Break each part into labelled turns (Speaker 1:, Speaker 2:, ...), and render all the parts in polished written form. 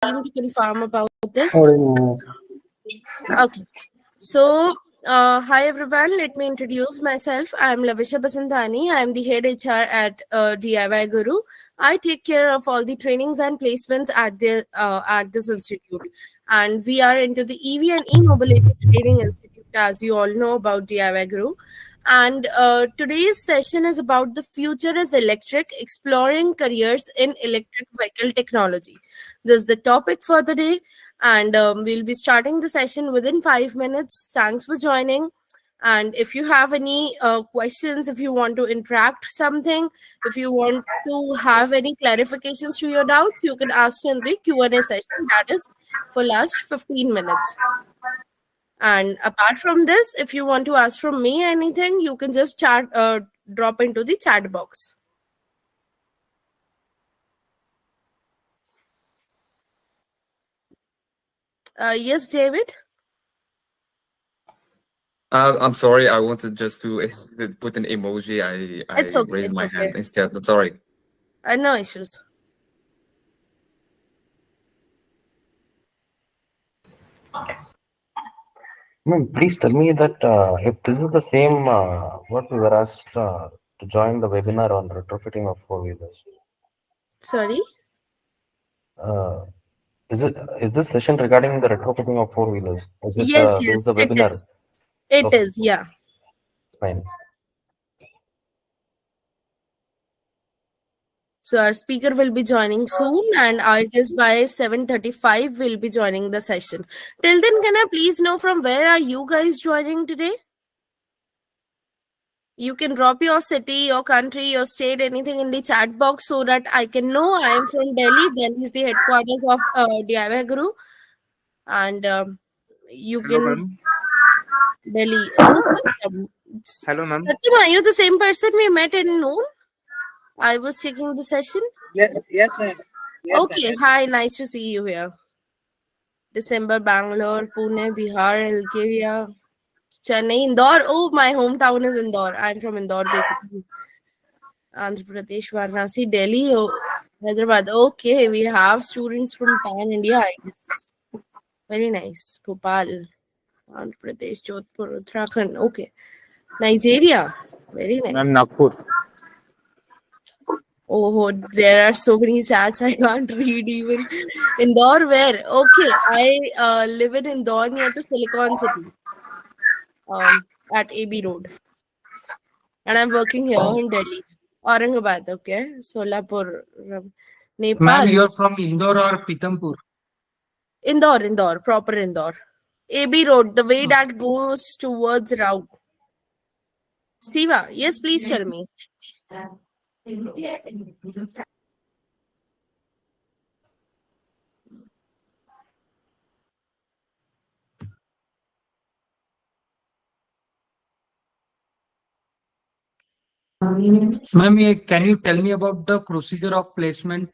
Speaker 1: team to confirm about this.
Speaker 2: Oh,
Speaker 1: Okay. So, hi everyone. Let me introduce myself. I'm Lavisha Basantani. I'm the head HR at DIYguru. I take care of all the trainings and placements at this institute, and we are into the EV and e-mobility training institute, as you all know about DIYguru. And today's session is about the future is electric, exploring careers in electric vehicle technology. This is the topic for the day, and we'll be starting the session within 5 minutes. Thanks for joining. And if you have any questions, if you want to interact something, if you want to have any clarifications to your doubts, you can ask in the Q&A session, that is for last 15 minutes. And apart from this, if you want to ask from me anything, you can just drop into the chat box. Yes, David?
Speaker 3: I'm sorry. I wanted just to put an emoji. I
Speaker 1: It's okay.
Speaker 3: raised
Speaker 1: It's
Speaker 3: my
Speaker 1: okay.
Speaker 3: hand instead. I'm sorry.
Speaker 1: No issues.
Speaker 2: Please tell me that if this is the same what we were asked to join the webinar on retrofitting of four-wheelers.
Speaker 1: Sorry?
Speaker 2: Is this session regarding the retrofitting of four-wheelers? Is it
Speaker 1: Yes,
Speaker 2: this is
Speaker 1: yes,
Speaker 2: the
Speaker 1: it
Speaker 2: webinar?
Speaker 1: is. It
Speaker 2: Okay,
Speaker 1: is, yeah.
Speaker 2: fine.
Speaker 1: So our speaker will be joining soon, and I guess by 7:35 we'll be joining the session. Till then, can I please know from where are you guys joining today? You can drop your city, your country, your state, anything in the chat box so that I can know. I am from Delhi. Delhi is the headquarters of DIYguru, and you
Speaker 4: Hello,
Speaker 1: can
Speaker 4: ma'am.
Speaker 1: Delhi. Oh, Satyam.
Speaker 4: Hello, ma'am.
Speaker 1: Satyam, are you the same person we met in noon? I was checking the session.
Speaker 4: Yes, ma'am. Yes, ma'am.
Speaker 1: Okay, hi, nice to see you here. December, Bangalore, Pune, Bihar, Algeria, Chennai, Indore. Oh, my hometown is Indore. I'm from Indore, basically. Andhra Pradesh, Varanasi, Delhi, Hyderabad. Okay, we have students from Pan India, I guess. Very nice. Bhopal, Andhra Pradesh, Jodhpur, Uttarakhand. Okay. Nigeria. Very nice.
Speaker 4: Ma'am, Nagpur.
Speaker 1: Oh, there are so many chats I can't read even. Indore, where? Okay, I live in Indore near to Silicon City, at AB Road, and I'm working here in Delhi, Aurangabad. Okay, Solapur, Nepal.
Speaker 5: Ma'am, you're from Indore or Pithampur?
Speaker 1: Indore, proper Indore. AB Road, the way that goes towards Rao. Siva, yes, please tell me.
Speaker 5: Ma'am, can you tell me about the procedure of placement?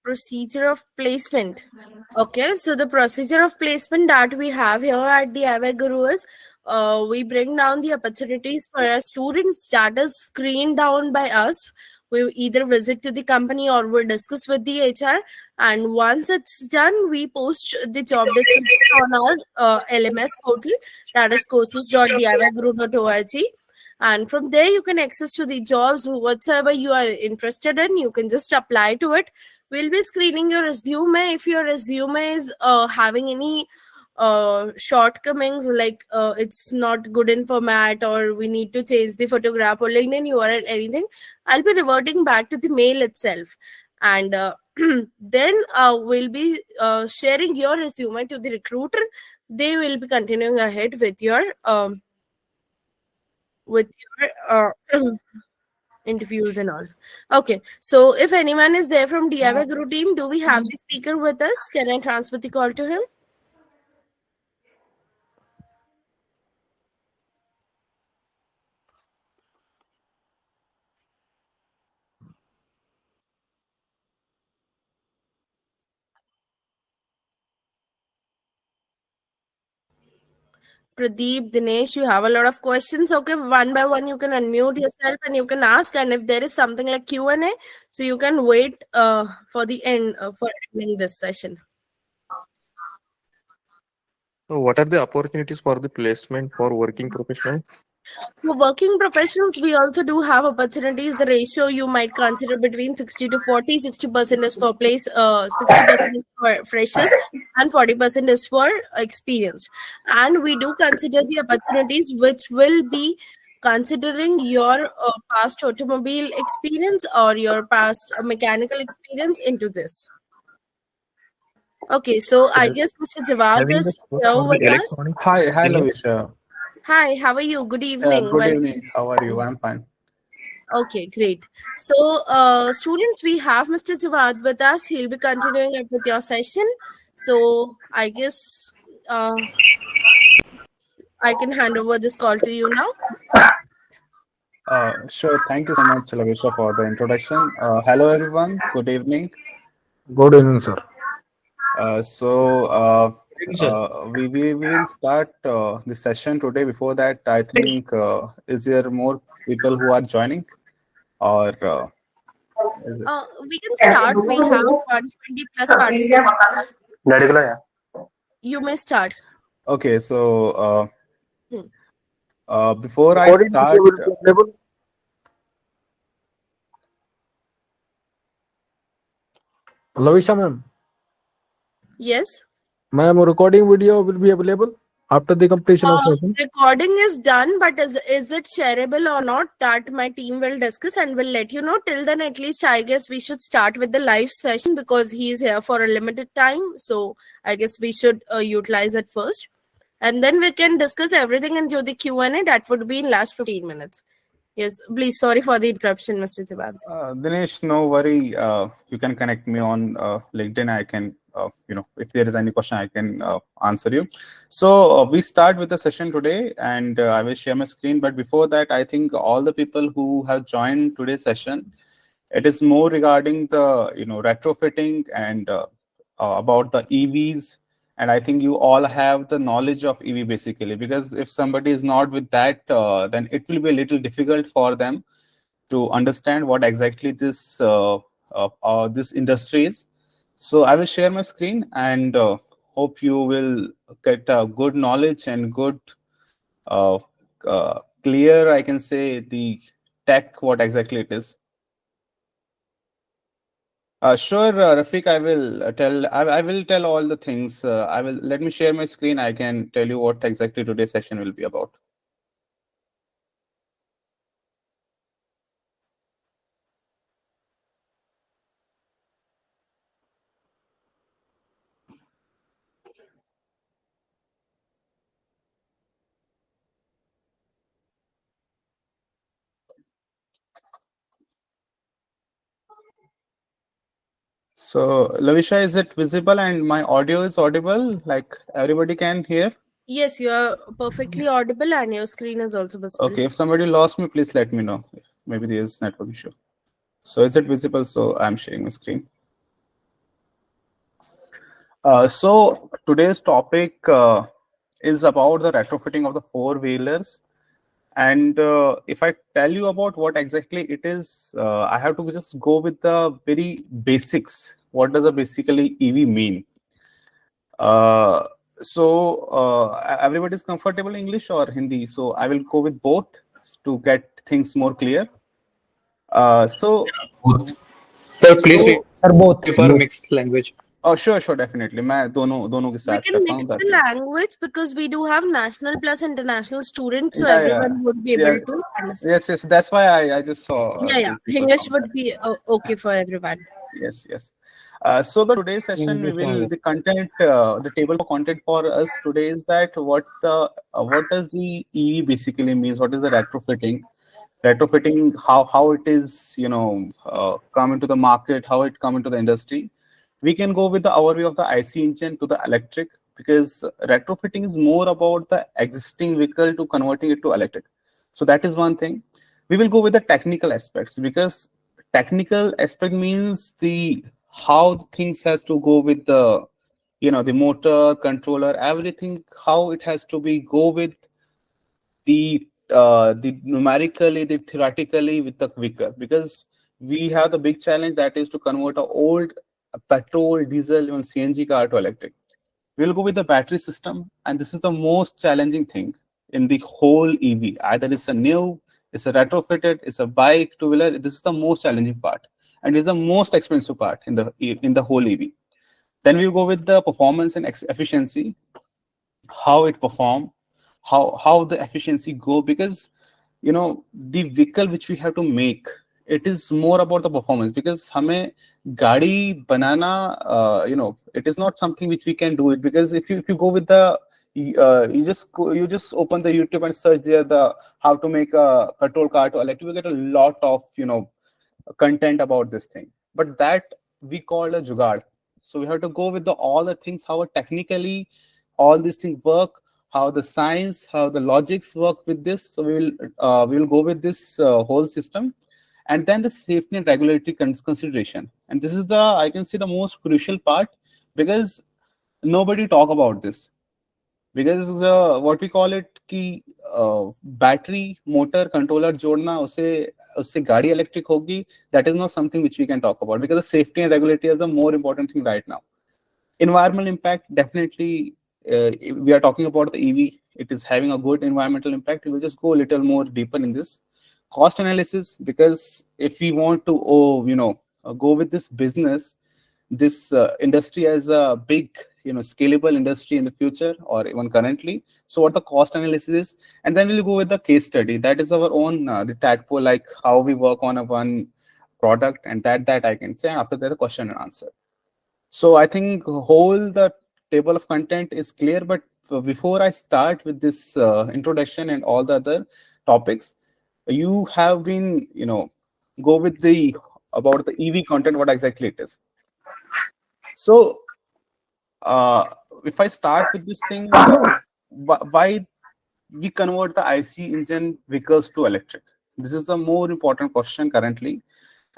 Speaker 1: Procedure of placement. Okay, so the procedure of placement that we have here at the DIYguru is we bring down the opportunities for our students that is screened down by us. We either visit to the company or we discuss with the HR, and once it's done, we post the job description on our LMS portal, that is courses.diyguru.org. And from there you can access to the jobs whatsoever you are interested in. You can just apply to it. We'll be screening your resume. If your resume is having any shortcomings, like it's not good in format, or we need to change the photograph or LinkedIn URL, anything, I'll be reverting back to the mail itself, and then we'll be sharing your resume to the recruiter. They will be continuing ahead with your interviews and all. Okay, so if anyone is there from DIYguru team, do we have the speaker with us? Can I transfer the call to him? Pradeep, Dinesh, you have a lot of questions. Okay, one by one, you can unmute yourself and you can ask. And if there is something like Q&A, so you can wait for the end for ending this session.
Speaker 6: So what are the opportunities for the placement for working professionals?
Speaker 1: For working professionals, we also do have opportunities. The ratio you might consider between 60 to 40. 60% is for place, 60% is for freshers, and 40% is for experienced. And we do consider the opportunities which will be considering your past automobile experience or your past mechanical experience into this. Okay, so I guess Mr. Jawad
Speaker 6: Having
Speaker 1: is
Speaker 6: the scope
Speaker 1: here
Speaker 6: for the
Speaker 1: with us.
Speaker 6: electronic
Speaker 7: Hi,
Speaker 6: engineer?
Speaker 7: Lavisha.
Speaker 1: Hi, how are you? Good evening.
Speaker 7: Good evening. How are you? I'm fine.
Speaker 1: Okay, great. So, students, we have Mr. Jawad with us. He'll be continuing up with your session. So, I guess I can hand over this call to you now.
Speaker 7: Sure. Thank you so much, Lavisha, for the introduction. Hello, everyone. Good evening.
Speaker 5: Good evening, sir.
Speaker 7: We will start the session today. Before that, I think, is there more people who are joining? Or is it?
Speaker 1: We can start. We have 120 plus participants. You may start.
Speaker 7: Okay, so before I start,
Speaker 5: Lavisha ma'am,
Speaker 1: Yes.
Speaker 5: ma'am, recording video will be available after the completion of session.
Speaker 1: Recording is done, but is it shareable or not? That my team will discuss and will let you know. Till then, at least I guess we should start with the live session because he is here for a limited time. So I guess we should utilize it first, and then we can discuss everything into the Q&A. That would be in last 15 minutes. Yes, please. Sorry for the interruption, Mr. Jawad.
Speaker 7: Dinesh, no worry. You can connect me on LinkedIn. I can, if there is any question, I can answer you. So we start with the session today, and I will share my screen. But before that, I think all the people who have joined today's session, it is more regarding the retrofitting and about the EVs. And I think you all have the knowledge of EV basically, because if somebody is not with that, then it will be a little difficult for them to understand what exactly this this industry is. So I will share my screen and hope you will get good knowledge and good clear, I can say, the tech, what exactly it is. Sure, Rafiq, I will tell. I will tell all the things. Let me share my screen. I can tell you what exactly today's session will be about. So, Lavisha, is it visible and my audio is audible? Like everybody can hear?
Speaker 1: Yes, you are perfectly audible and your screen is also visible.
Speaker 7: Okay, if somebody lost me, please let me know. Maybe there is network issue. So is it visible? So I'm sharing my screen. So today's topic is about the retrofitting of the four-wheelers. And if I tell you about what exactly it is, I have to just go with the very basics. What does a basically EV mean? Everybody is comfortable in English or Hindi? So I will go with both to get things more clear.
Speaker 4: Sir, please prefer mixed language.
Speaker 7: Oh, sure, definitely. मैं दोनों के
Speaker 1: We
Speaker 7: साथ
Speaker 1: can
Speaker 7: करता
Speaker 1: mix
Speaker 7: हूँ
Speaker 1: the language because we do have national plus international students, so
Speaker 7: Yeah,
Speaker 1: everyone would be able to understand.
Speaker 7: Yes. That's why I just saw.
Speaker 1: Yeah. English would be okay for everyone.
Speaker 7: Yes. So the today's session, the content, the table for content for us today is that what does the EV basically means? What is the retrofitting? Retrofitting, how it is, come into the market, how it come into the industry. We can go with the overview of the IC engine to the electric, because retrofitting is more about the existing vehicle to converting it to electric. So that is one thing. We will go with the technical aspects, because technical aspect means how things has to go with the the motor, controller, everything, how it has to be go with the numerically, the theoretically with the vehicle, because we have the big challenge that is to convert an old petrol, diesel, even CNG car to electric. We'll go with the battery system, and this is the most challenging thing in the whole EV. Either it's a new, it's a retrofitted, it's a bike, two-wheeler. This is the most challenging part, and it's the most expensive part in the whole EV. Then we'll go with the performance and efficiency, how it perform, how the efficiency go, because the vehicle which we have to make, it is more about the performance, because hame gadi banana, it is not something which we can do it, because if you go with the you just open the YouTube and search there the how to make a petrol car to electric, you get a lot of content about this thing, but that we call a jugaad. So we have to go with all the things, how technically all these things work, how the science, how the logics work with this. So we will go with this whole system, and then the safety and regulatory consideration. And this is I can say the most crucial part, because nobody talk about this. Because what we call it कि battery, motor, controller जोड़ना उससे गाड़ी electric होगी, that is not something which we can talk about, because the safety and regulatory is the more important thing right now. Environmental impact, definitely we are talking about the EV, it is having a good environmental impact. We will just go a little more deeper in this. Cost analysis, because if we want to go with this business, this industry as a big scalable industry in the future or even currently, so what the cost analysis is, and then we'll go with the case study, that is our own the tadpole, like how we work on a one product, and that I can say, and after that the question and answer. So I think whole the table of content is clear, but before I start with this introduction and all the other topics, you have been go with the about the EV content, what exactly it is. So if I start with this thing, why we convert the IC engine vehicles to electric? This is the more important question currently.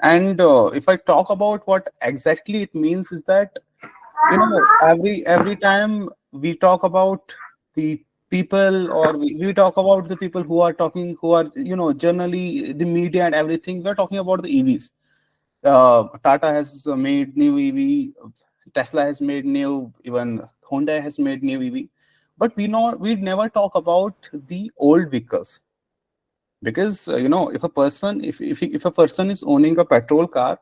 Speaker 7: And if I talk about what exactly it means, is that every time we talk about the people, or we talk about the people who are talking, who are generally the media and everything, we're talking about the EVs. Tata has made new EV, Tesla has made new, even Honda has made new EV, but we never talk about the old vehicles, because if a person is owning a petrol car,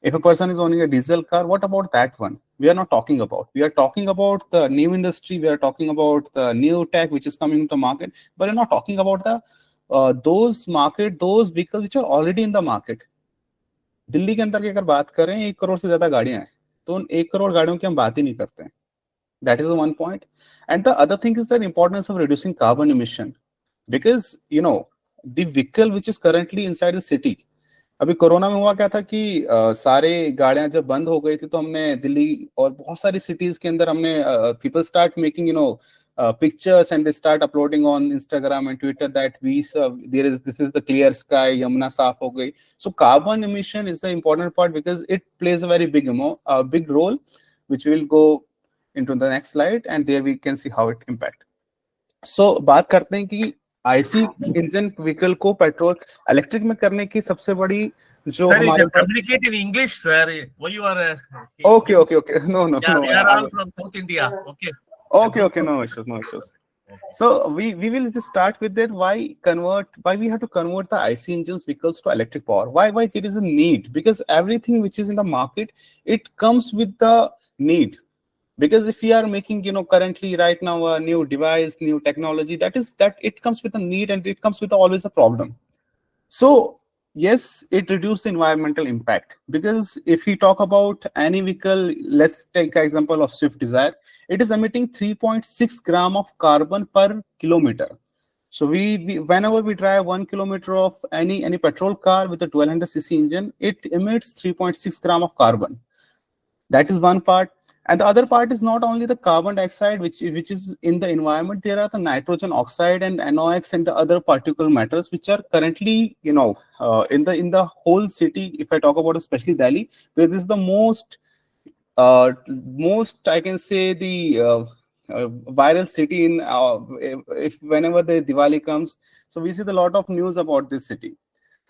Speaker 7: if a person is owning a diesel car, what about that one? We are not talking about. We are talking about the new industry. We are talking about the new tech which is coming to market, but we're not talking about the those vehicles which are already in the market. Delhi के अंदर की अगर बात करें 1 करोड़ से ज्यादा गाड़ियां हैं, तो उन 1 करोड़ गाड़ियों की हम बात ही नहीं करते हैं. That is the one point. And the other thing is the importance of reducing carbon emission, because the vehicle which is currently inside the city, अभी कोरोना में हुआ क्या था कि सारे गाड़ियां जब बंद हो गई थी, तो हमने दिल्ली और बहुत सारी सिटीज के अंदर हमने people start making pictures, and they start uploading on Instagram and Twitter that this is the clear sky, Yamuna saaf ho gayi. So carbon emission is the important part, because it plays a very big role, which will go into the next slide, and there we can see how it impact. So बात करते हैं कि IC engine vehicle को petrol electric में करने की सबसे बड़ी जो हमारे
Speaker 8: communicate in English, sir. Why you are
Speaker 7: okay. No.
Speaker 8: Yeah, we are all from South India. Okay.
Speaker 7: No issues. So we will just start with that. Why we have to convert the IC engines vehicles to electric power? Why there is a need? Because everything which is in the market, it comes with the need. Because if we are making currently right now a new device, new technology, that it comes with a need, and it comes with always a problem. So yes, it reduces the environmental impact, because if we talk about any vehicle, let's take an example of Swift Desire, it is emitting 3.6 gram of carbon per kilometer. So we whenever we drive 1 kilometer of any petrol car with a 1200cc engine, it emits 3.6 gram of carbon. That is one part. And the other part is not only the carbon dioxide which is in the environment. There are the nitrogen oxide and NOx and the other particulate matters which are currently in the whole city. If I talk about especially Delhi, where this is the most most, I can say, the viral city in if whenever the Diwali comes, so we see a lot of news about this city.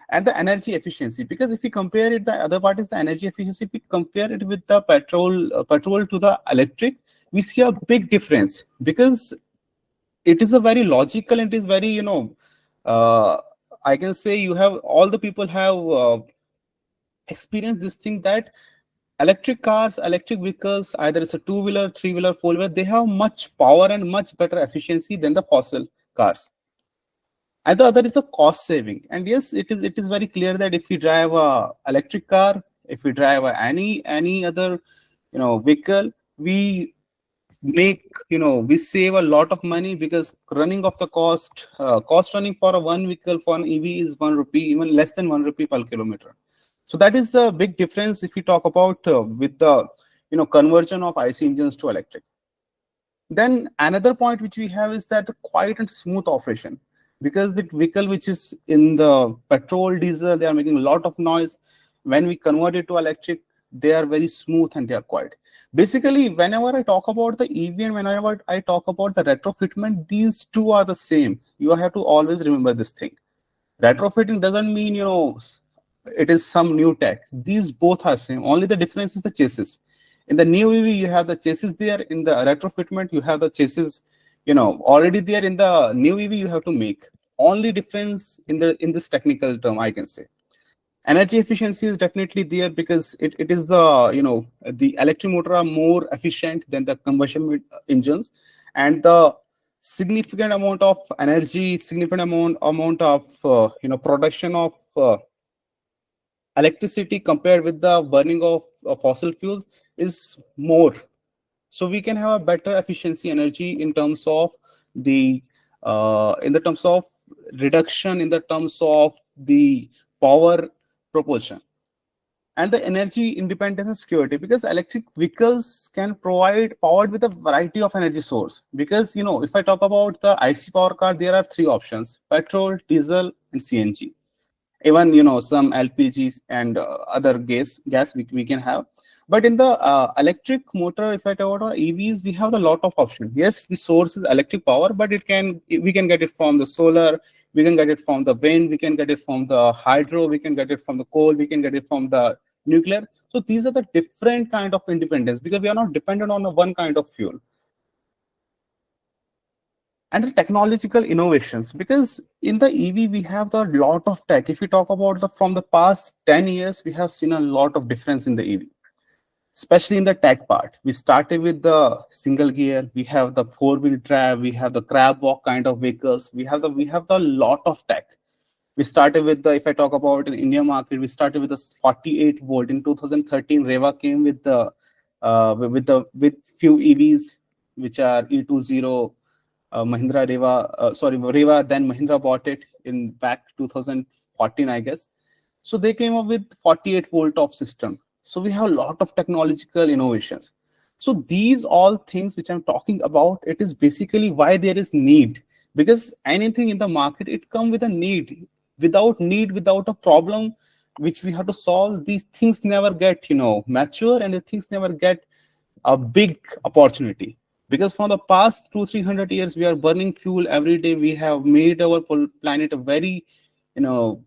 Speaker 7: And the energy efficiency, because if we compare it, the other part is the energy efficiency. If we compare it with the petrol to the electric, we see a big difference, because it is a very logical, and it is very, you know, I can say you have all the people have experienced this thing, that electric cars, electric vehicles, either it's a two-wheeler, three-wheeler, four-wheeler, they have much power and much better efficiency than the fossil cars. And the other is the cost saving. And yes, it is very clear that if we drive a electric car, if we drive any other, you know, vehicle, we make, you know, we save a lot of money, because running of the cost running for a one vehicle for an EV is 1 rupee, even less than 1 rupee per kilometer. So that is the big difference if we talk about with the, you know, conversion of IC engines to electric. Then another point which we have is that the quiet and smooth operation, because the vehicle which is in the petrol, diesel, they are making a lot of noise. When we convert it to electric, they are very smooth and they are quiet. Basically, whenever I talk about the EV and whenever I talk about the retrofitment, these two are the same. You have to always remember this thing. Retrofitting doesn't mean, you know, it is some new tech. These both are same. Only the difference is the chassis. In the new EV, you have the chassis there. In the retrofitment, you have the chassis, you know, already there. In the new EV, you have to make. Only difference in this technical term, I can say. Energy efficiency is definitely there, because it is the, you know, the electric motor are more efficient than the combustion engines, and the significant amount of energy, significant amount of you know, production of electricity compared with the burning of fossil fuels is more. So we can have a better efficiency energy in terms of the in the terms of reduction, in the terms of the power propulsion, and the energy independence and security, because electric vehicles can provide powered with a variety of energy source. Because, you know, if I talk about the IC power car, there are three options: petrol, diesel, and CNG. Even, you know, some LPGs and other gas we can have. But in the electric motor, if I talk about EVs, we have a lot of options. Yes, the source is electric power, but we can get it from the solar, we can get it from the wind, we can get it from the hydro, we can get it from the coal, we can get it from the nuclear. So these are the different kind of independence, because we are not dependent on one kind of fuel. And the technological innovations, because in the EV we have a lot of tech. If we talk about from the past 10 years, we have seen a lot of difference in the EV, especially in the tech part. We started with the single gear, we have the four-wheel drive, we have the crab walk kind of vehicles, we have the lot of tech. We started with the, if I talk about in India market, we started with the 48 volt. In 2013, Reva came with the with few EVs which are E20. Mahindra Reva, then Mahindra bought it in back 2014, I guess. So they came up with 48 volt of system. So we have a lot of technological innovations. So these all things which I'm talking about, it is basically why there is need, because anything in the market, it comes with a need. Without need, without a problem which we have to solve, these things never get, you know, mature, and the things never get a big opportunity. Because from the past 200-300 years, we are burning fuel every day. We have made our planet a very, you know,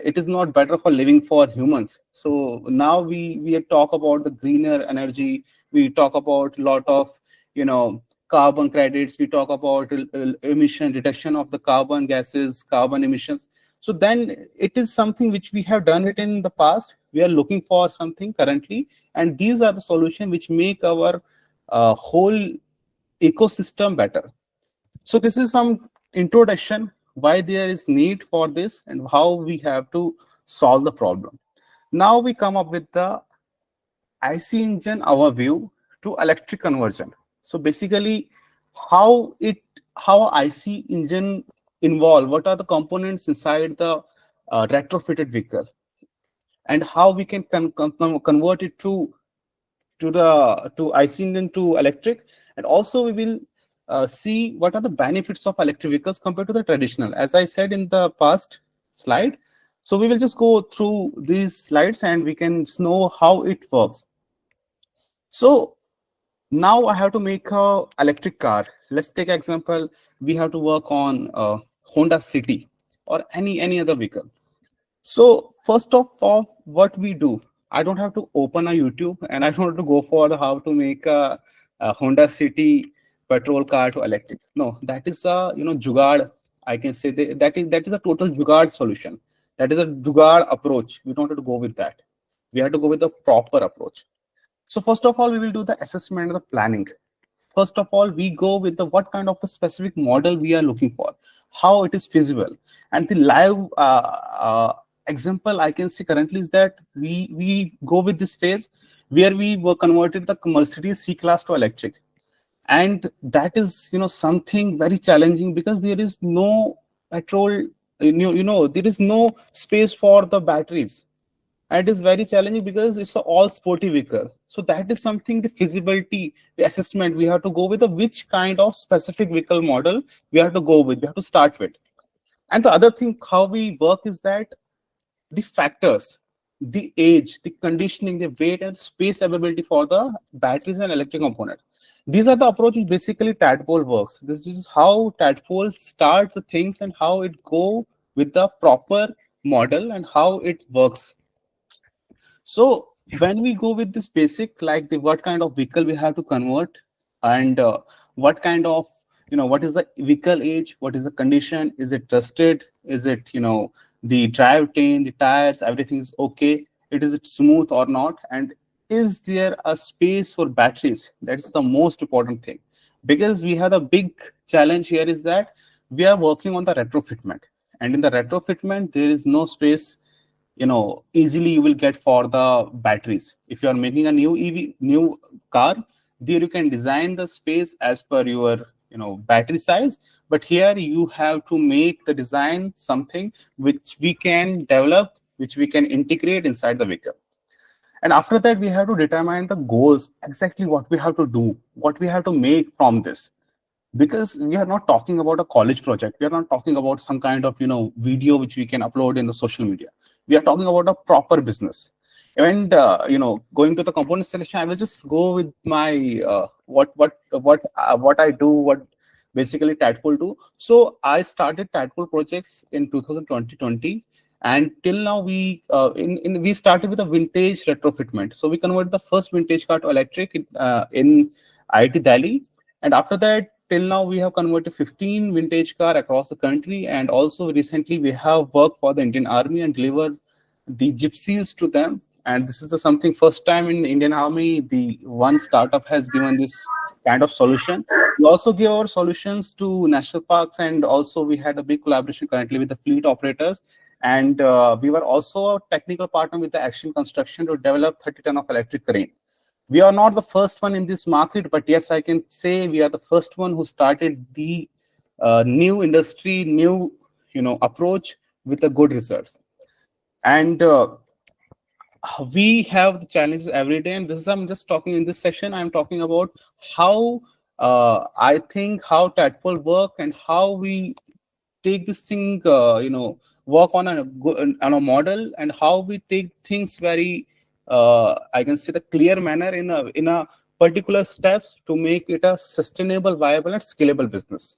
Speaker 7: it is not better for living for humans. So now we talk about the greener energy. We talk about a lot of, you know, carbon credits. We talk about emission reduction of the carbon gases, carbon emissions. So then it is something which we have done it in the past. We are looking for something currently, and these are the solutions which make our whole ecosystem better. So this is some introduction why there is need for this and how we have to solve the problem. Now we come up with the IC engine overview to electric conversion. So basically how IC engine involve, what are the components inside the retrofitted vehicle, and how we can convert it to IC engine to electric. And also we will see what are the benefits of electric vehicles compared to the traditional, as I said in the past slide. So we will just go through these slides and we can know how it works. So now I have to make a electric car. Let's take example. We have to work on Honda City or any other vehicle. So first of all, what we do, I don't have to open a YouTube and I don't have to go for how to make a Honda City petrol car to electric. No, that is a jugaad. I can say that is a total jugaad solution. That is a jugaad approach. We don't have to go with that. We have to go with the proper approach. So first of all, we will do the assessment and the planning. First of all, we go with the what kind of the specific model we are looking for, how it is feasible. And the live example I can see currently is that we go with this phase where we were converted the Mercedes C-Class to electric. And that is something very challenging because there is no petrol, there is no space for the batteries. And it is very challenging because it's an all sporty vehicle. So that is something, the feasibility, the assessment, we have to go with which kind of specific vehicle model we have to go with, we have to start with. And the other thing, how we work is that the factors, the age, the conditioning, the weight and space availability for the batteries and electric component. These are the approaches basically Tadpole works. This is how Tadpole starts the things and how it go with the proper model and how it works. So when we go with this basic, like what kind of vehicle we have to convert and what kind of, what is the vehicle age, what is the condition, is it trusted, is it, the drivetrain, the tires, everything is okay, is it smooth or not, and is there a space for batteries? That's the most important thing, because we have a big challenge here is that we are working on the retrofitment, and in the retrofitment there is no space easily you will get for the batteries. If you are making a new car, there you can design the space as per your battery size, but here you have to make the design something which we can develop, which we can integrate inside the vehicle. And after that we have to determine the goals, exactly what we have to do, what we have to make from this. Because we are not talking about a college project, we are not talking about some kind of video which we can upload in the social media. We are talking about a proper business. And going to the component selection, I will just go with my what I do, what basically Tadpole do. So I started Tadpole projects in 2020, and till now we started with a vintage retrofitment. So we converted the first vintage car to electric in IIT Delhi, and after that till now we have converted 15 vintage car across the country, and also recently we have worked for the Indian Army and delivered the gypsies to them. And this is something first time in Indian Army, the one startup has given this kind of solution. We also give our solutions to national parks, and also we had a big collaboration currently with the fleet operators. And we were also a technical partner with the Action Construction to develop 30 ton of electric crane. We are not the first one in this market, but yes, I can say we are the first one who started the new industry, new approach with the good results. And we have the challenges every day, and this is I'm just talking in this session. I'm talking about how I think how Tadpole work and how we take this thing, work on a model, and how we take things very I can say the clear manner in a particular steps to make it a sustainable, viable, and scalable business.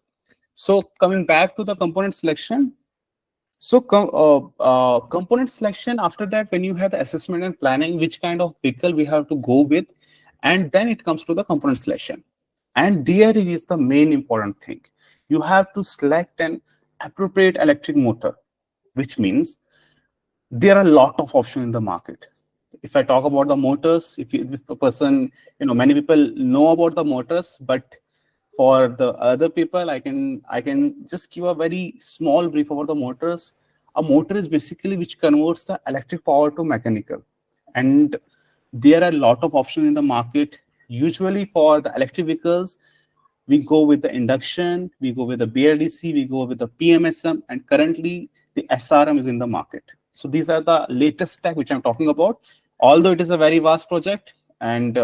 Speaker 7: So coming back to the component selection. So component selection, after that, when you have the assessment and planning, which kind of vehicle we have to go with, and then it comes to the component selection. And there is the main important thing. You have to select an appropriate electric motor, which means there are a lot of options in the market. If I talk about the motors, if a person, many people know about the motors, but for the other people, I can just give a very small brief about the motors. A motor is basically which converts the electric power to mechanical, and there are a lot of options in the market. Usually for the electric vehicles, we go with the induction, we go with the BLDC, we go with the PMSM, and currently the SRM is in the market. So these are the latest tech which I'm talking about. Although it is a very vast project, and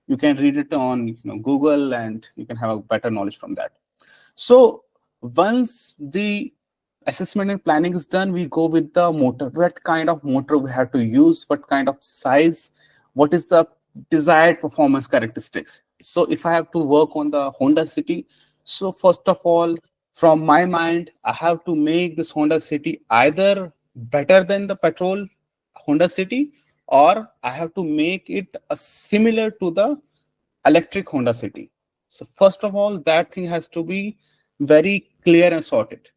Speaker 7: you can read it on Google, and you can have a better knowledge from that. So once the assessment and planning is done, we go with the motor. What kind of motor we have to use, what kind of size, what is the desired performance characteristics. So if I have to work on the Honda City, so first of all, from my mind, I have to make this Honda City either better than the petrol Honda City, or I have to make it similar to the electric Honda City. So first of all, that thing has to be very clear and sorted.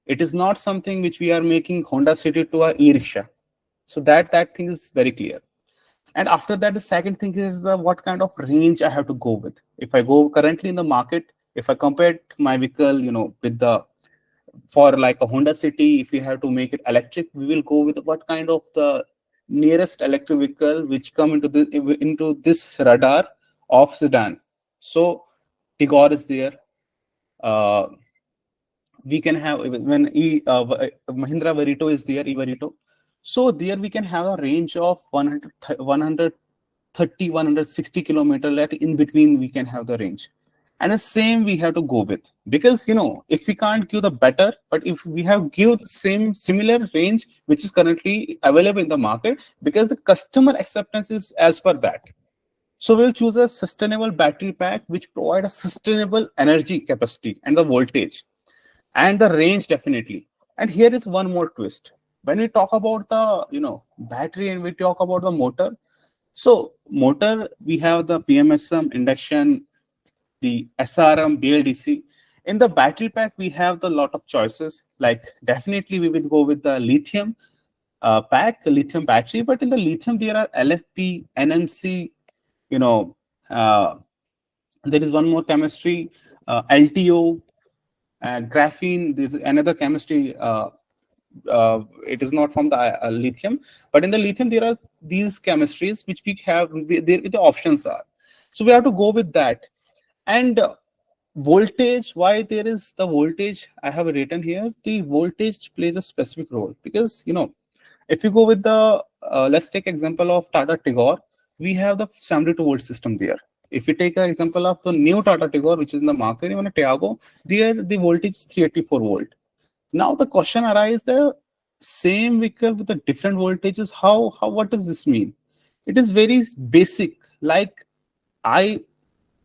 Speaker 7: It is not something which we are making Honda City to a e-rickshaw. So that thing is very clear. And after that, the second thing is what kind of range I have to go with. If I go currently in the market, if I compare my vehicle, with for like a Honda City, if we have to make it electric, we will go with what kind of the nearest electric vehicle which come into this radar of sedan. So Tigor is there. We can have when Mahindra Verito is there, e-Verito. So there we can have a range of 130, 160 kilometer. Like in between, we can have the range. And the same we have to go with, because if we can't give the better, but if we have give the similar range which is currently available in the market, because the customer acceptance is as per that. So we'll choose a sustainable battery pack which provide a sustainable energy capacity and the voltage and the range definitely. And here is one more twist. When we talk about the battery and we talk about the motor, so motor we have the PMSM, induction, the SRM, BLDC. In the battery pack we have the lot of choices. Like definitely we will go with the lithium pack, lithium battery. But in the lithium there are LFP, NMC. There is one more chemistry, LTO, graphene. This is another chemistry. It is not from the lithium, but in the lithium there are these chemistries which we have. The options are, so we have to go with that. And voltage, why there is the voltage I have written here, the voltage plays a specific role, because if you go with the let's take example of Tata Tigor, we have the 72 volt system there. If you take an example of the new Tata Tigor which is in the market, even a Tiago, there the voltage is 384 volt. Now the question arises, the same vehicle with the different voltages, how what does this mean? It is very basic. Like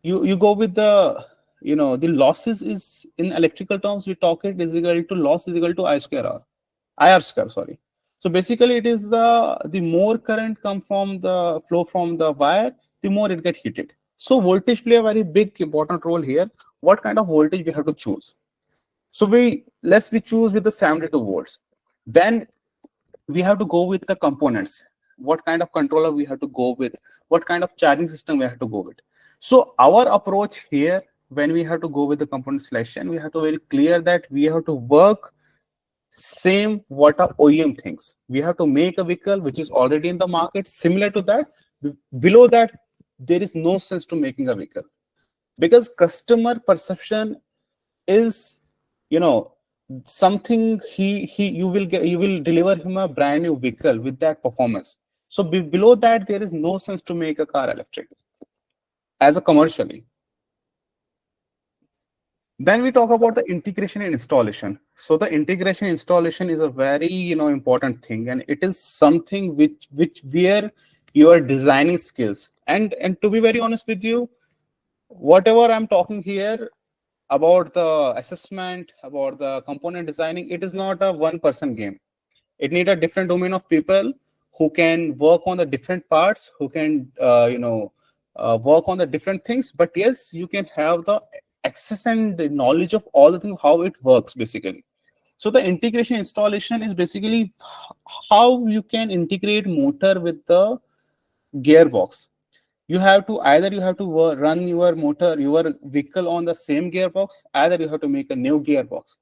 Speaker 7: you go with the the losses is in electrical terms, we talk it is equal to loss is equal to IR square, sorry. So basically it is the more current come from the flow from the wire, the more it get heated. So voltage play a very big important role here. What kind of voltage we have to choose? So we choose with the 72 volts. Then we have to go with the components. What kind of controller we have to go with? What kind of charging system we have to go with? So our approach here, when we have to go with the component selection, we have to very clear that we have to work same what our OEM thinks. We have to make a vehicle which is already in the market, similar to that. Below that, there is no sense to making a vehicle, because customer perception is something you will deliver him a brand new vehicle with that performance. So below that, there is no sense to make a car electric as a commercially. Then we talk about the integration and installation. So the integration installation is a very important thing, and it is something which where your designing skills and to be very honest with you, whatever I'm talking here about the assessment, about the component designing, it is not a one-person game. It needs a different domain of people who can work on the different parts, who can work on the different things. But yes, you can have the access and the knowledge of all the things, how it works basically. So the integration installation is basically how you can integrate motor with the gearbox. You have to run your motor, your vehicle on the same gearbox, either you have to make a new gearbox,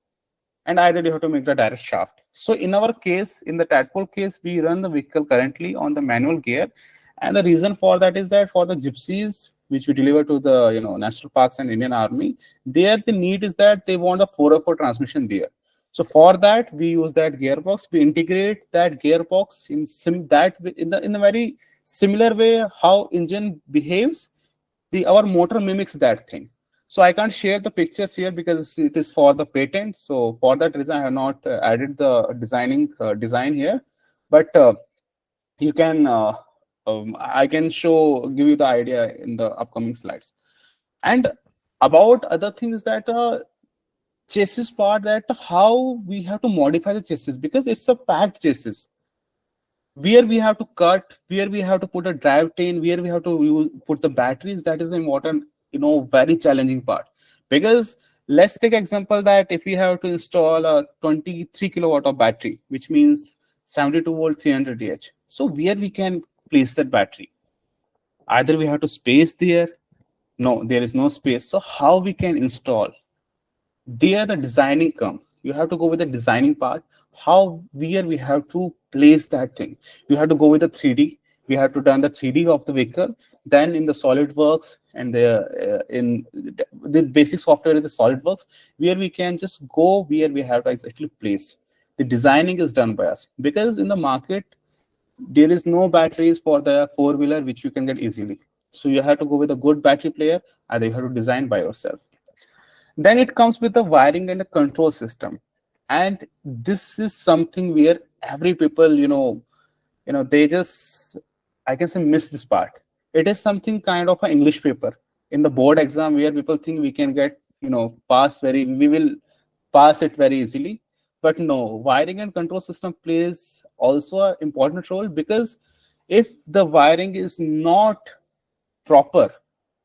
Speaker 7: and either you have to make the direct shaft. So in our case, in the Tadpole case, we run the vehicle currently on the manual gear, and the reason for that is that for the gypsies which we deliver to the national parks and Indian Army, there the need is that they want a 404 transmission there. So for that we use that gearbox. We integrate that gearbox in a very similar way how engine behaves. Our motor mimics that thing. So I can't share the pictures here because it is for the patent. So for that reason, I have not added the design here. But you can I can give you the idea in the upcoming slides. And about other things that chassis part, that how we have to modify the chassis, because it's a packed chassis where we have to cut, where we have to put a drivetrain, where we have to put the batteries. That is the important, very challenging part. Because let's take example that if we have to install a 23 kilowatt of battery, which means 72 volt 300 Ah. So where we can place that battery? Either we have to space there. No, there is no space. So how we can install? There the designing come. You have to go with the designing part. Where we have to place that thing. You have to go with the 3D. We have to done the 3D of the vehicle. Then in the SolidWorks and in the basic software is the SolidWorks, where we can just go where we have to exactly place. The designing is done by us, because in the market there is no batteries for the four-wheeler which you can get easily. So you have to go with a good battery player, either you have to design by yourself. Then it comes with the wiring and the control system. And this is something where every people, they just, I can say, miss this part. It is something kind of an English paper in the board exam where people think we can get, we will pass it very easily. But no, wiring and control system plays also an important role, because if the wiring is not proper,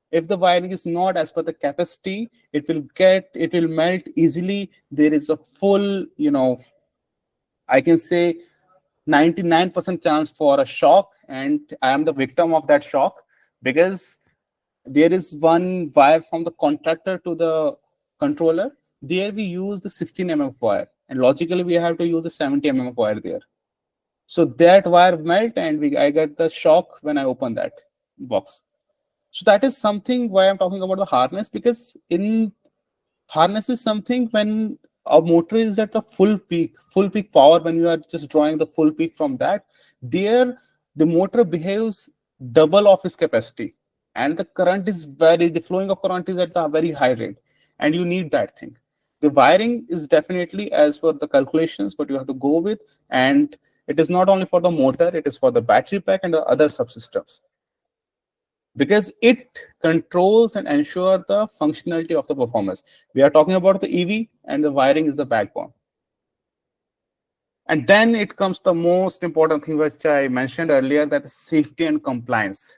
Speaker 7: if the wiring is not as per the capacity, it will melt easily. There is a full, I can say 99% chance for a shock, and I am the victim of that shock, because there is one wire from the contractor to the controller. There we use the 16 mm wire, and logically we have to use the 70 mm wire there. So that wire melt, and I get the shock when I open that box. So that is something why I'm talking about the harness, because in harness is something when a motor is at the full peak power, when you are just drawing the full peak from that, there the motor behaves double of its capacity, and the flowing of current is at a very high rate, and you need that thing. The wiring is definitely as per the calculations what you have to go with, and it is not only for the motor, it is for the battery pack and the other subsystems, because it controls and ensures the functionality of the performance. We are talking about the EV, and the wiring is the backbone. And then it comes the most important thing which I mentioned earlier, that is safety and compliance.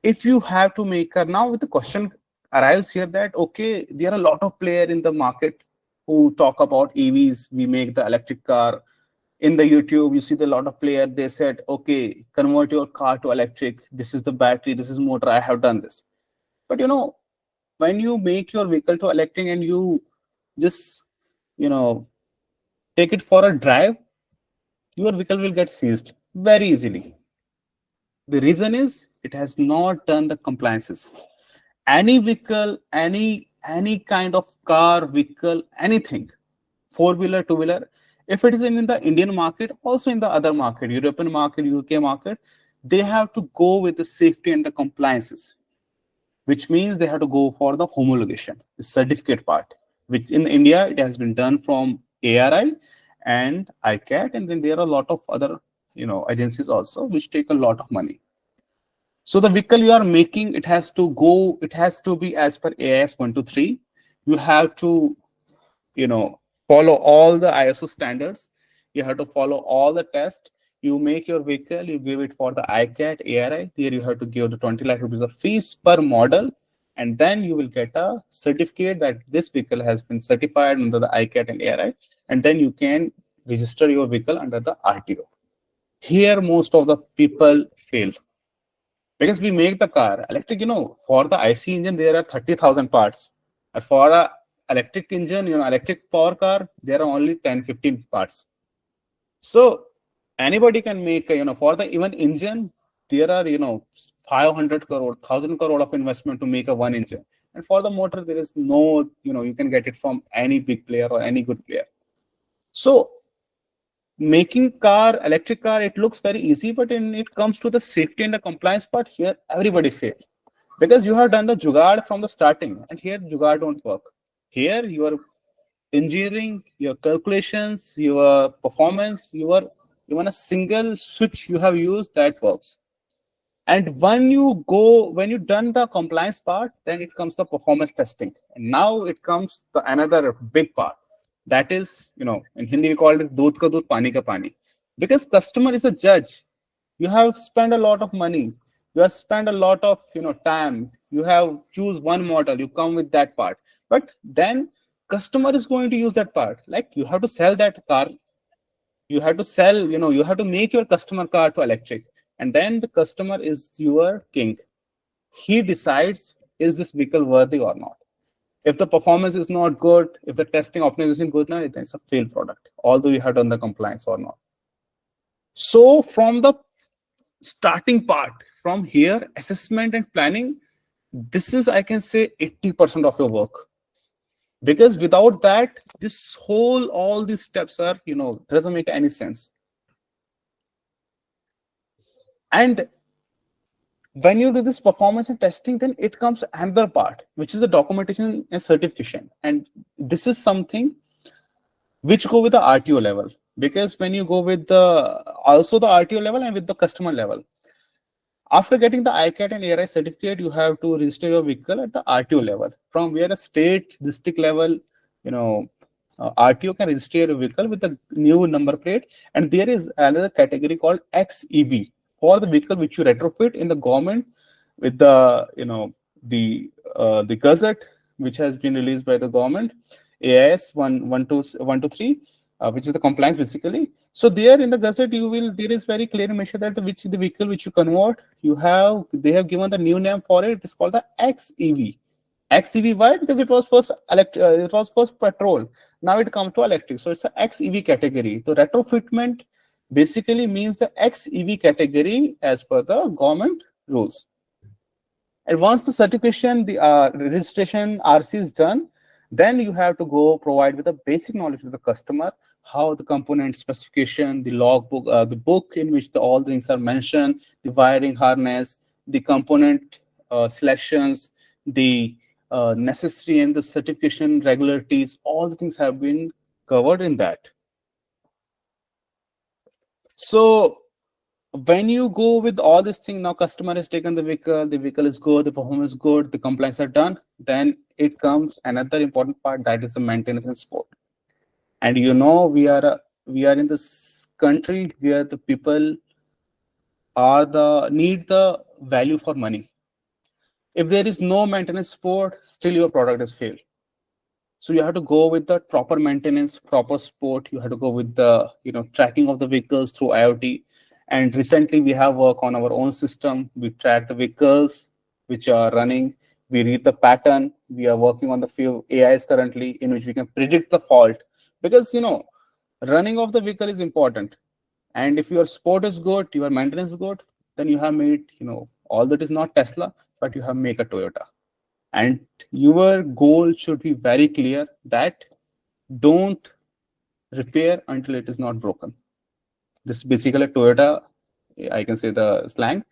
Speaker 7: If you have to make now with the question arrives here that, okay, there are a lot of players in the market who talk about EVs, we make the electric car. In the YouTube, you see the lot of players, they said, okay, convert your car to electric. This is the battery, this is motor, I have done this. But when you make your vehicle to electric and you just, take it for a drive, your vehicle will get seized very easily. The reason is it has not done the compliances. Any vehicle, any kind of car, vehicle, anything, four-wheeler, two-wheeler, if it is in the Indian market, also in the other market, European market, UK market, they have to go with the safety and the compliances, which means they have to go for the homologation, the certificate part, which in India, it has been done from ARI and ICAT, and then there are a lot of other agencies also, which take a lot of money. So the vehicle you are making, it has to be as per AIS 123. You have to, follow all the ISO standards. You have to follow all the tests. You make your vehicle, you give it for the ICAT, ARI. There you have to give the 20 lakh rupees of fees per model. And then you will get a certificate that this vehicle has been certified under the ICAT and ARI. And then you can register your vehicle under the RTO. Here, most of the people fail. Because we make the car electric, for the IC engine, there are 30,000 parts. And for a electric engine, electric power car, there are only 10-15 parts. So anybody can make, for the even engine, there are, 500 crore, 1,000 crore of investment to make a one engine. And for the motor, there is no, you can get it from any big player or any good player. So making electric car, it looks very easy, but when it comes to the safety and the compliance part, here everybody fails. Because you have done the jugaad from the starting, and here jugaad don't work. Here your engineering, your calculations, your performance, even a single switch you have used, that works. And when you've done the compliance part, then it comes the performance testing. And now it comes the another big part. That is, in Hindi we call it doodh ka doodh, pani ka pani. Because customer is a judge. You have spent a lot of money. You have spent a lot of time. You have choose one model. You come with that part. But then customer is going to use that part. Like you have to sell that car. You have to sell, you have to make your customer car to electric. And then the customer is your king. He decides, is this vehicle worthy or not? If the performance is not good, if the testing optimization is good, then it's a failed product, although you have done the compliance or not. So from the starting part, from here, assessment and planning, this is, I can say, 80% of your work. Because without that, all these steps are, doesn't make any sense. And when you do this performance and testing, then it comes another part, which is the documentation and certification. And this is something which go with the RTO level. Because when you go with also the RTO level and with the customer level, after getting the ICAT and ARI certificate, you have to register your vehicle at the RTO level. From where a state, district level, RTO can register your vehicle with the new number plate. And there is another category called XEV for the vehicle which you retrofit in the government with the the gazette which has been released by the government, AIS 123, which is the compliance basically. So there in the gazette there is very clearly mentioned that the vehicle which you convert, they have given the new name for it. It is called the XEV. XEV, why? Because it was first petrol. Now it comes to electric. So it's a XEV category. So retrofitment basically means the XEV category as per the government rules. And once the certification, the registration RC is done, then you have to go provide with the basic knowledge to the customer, how the component specification, the logbook, the book in which all things are mentioned, the wiring harness, the component selections, the necessary and the certification regularities, all the things have been covered in that. So when you go with all this thing, now customer has taken the vehicle is good, the performance is good, the compliance are done, then it comes another important part, that is the maintenance and support. And we are in this country where the people need the value for money. If there is no maintenance support, still your product is failed. So you have to go with the proper maintenance, proper support. You have to go with the tracking of the vehicles through IoT. And recently we have worked on our own system. We track the vehicles which are running. We read the pattern. We are working on the few AIs currently in which we can predict the fault. Because running of the vehicle is important. And if your support is good, your maintenance is good, then you have made all that is not Tesla, but you have made a Toyota. And your goal should be very clear that don't repair until it is not broken. This is basically Toyota, I can say the slang,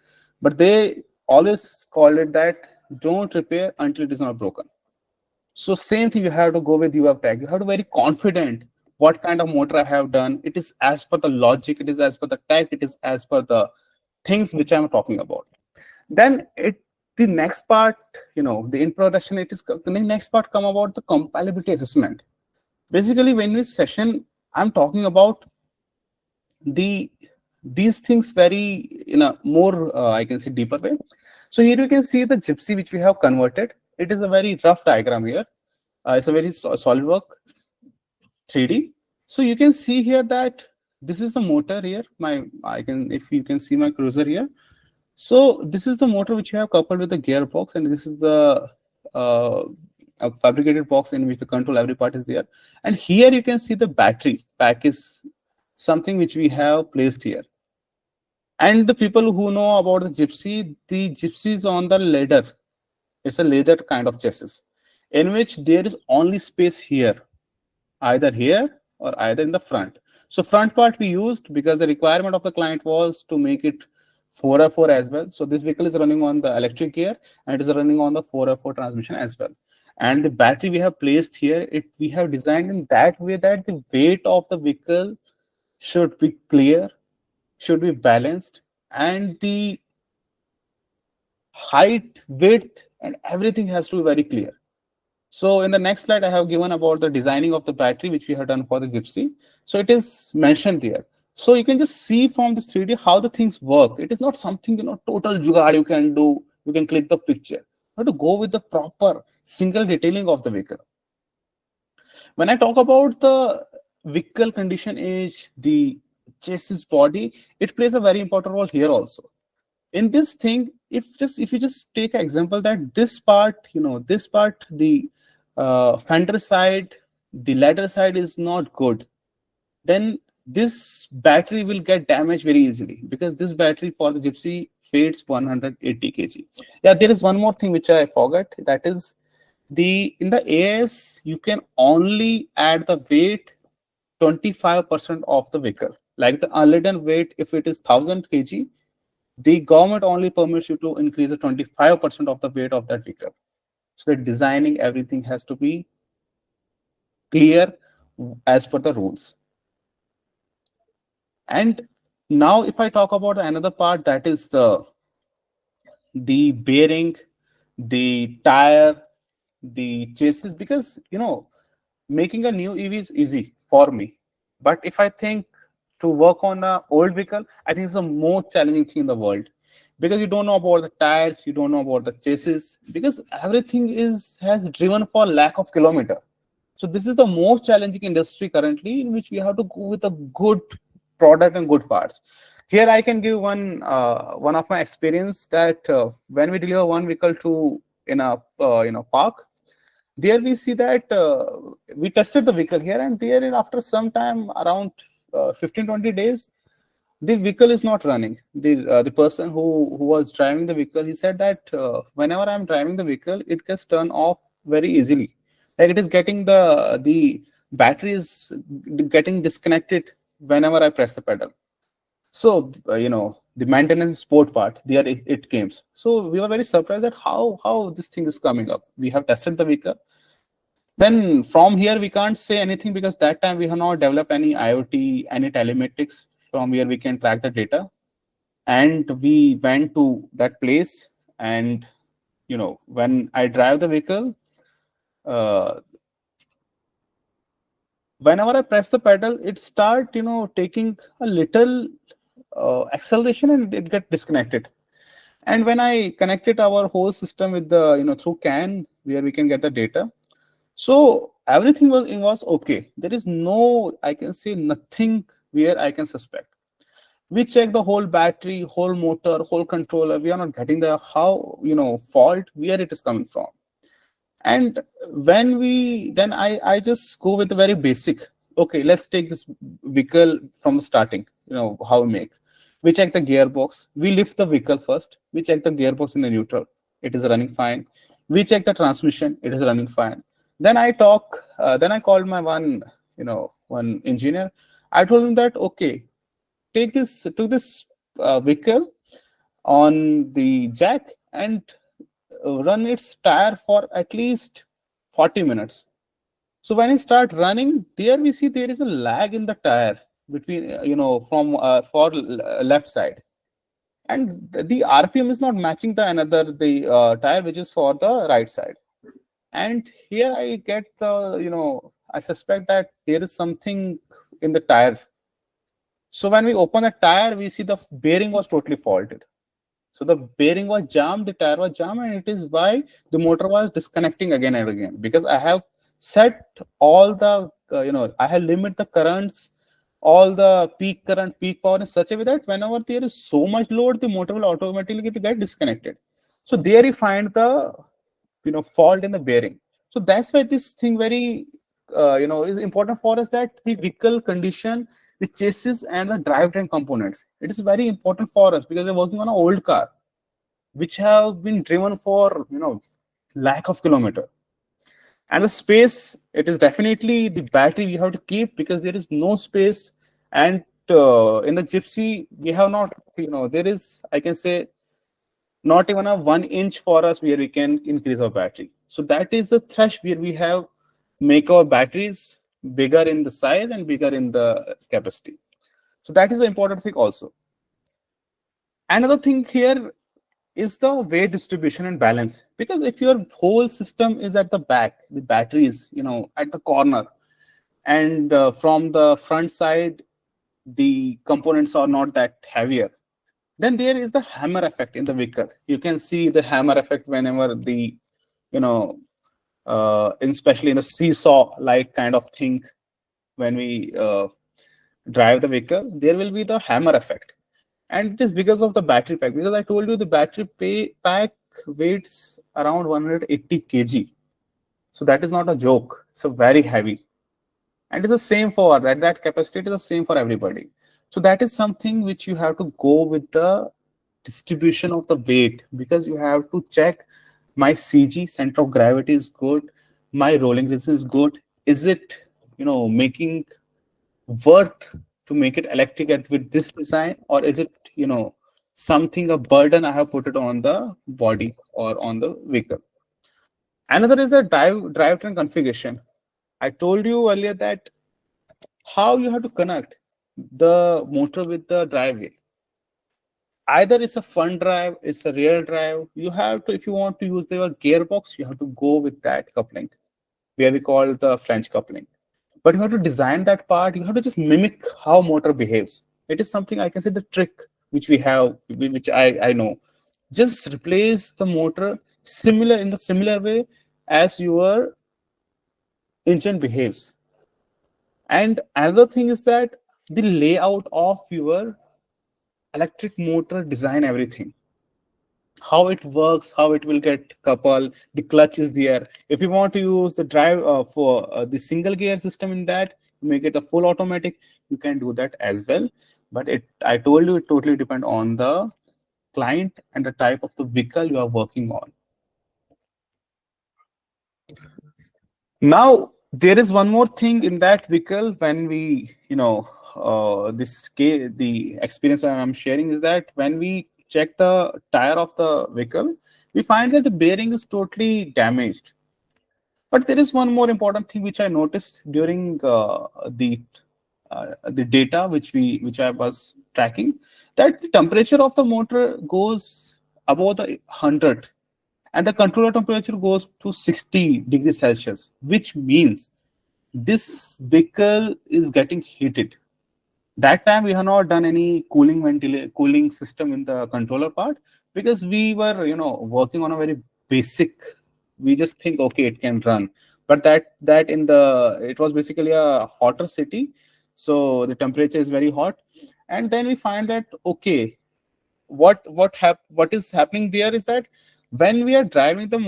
Speaker 7: but they always call it that don't repair until it is not broken. So same thing, you have to go with UF tag. You have to be very confident what kind of motor I have done. It is as per the logic, it is as per the tag, it is as per the things which I'm talking about. Then the next part, the introduction, the next part come about the compatibility assessment. Basically, when this session, I'm talking about these things very in a more, I can say, deeper way. So here you can see the Gypsy which we have converted. It is a very rough diagram here. It's a very SolidWorks 3D. So you can see here that this is the motor here. If you can see my cruiser here. So this is the motor which you have coupled with the gearbox, and this is the a fabricated box in which the control every part is there. And here you can see the battery pack is something which we have placed here. And the people who know about the Gypsy is on the ladder. It's a ladder kind of chassis in which there is only space here, either here or either in the front. So front part we used because the requirement of the client was to make it 4x4 as well. So this vehicle is running on the electric gear and it is running on the 4x4 transmission as well. And the battery we have placed here, we have designed in that way that the weight of the vehicle should be clear, should be balanced, and the height, width, and everything has to be very clear. So in the next slide, I have given about the designing of the battery, which we have done for the Gypsy. So it is mentioned there. So you can just see from this 3D how the things work. It is not something, total jugaad you can do. You can click the picture. You have to go with the proper single detailing of the vehicle. When I talk about the vehicle condition age, the chassis body, it plays a very important role here also. In this thing, if you just take an example that this part, the fender side, the ladder side is not good, then this battery will get damaged very easily, because this battery for the Gypsy weighs 180 kg. Yeah, there is one more thing which I forgot. That is in the AS, you can only add the weight 25% of the vehicle. Like the unladen weight, if it is 1000 kg, the government only permits you to increase the 25% of the weight of that vehicle. So the designing, everything has to be clear as per the rules. And now if I talk about another part, that is the bearing, the tire, the chassis, because making a new EV is easy for me, but if I think to work on an old vehicle, I think it's the most challenging thing in the world, because you don't know about the tires, you don't know about the chassis, because everything has driven for lack of kilometer. So this is the most challenging industry currently, in which we have to go with a good product and good parts. Here I can give one of my experience, that when we deliver one vehicle to in a park, there we see that we tested the vehicle here, and there after some time, around 15-20 days, the vehicle is not running. The person who was driving the vehicle, he said that whenever I'm driving the vehicle, it gets turned off very easily. Like it is getting the battery is getting disconnected whenever I press the pedal. So the maintenance support part, there it came. So we were very surprised at how this thing is coming up. We have tested the vehicle. Then from here we can't say anything, because that time we have not developed any IoT, any telematics from where we can track the data. And we went to that place, and when I drive the vehicle, whenever I press the pedal, it start taking a little acceleration, and it get disconnected. And when I connected our whole system with the through CAN, where we can get the data, so everything was okay. There is no, I can say, nothing where I can suspect. We check the whole battery, whole motor, whole controller. We are not getting the fault where it is coming from. And when I just go with the very basic. Okay, let's take this vehicle from the starting. How we make. We check the gearbox. We lift the vehicle first. We check the gearbox in the neutral. It is running fine. We check the transmission. It is running fine. Then I called my one engineer. I told him that, okay, take this vehicle on the jack and run its tire for at least 40 minutes. So when it start running, there we see there is a lag in the tire between, from for left side. And the RPM is not matching the tire which is for the right side. And here I get I suspect that there is something in the tire. So when we open the tire, we see the bearing was totally faulted. So the bearing was jammed, the tire was jammed, and it is why the motor was disconnecting again and again. Because I have set all the, I have limit the currents, all the peak current, peak power in such a way that whenever there is so much load, the motor will automatically get disconnected. So there you find the fault in the bearing. So that's why this thing very is important for us, that the vehicle condition, the chassis and the drivetrain components, it is very important for us, because we're working on an old car which have been driven for lack of kilometer. And the space, it is definitely the battery we have to keep, because there is no space. And in the Gypsy we have not, there is, I can say, not even a 1 inch for us where we can increase our battery. So that is the thresh where we have make our batteries bigger in the size and bigger in the capacity. So that is the important thing also. Another thing here, is the weight distribution and balance. Because if your whole system is at the back, the batteries, at the corner, and from the front side, the components are not that heavier, then there is the hammer effect in the vehicle. You can see the hammer effect whenever the, especially in the seesaw-like kind of thing, when we drive the vehicle, there will be the hammer effect. And it is because of the battery pack. Because I told you the battery pack weighs around 180 kg. So that is not a joke. It's a very heavy. And it's the same for that capacity is the same for everybody. So that is something which you have to go with the distribution of the weight, because you have to check my CG, center of gravity, is good, my rolling resistance is good. Is it making worth to make it electric with this design, or is it something, a burden I have put it on the body or on the vehicle? Another is the drivetrain configuration. I told you earlier that how you have to connect the motor with the drive wheel. Either it's a front drive, it's a rear drive. You have to, if you want to use your gearbox, you have to go with that coupling, where we call the flange coupling. But you have to design that part. You have to just mimic how motor behaves. It is something, I can say, the trick which we have, which I know. Just replace the motor in the similar way as your engine behaves. And another thing is that the layout of your electric motor, design everything, how it works, how it will get coupled, the clutch is there. If you want to use the drive for the single gear system in that, make it a full automatic, you can do that as well. But I told you, it totally depends on the client and the type of the vehicle you are working on. Now, there is one more thing in that vehicle when we, the experience I'm sharing is that when we check the tire of the vehicle, we find that the bearing is totally damaged. But there is one more important thing which I noticed during the data which I was tracking, that the temperature of the motor goes above the 100, and the controller temperature goes to 60 degrees Celsius, which means this vehicle is getting heated. That time we have not done any cooling system in the controller part, because we were working on a very basic. We just think, okay, it can run. But it was basically a hotter city, so the temperature is very hot. And then we find that, okay, what is happening there is that when we are driving the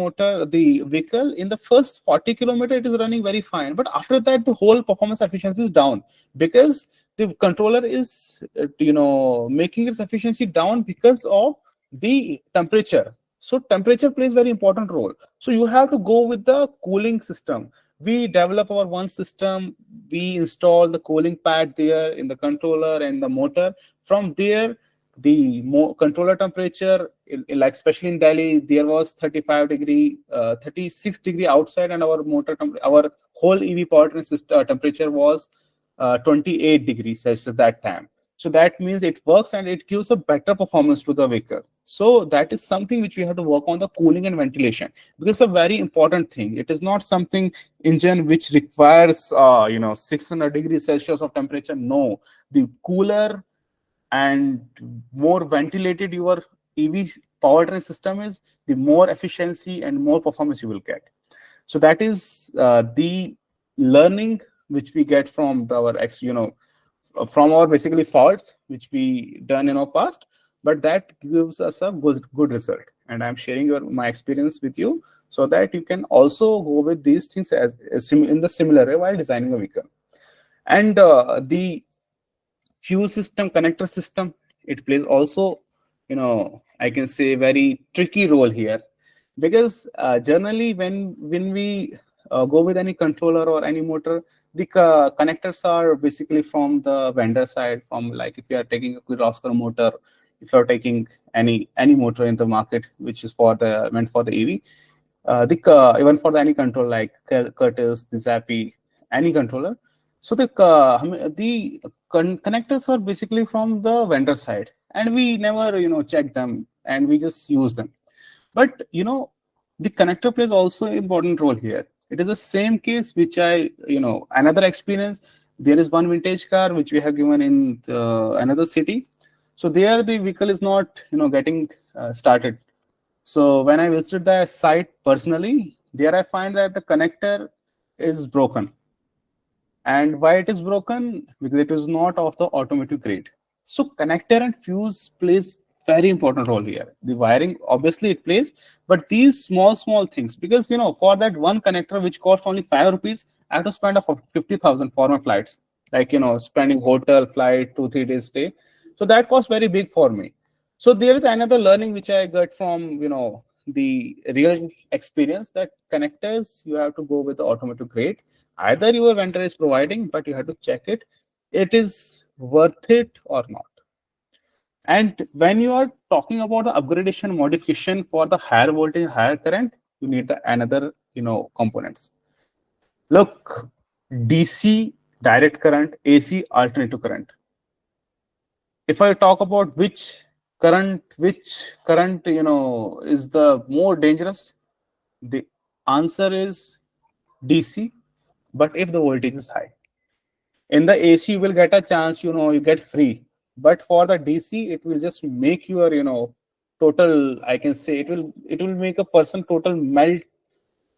Speaker 7: vehicle, in the first 40 kilometers, it is running very fine. But after that, the whole performance efficiency is down, because the controller is, making its efficiency down because of the temperature. So temperature plays very important role. So you have to go with the cooling system. We develop our one system. We install the cooling pad there in the controller and the motor. From there, the controller temperature, like especially in Delhi, there was 36 degree outside, and our our whole EV powertrain system temperature was 28 degrees Celsius at that time. So that means it works and it gives a better performance to the vehicle. So that is something which we have to work on, the cooling and ventilation, because it's a very important thing. It is not something engine which requires 600 degrees Celsius of temperature. No, the cooler and more ventilated your EV powertrain system is, the more efficiency and more performance you will get. So that is the learning which we get from from our basically faults which we done in our past, but that gives us a good result. And I'm sharing my experience with you so that you can also go with these things in the similar way while designing a vehicle. And the fuse system, connector system, it plays also, I can say, very tricky role here, because generally when we go with any controller or any motor, the connectors are basically from the vendor side. From, like, if you are taking a Kirloskar motor, if you are taking any motor in the market which is meant for the EV, even for any control like Curtis, the Zappi, any controller. So the connectors are basically from the vendor side, and we never check them and we just use them. But the connector plays also an important role here. It is the same case which I, another experience. There is one vintage car which we have given in another city. So there the vehicle is not, getting started. So when I visited the site personally, there I find that the connector is broken. And why it is broken? Because it is not of the automotive grade. So connector and fuse plays very important role here. The wiring, obviously it plays, but these small things, because for that one connector which cost only 5 rupees, I have to spend a 50,000 for my flights, like spending hotel, flight, 2-3 days stay. So that cost very big for me. So there is another learning which I got from the real experience, that connectors you have to go with the automotive grade. Either your vendor is providing, but you have to check it is worth it or not. And when you are talking about the upgradation modification for the higher voltage, higher current, you need the another components. Look, DC direct current, AC alternative current. If I talk about which current is the more dangerous, the answer is DC. But if the voltage is high, in the AC you will get a chance, you get free. But for the DC, it will just make your total, I can say it will make a person total melt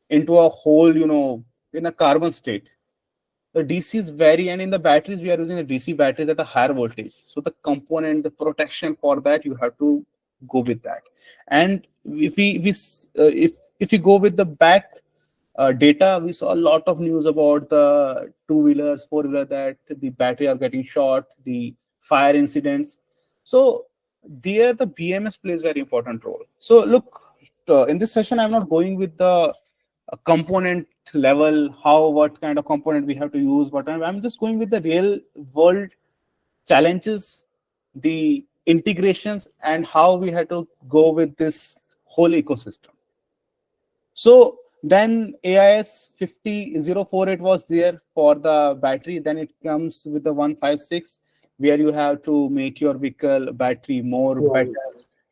Speaker 7: into a whole in a carbon state. The DC is very, and in the batteries we are using the DC batteries at a higher voltage. So the component, the protection for that, you have to go with that. And if we go with the back data, we saw a lot of news about the 2-wheelers, 4-wheeler, that the battery are getting short, the fire incidents. So there the BMS plays very important role. So look, in this session I'm not going with the component level, what kind of component we have to use, I'm just going with the real world challenges, the integrations, and how we had to go with this whole ecosystem. So then AIS 50048 was there for the battery. Then it comes with the 156, where you have to make your vehicle battery more better.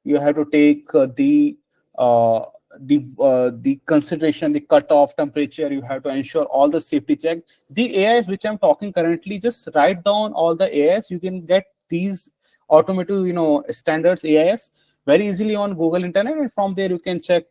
Speaker 7: You have to take the consideration, the cutoff temperature. You have to ensure all the safety check. The AIS which I'm talking currently, just write down all the AIS. You can get these automotive standards AIS very easily on Google Internet, and from there you can check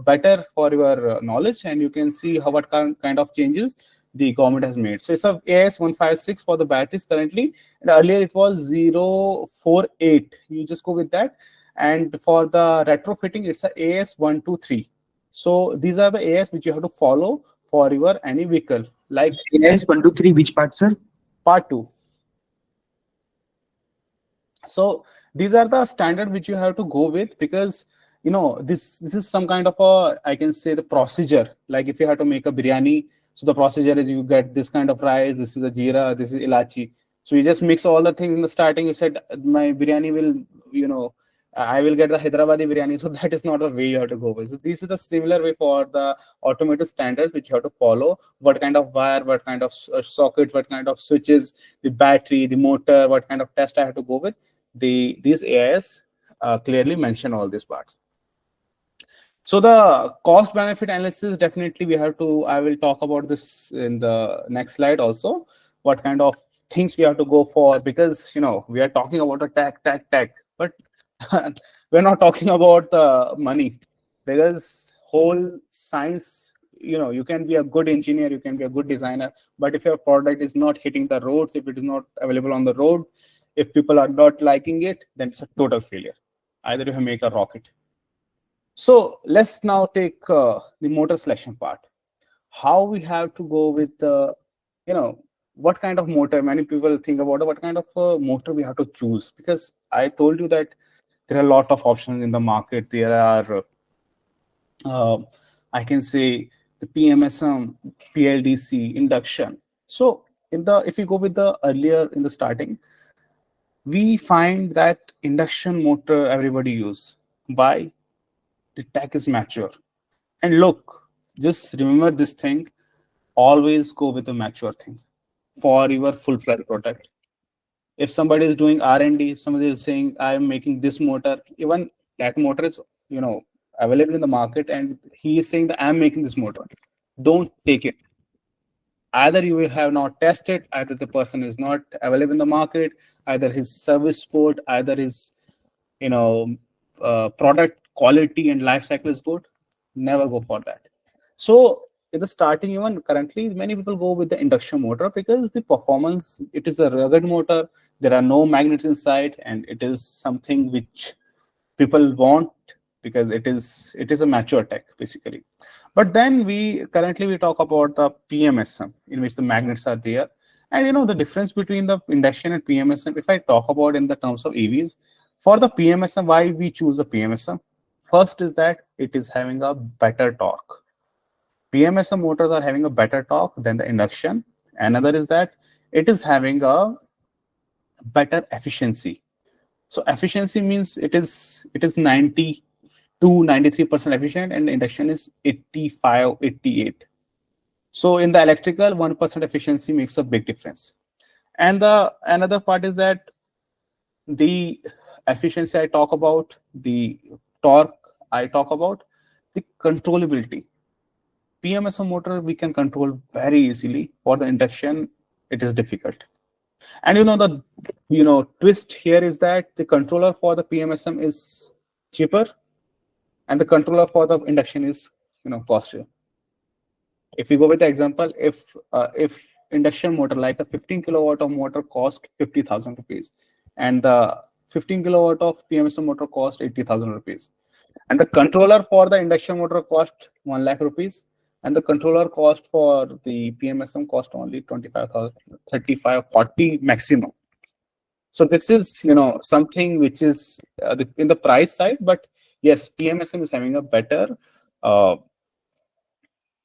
Speaker 7: better for your knowledge, and you can see what kind of changes the government has made. So it's a AIS 156 for the batteries currently, and earlier it was 048. You just go with that. And for the retrofitting, it's a AIS 123. So these are the AIS which you have to follow for your any vehicle. Like
Speaker 9: AIS 123, which part, sir?
Speaker 7: Part 2. So these are the standard which you have to go with, because this is some kind of a, I can say, the procedure. Like if you have to make a biryani, so the procedure is you get this kind of rice, this is a jeera, this is ilachi. So you just mix all the things in the starting. You said my biryani will, I will get the Hyderabadi biryani. So that is not the way you have to go with. So this is the similar way for the automotive standards which you have to follow. What kind of wire, what kind of sockets, what kind of switches, the battery, the motor, what kind of test I have to go with. These AIS clearly mention all these parts. So the cost benefit analysis, definitely we have to, I will talk about this in the next slide also, what kind of things we have to go for, because we are talking about a tech, but we're not talking about the money, because whole science, you can be a good engineer, you can be a good designer, but if your product is not hitting the roads, if it is not available on the road, if people are not liking it, then it's a total failure. Either you make a rocket. So let's now take the motor selection part. How we have to go with the, what kind of motor. Many people think about what kind of motor we have to choose, because I told you that there are a lot of options in the market. There are, I can say, the PMSM, PLDC, induction. So if you go with the earlier in the starting, we find that induction motor everybody use. Why? The tech is mature. And look, just remember this thing, always go with the mature thing for your full-fledged product. If somebody is doing R&D, if somebody is saying, I'm making this motor, even That motor is, available in the market, and he is saying that I'm making this motor. Don't take it. Either you will have not tested, either the person is not available in the market, either his service support, either his, product quality and life cycle is good. Never go for that. So in the starting, even currently, many people go with the induction motor because the performance, it is a rugged motor. There are no magnets inside, and it is something which people want because it is a mature tech basically. But then we talk about the PMSM, in which the magnets are there. And the difference between the induction and PMSM, if I talk about in the terms of EVs, for the PMSM, why we choose the PMSM? First is that it is having a better torque. PMSM motors are having a better torque than the induction. Another is that it is having a better efficiency. So efficiency means it is 90 to 93% efficient, and induction is 85, 88. So in the electrical, 1% efficiency makes a big difference. And the another part is that the efficiency I talk about, the torque I talk about, the controllability. PMSM motor we can control very easily. For the induction, it is difficult. And the twist here is that the controller for the PMSM is cheaper, and the controller for the induction is costlier. If we go with the example, if induction motor like a 15 kilowatt of motor cost 50,000 rupees, and the 15 kilowatt of PMSM motor cost 80,000 rupees, and the controller for the induction motor cost 1 lakh rupees, and the controller cost for the PMSM cost only 25,000, 35, 40 maximum. So this is something which is in the price side, but yes, PMSM is having a better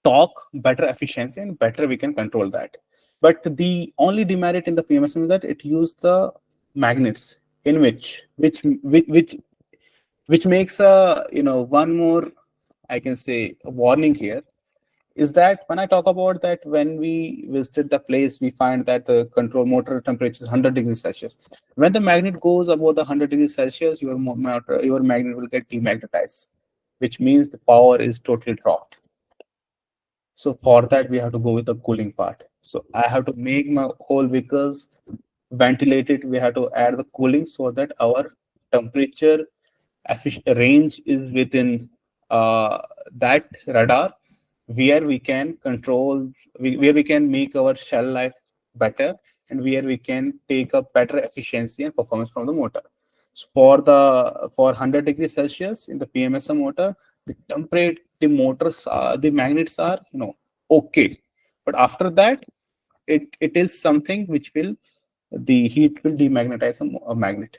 Speaker 7: torque, better efficiency, and better we can control that. But the only demerit in the PMSM is that it uses the magnets, in which makes a one more, I can say, a warning here, is that when I talk about that, when we visited the place, we find that the control motor temperature is 100 degrees Celsius. When the magnet goes above the 100 degrees Celsius, your magnet will get demagnetized, which means the power is totally dropped. So for that, we have to go with the cooling part. So I have to make my whole vehicles ventilated. We have to add the cooling so that our temperature range is within that radar, where we can control, where we can make our shell life better, and where we can take a better efficiency and performance from the motor. So for 100 degrees Celsius in the PMSM motor, the magnets are okay, but after that, it is something which the heat will demagnetize a magnet.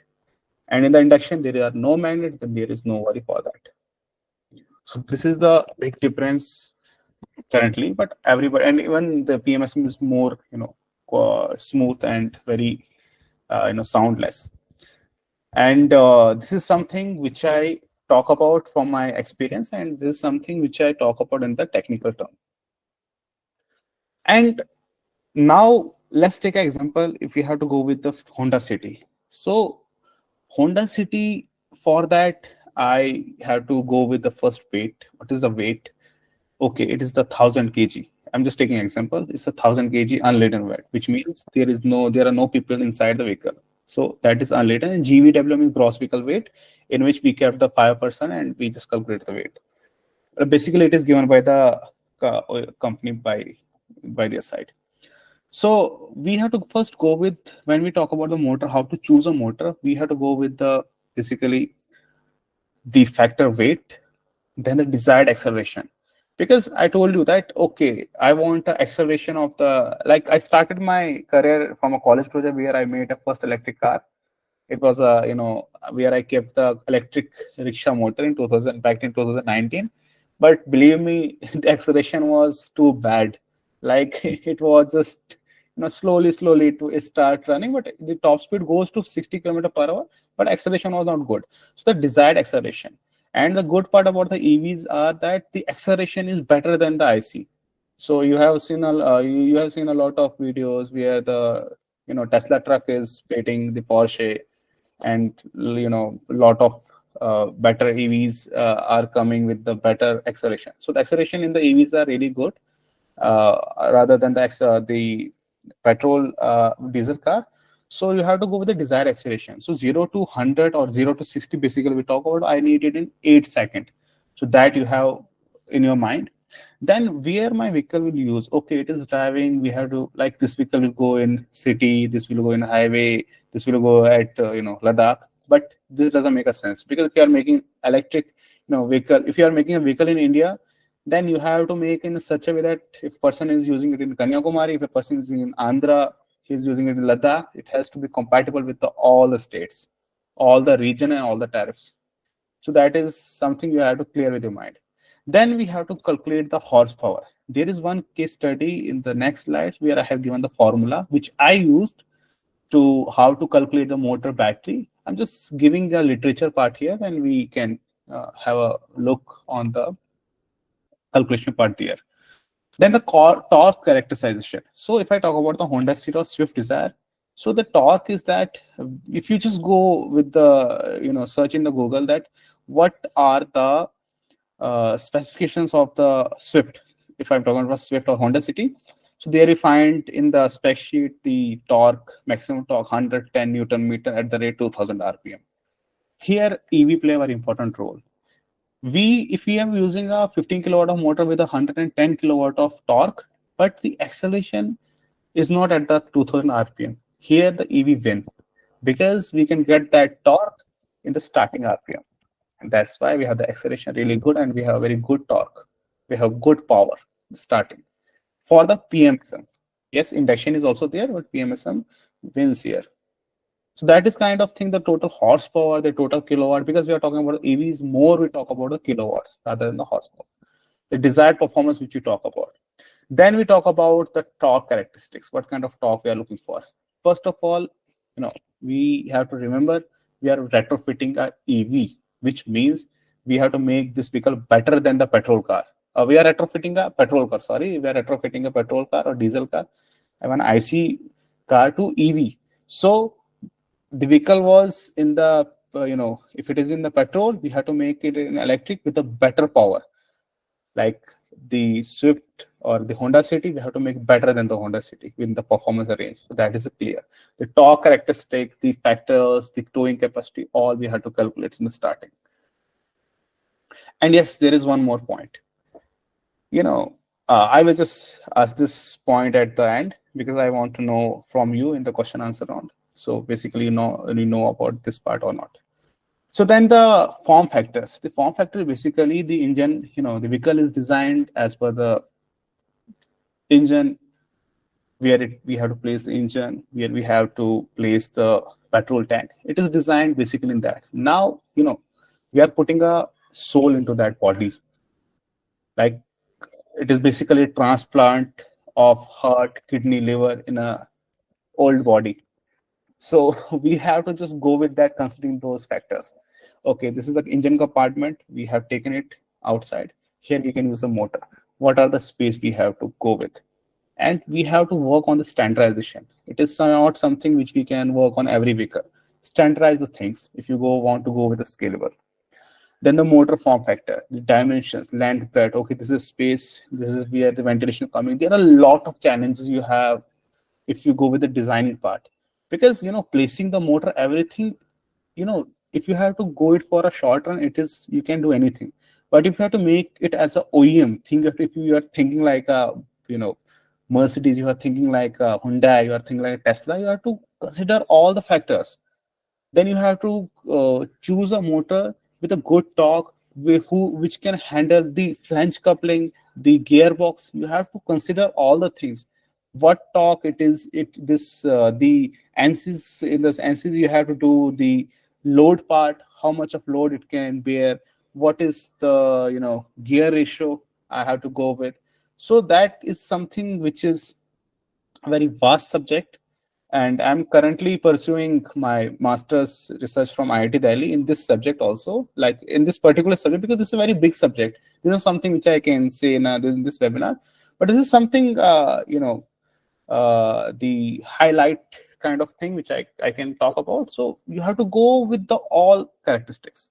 Speaker 7: And in the induction, there are no magnet, then there is no worry for that. So this is the big difference currently, but everybody, and even the PMSM is more smooth and very soundless. And this is something which I talk about from my experience, and this is something which I talk about in the technical term. And now let's take an example. If we have to go with the Honda City, so Honda City, for that I have to go with the first weight. What is the weight? Okay, it is the 1000 kg. I'm just taking an example. It's a 1000 kg unladen weight, which means there are no people inside the vehicle. So that is unladen. And GVW means gross vehicle weight, in which we kept the 5% and we just calculate the weight. But basically, it is given by the company by their side. So we have to first go with, when we talk about the motor, how to choose a motor, we have to go with basically the factor weight, then the desired acceleration. Because I told you that, okay, I want the acceleration of I started my career from a college project where I made a first electric car. It was where I kept the electric rickshaw motor back in 2019. But believe me, the acceleration was too bad. Like it was just slowly to start running, but the top speed goes to 60 km/h, but acceleration was not good. So the desired acceleration. And the good part about the EVs are that the acceleration is better than the IC. So you have seen a lot of videos where the Tesla truck is beating the Porsche, and a lot of better EVs are coming with the better acceleration. So the acceleration in the EVs are really good rather than the petrol diesel car. So you have to go with the desired acceleration. So 0 to 100 or 0 to 60, basically we talk about, I need it in 8 seconds. So that you have in your mind. Then where my vehicle will use, okay, it is driving, we have to, like, this vehicle will go in city, this will go in highway, this will go at Ladakh. But this doesn't make a sense, because if you are making electric vehicle, if you are making a vehicle in India, then you have to make in such a way that if person is using it in Kanyakumari, if a person is in Andhra, he's using it in Ladakh, it has to be compatible with all the states, all the region and all the tariffs. So that is something you have to clear with your mind. Then we have to calculate the horsepower. There is one case study in the next slides where I have given the formula, which I used to how to calculate the motor battery. I'm just giving the literature part here, and we can have a look on the calculation part there. Then the torque characterization. So if I talk about the Honda City or Swift Desire, so the torque is that if you just go with the search in the Google that what are the specifications of the Swift, if I'm talking about Swift or Honda City, so there you find in the spec sheet the torque, maximum torque 110 Newton meter at the rate 2000 RPM. Here EV play a very important role. If we are using a 15 kilowatt of motor with 110 kilowatt of torque, but the acceleration is not at the 2000 RPM, here the EV win, because we can get that torque in the starting RPM. And that's why we have the acceleration really good, and we have very good torque. We have good power starting. For the PMSM, yes, induction is also there, but PMSM wins here. So that is kind of thing, the total horsepower, the total kilowatt, because we are talking about EVs more, we talk about the kilowatts rather than the horsepower. The desired performance which we talk about. Then we talk about the torque characteristics, what kind of torque we are looking for. First of all, we have to remember we are retrofitting a EV, which means we have to make this vehicle better than the petrol car. We are retrofitting a petrol car, we are retrofitting a petrol car or diesel car, an IC car to EV. So the vehicle was in the, if it is in the petrol, we have to make it in electric with a better power. Like the Swift or the Honda City, we have to make better than the Honda City with the performance range. So that is clear. The torque characteristic, the factors, the towing capacity, all we have to calculate in the starting. And yes, there is one more point. I will just ask this point at the end because I want to know from you in the question answer round. So basically, you know about this part or not. So then the form factors. The form factor basically the engine, the vehicle is designed as per the engine, where we have to place the engine, where we have to place the petrol tank. It is designed basically in that. Now, we are putting a soul into that body. Like it is basically a transplant of heart, kidney, liver in a old body. So we have to just go with that, considering those factors. Okay, this is the engine compartment. We have taken it outside. Here we can use a motor. What are the space we have to go with? And we have to work on the standardization. It is not something which we can work on every vehicle. Standardize the things if you want to go with a scalable. Then the motor form factor, the dimensions, land breadth. Okay, this is space. This is where the ventilation is coming. There are a lot of challenges you have if you go with the designing part. Because placing the motor, everything, if you have to go it for a short run, you can do anything. But if you have to make it as a OEM, if you are thinking like a Mercedes, you are thinking like a Hyundai, you are thinking like a Tesla, you have to consider all the factors. Then you have to choose a motor with a good torque, which can handle the flange coupling, the gearbox. You have to consider all the things. What torque it is, the ANSYS, in this ANSYS you have to do the load part, how much of load it can bear, what is the gear ratio I have to go with. So that is something which is a very vast subject, and I'm currently pursuing my master's research from IIT Delhi in this subject also, like in this particular subject, because this is a very big subject. This is something which I can say in this webinar, but this is something the highlight kind of thing which I can talk about. So you have to go with the all characteristics.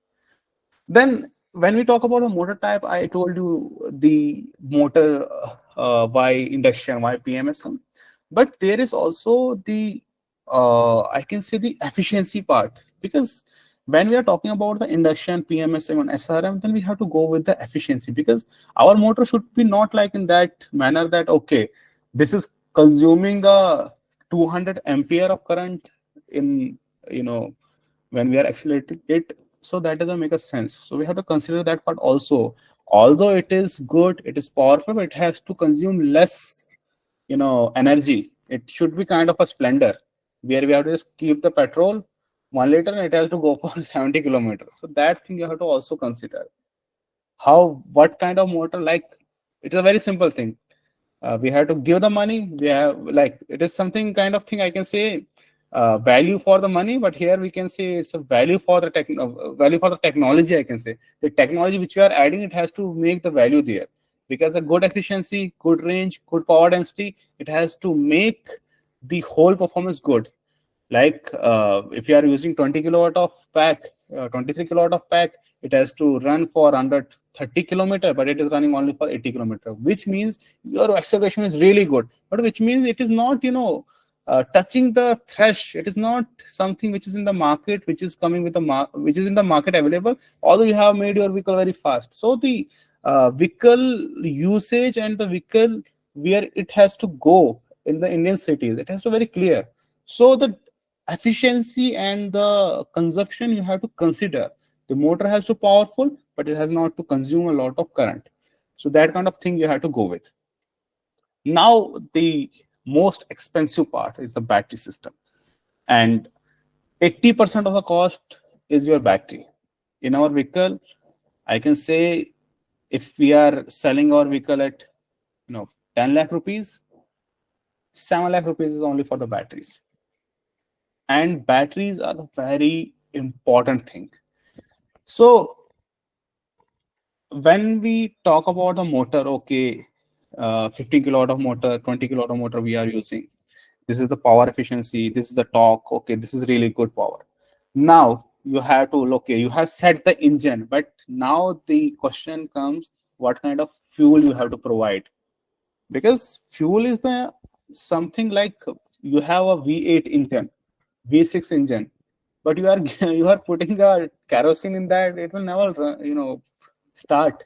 Speaker 7: Then when we talk about the motor type, I told you the motor by induction, by PMSM, but there is also the I can say the efficiency part, because when we are talking about the induction, PMSM and SRM, then we have to go with the efficiency, because our motor should be not like in that manner that, okay, this is consuming a 200 ampere of current in, when we are accelerating it. So that doesn't make a sense. So we have to consider that part also. Although it is good, it is powerful, but it has to consume less, energy. It should be kind of a splendor where we have to just keep the petrol 1 liter and it has to go for 70 kilometers. So that thing you have to also consider. What kind of motor, like, it's a very simple thing. We have to give the money. We have, like, it is something kind of thing I can say, value for the money, but here we can say it's a value for the technology. I can say the technology which you are adding, it has to make the value there, because a good efficiency, good range, good power density, it has to make the whole performance good. Like if you are using 20 kilowatt of pack, 23 kilowatt of pack, it has to run for under 30 kilometer, but it is running only for 80 kilometer, which means your acceleration is really good, but which means it is not, touching the thresh. It is not something which is in the market, which is coming with the which is in the market available, although you have made your vehicle very fast. So the vehicle usage and the vehicle where it has to go in the Indian cities, it has to very clear. So the efficiency and the consumption you have to consider. The motor has to powerful, but it has not to consume a lot of current. So that kind of thing you have to go with. Now the most expensive part is the battery system, and 80% of the cost is your battery. In our vehicle, I can say if we are selling our vehicle at 10 lakh rupees, 7 lakh rupees is only for the batteries. And batteries are the very important thing. So when we talk about the motor, okay, 15 kilowatt of motor, 20 kilowatt of motor we are using. This is the power efficiency. This is the torque. Okay, this is really good power. Now you have to, okay, you have set the engine, but now the question comes, what kind of fuel you have to provide? Because fuel is the something like you have a V8 engine, V6 engine, but you are putting a kerosene in that, it will never start.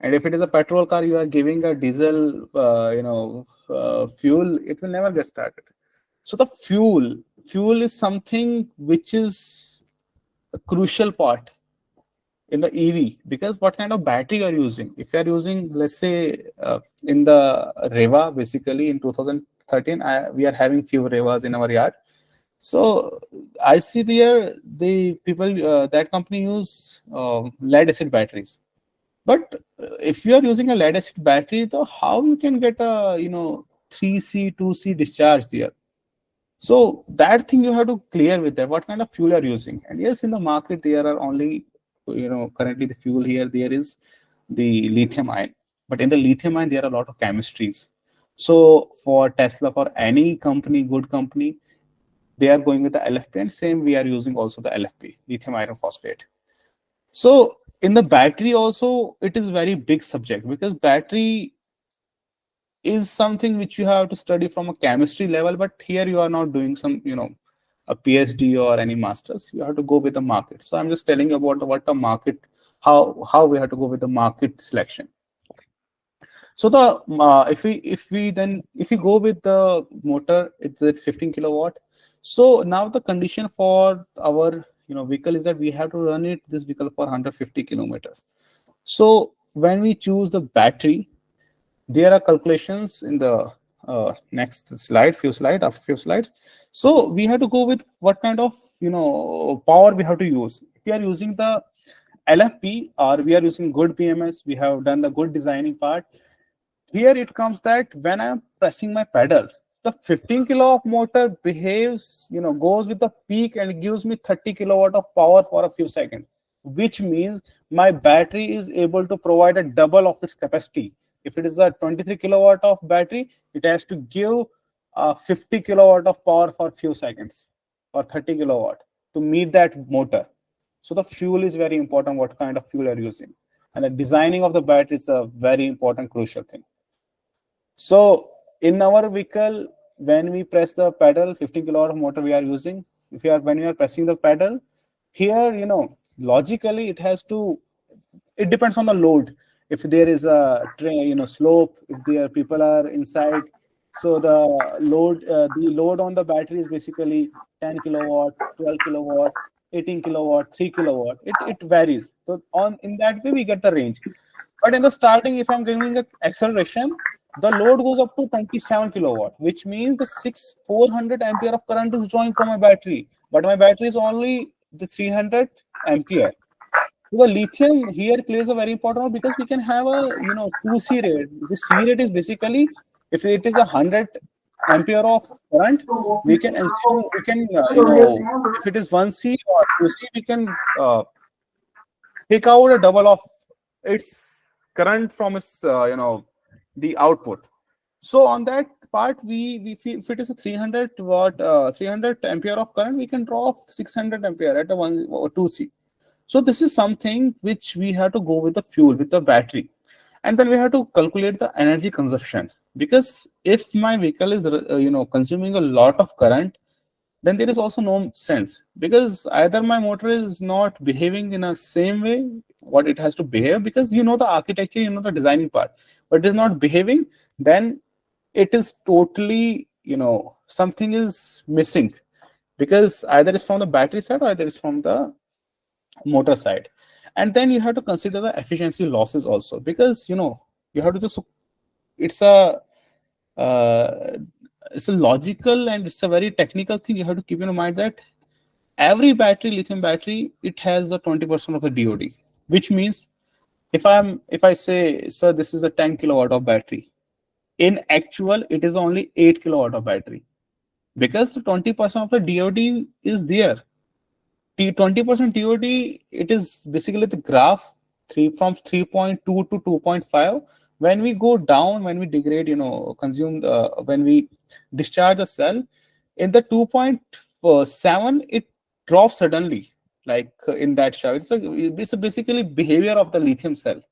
Speaker 7: And if it is a petrol car, you are giving a diesel fuel, it will never get started. So the fuel is something which is a crucial part in the EV, because what kind of battery you are using. If you are using, let's say, in the Reva, basically in 2013, we are having few Revas in our yard. So I see there the people, that company use lead acid batteries. But if you are using a lead acid battery, though, how you can get a 3C, 2C discharge there? So that thing you have to clear with that. What kind of fuel you are using? And yes, in the market there are only currently the fuel here there is the lithium ion, but in the lithium ion there are a lot of chemistries. So for Tesla, for any company, good company, they are going with the LFP, and same we are using also the LFP, lithium iron phosphate. So in the battery also, it is very big subject, because battery is something which you have to study from a chemistry level, but here you are not doing some a PhD or any masters. You have to go with the market. So I'm just telling you about what the market, how we have to go with the market selection. So the if we go with the motor, it's at 15 kilowatt. So now the condition for our vehicle is that we have to run this vehicle for 150 kilometers. So when we choose the battery, there are calculations in the next slide, after few slides. So we have to go with what kind of power we have to use. If we are using the LFP or we are using good PMS, we have done the good designing part. Here it comes that when I am pressing my pedal, the 15 kilowatt motor behaves, goes with the peak and gives me 30 kilowatt of power for a few seconds, which means my battery is able to provide a double of its capacity. If it is a 23 kilowatt of battery, it has to give 50 kilowatt of power for a few seconds or 30 kilowatt to meet that motor. So the fuel is very important, what kind of fuel you're using. And the designing of the battery is a very important, crucial thing. So in our vehicle, when we press the pedal, 15 kilowatt motor we are using, when we are pressing the pedal, here, logically it has to, it depends on the load. If there is a slope, if there people are inside, so the load on the battery is basically 10 kilowatt, 12 kilowatt, 18 kilowatt, 3 kilowatt. It varies. So in that way we get the range. But in the starting, if I'm giving an acceleration, the load goes up to 27 kilowatt, which means the 400 ampere of current is drawing from my battery, but my battery is only the 300 ampere. So the lithium here plays a very important role, because we can have a 2C rate. The C rate is basically, if it is 100 ampere of current, we can assume, if it is 1C or 2C, we can take out a double of its current from its the output. So on that part, we feel if it is a 300 ampere of current, we can draw 600 ampere at a 1 or 2C. So this is something which we have to go with the fuel, with the battery, and then we have to calculate the energy consumption. Because if my vehicle is consuming a lot of current, then there is also no sense, because either my motor is not behaving in a same way what it has to behave, because the architecture, the designing part, but it is not behaving, then it is totally, something is missing, because either it's from the battery side or either it's from the motor side. And then you have to consider the efficiency losses also, because you have to just, it's a logical and it's a very technical thing. You have to keep in mind that every battery, lithium battery, it has the 20% of the DOD, which means if I say, sir, this is a 10 kilowatt of battery, in actual it is only 8 kilowatt of battery, because the 20% of the DOD is there. The 20% DOD, it is basically the graph from 3.2 to 2.5. When we go down, when we degrade, when we discharge the cell, in the 2.7, it drops suddenly, like in that chart. It's basically behavior of the lithium cell,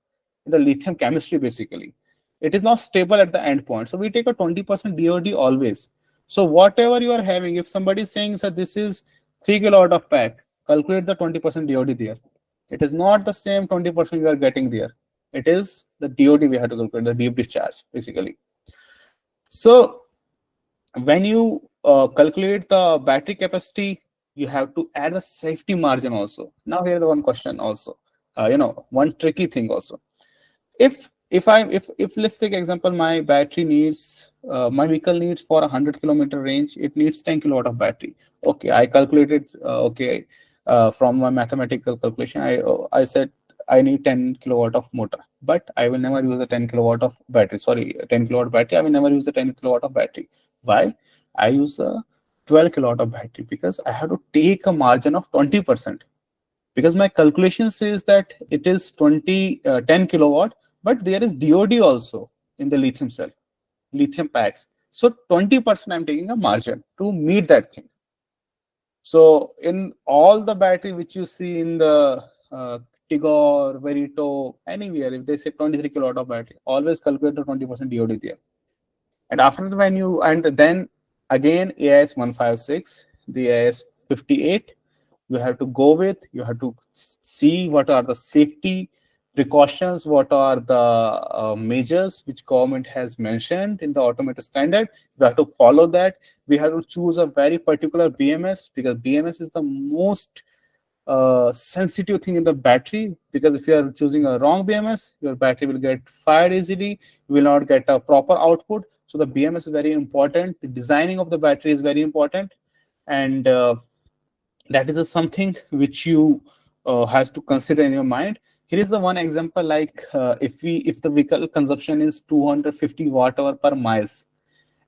Speaker 7: the lithium chemistry basically. It is not stable at the end point. So we take a 20% DOD always. So whatever you are having, if somebody is saying that this is 3 kilowatt of pack, calculate the 20% DOD there. It is not the same 20% you are getting there. It is the DOD we have to calculate, the deep discharge basically. So when you calculate the battery capacity, you have to add a safety margin also. Now here's the one question also, one tricky thing also. If let's take example, my battery needs, my vehicle needs for 100 kilometer range, it needs 10 kilowatt of battery. Okay, I calculated, from my mathematical calculation, I said I need 10 kilowatt of motor, but I will never use the 10 kilowatt of battery. Sorry, 10 kilowatt battery. I will never use the 10 kilowatt of battery. Why? I use a 12 kilowatt of battery, because I have to take a margin of 20%, because my calculation says that it is 10 kilowatt, but there is DOD also in the lithium cell, lithium packs. So 20% I'm taking a margin to meet that thing. So in all the battery which you see in the Tigor, Verito, anywhere, if they say 23 kilowatt of battery, always calculate the 20% DOD there. And after that, then again AIS 156, the AIS 58, you have to go with, you have to see what are the safety precautions, what are the measures which government has mentioned in the automotive standard. We have to follow that. We have to choose a very particular BMS, because BMS is the most sensitive thing in the battery, because if you are choosing a wrong BMS, your battery will get fired easily, you will not get a proper output. So the BMS is very important. The designing of the battery is very important, and that is something which you has to consider in your mind. Here is the one example, like if the vehicle consumption is 250 watt-hour per miles,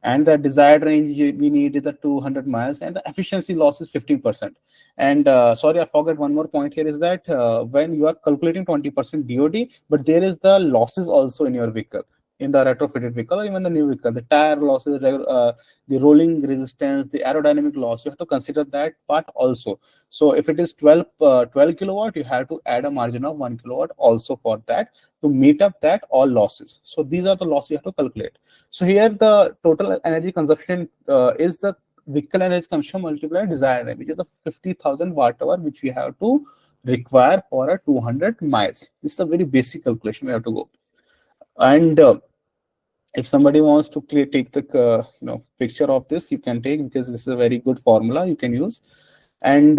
Speaker 7: and the desired range we need is the 200 miles, and the efficiency loss is 15%. And sorry, I forgot one more point here, is that when you are calculating 20% DOD, but there is the losses also in your vehicle. in the retrofitted vehicle or even the new vehicle. The tire losses, the rolling resistance, the aerodynamic loss, you have to consider that part also. So if it is 12 kilowatt, you have to add a margin of 1 kilowatt also for that to meet up that all losses. So these are the losses you have to calculate. So here the total energy consumption is the vehicle energy consumption multiplied desired range, which is a 50,000 watt hour, which we have to require for a 200 miles. This is a very basic calculation we have to go. And if somebody wants to take the picture of this, you can take, because this is a very good formula you can use. And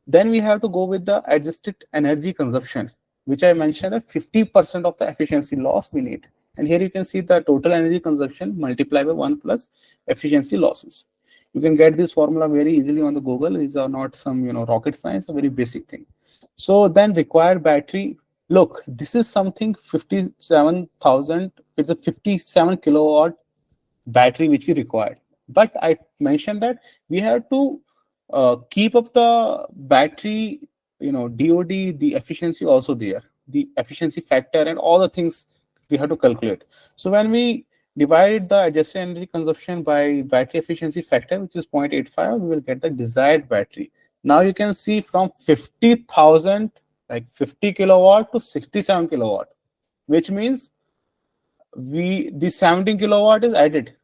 Speaker 7: then we have to go with the adjusted energy consumption, which I mentioned that 50% of the efficiency loss we need. And here you can see the total energy consumption multiplied by 1 plus efficiency losses. You can get this formula very easily on the Google. These are not some rocket science, a very basic thing. So then required battery. Look, this is something 57,000. It's a 57 kilowatt battery which we required. But I mentioned that we have to keep up the battery, DOD, the efficiency also there, the efficiency factor and all the things we have to calculate. So when we divide the adjusted energy consumption by battery efficiency factor, which is 0.85, we will get the desired battery. Now you can see from 50,000, like 50 kilowatt to 67 kilowatt, which means the 17 kilowatt is added.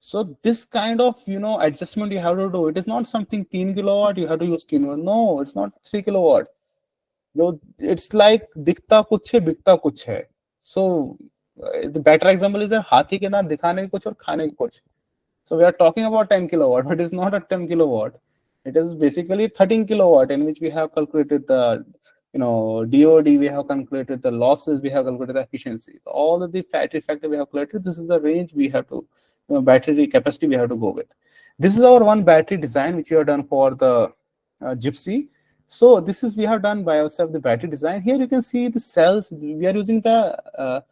Speaker 7: So this kind of adjustment you have to do. It is not something 3 kilowatt you have to use kilowatt. No, it's not 3 kilowatt. It's like दिखता कुछ है बिकता कुछ है. So the better example is that हाथी के दांत दिखाने के कुछ और खाने के कुछ. So we are talking about 10 kilowatt, but it's not a 10 kilowatt. It is basically 13 kilowatt, in which we have calculated the DOD, we have calculated the losses, we have calculated the efficiency. All of the battery factor we have calculated. This is the range we have to, battery capacity we have to go with. This is our one battery design which we have done for the Gypsy. So this is we have done by ourselves the battery design. Here you can see the cells. We are using the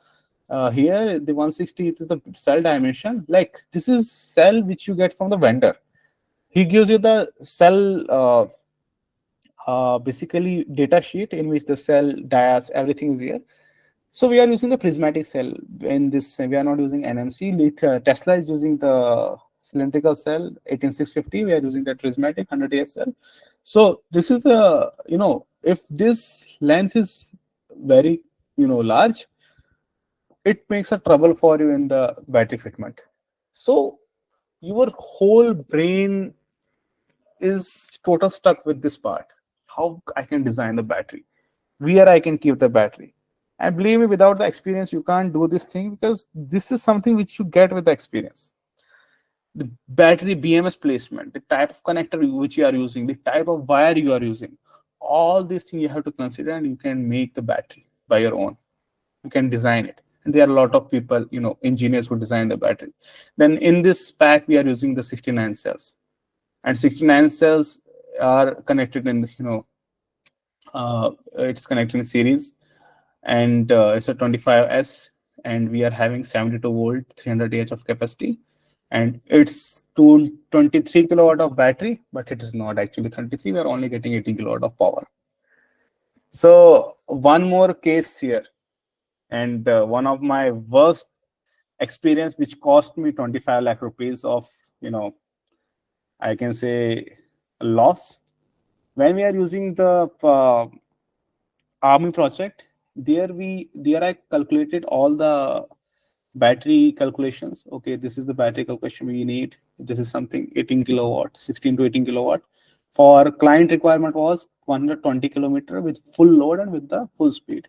Speaker 7: here the 160. It is the cell dimension. Like this is cell which you get from the vendor. He gives you the cell basically data sheet in which the cell dias, everything is here. So we are using the prismatic cell in this. We are not using NMC. Tesla is using the cylindrical cell 18650. We are using the prismatic 100 AH cell. So this is a if this length is very large, it makes a trouble for you in the battery fitment. So your whole brain is total stuck with this part. How I can design the battery, where I can keep the battery. And believe me, without the experience, you can't do this thing, because this is something which you get with the experience. The battery BMS placement, the type of connector which you are using, the type of wire you are using, all these things you have to consider, and you can make the battery by your own. You can design it. And there are a lot of people, engineers who design the battery. Then in this pack, we are using the 69 cells. And 69 cells are connected in, it's connected in series. And it's a 25S. And we are having 72 volt, 300 Ah of capacity. And it's 23 kilowatt of battery, but it is not actually 33. We are only getting 18 kilowatt of power. So one more case here. And one of my worst experience, which cost me 25 lakh rupees of, I can say loss. When we are using the Army project, there I calculated all the battery calculations. Okay, this is the battery calculation we need. This is something 18 kilowatt, 16 to 18 kilowatt. For client requirement was 120 kilometer with full load and with the full speed.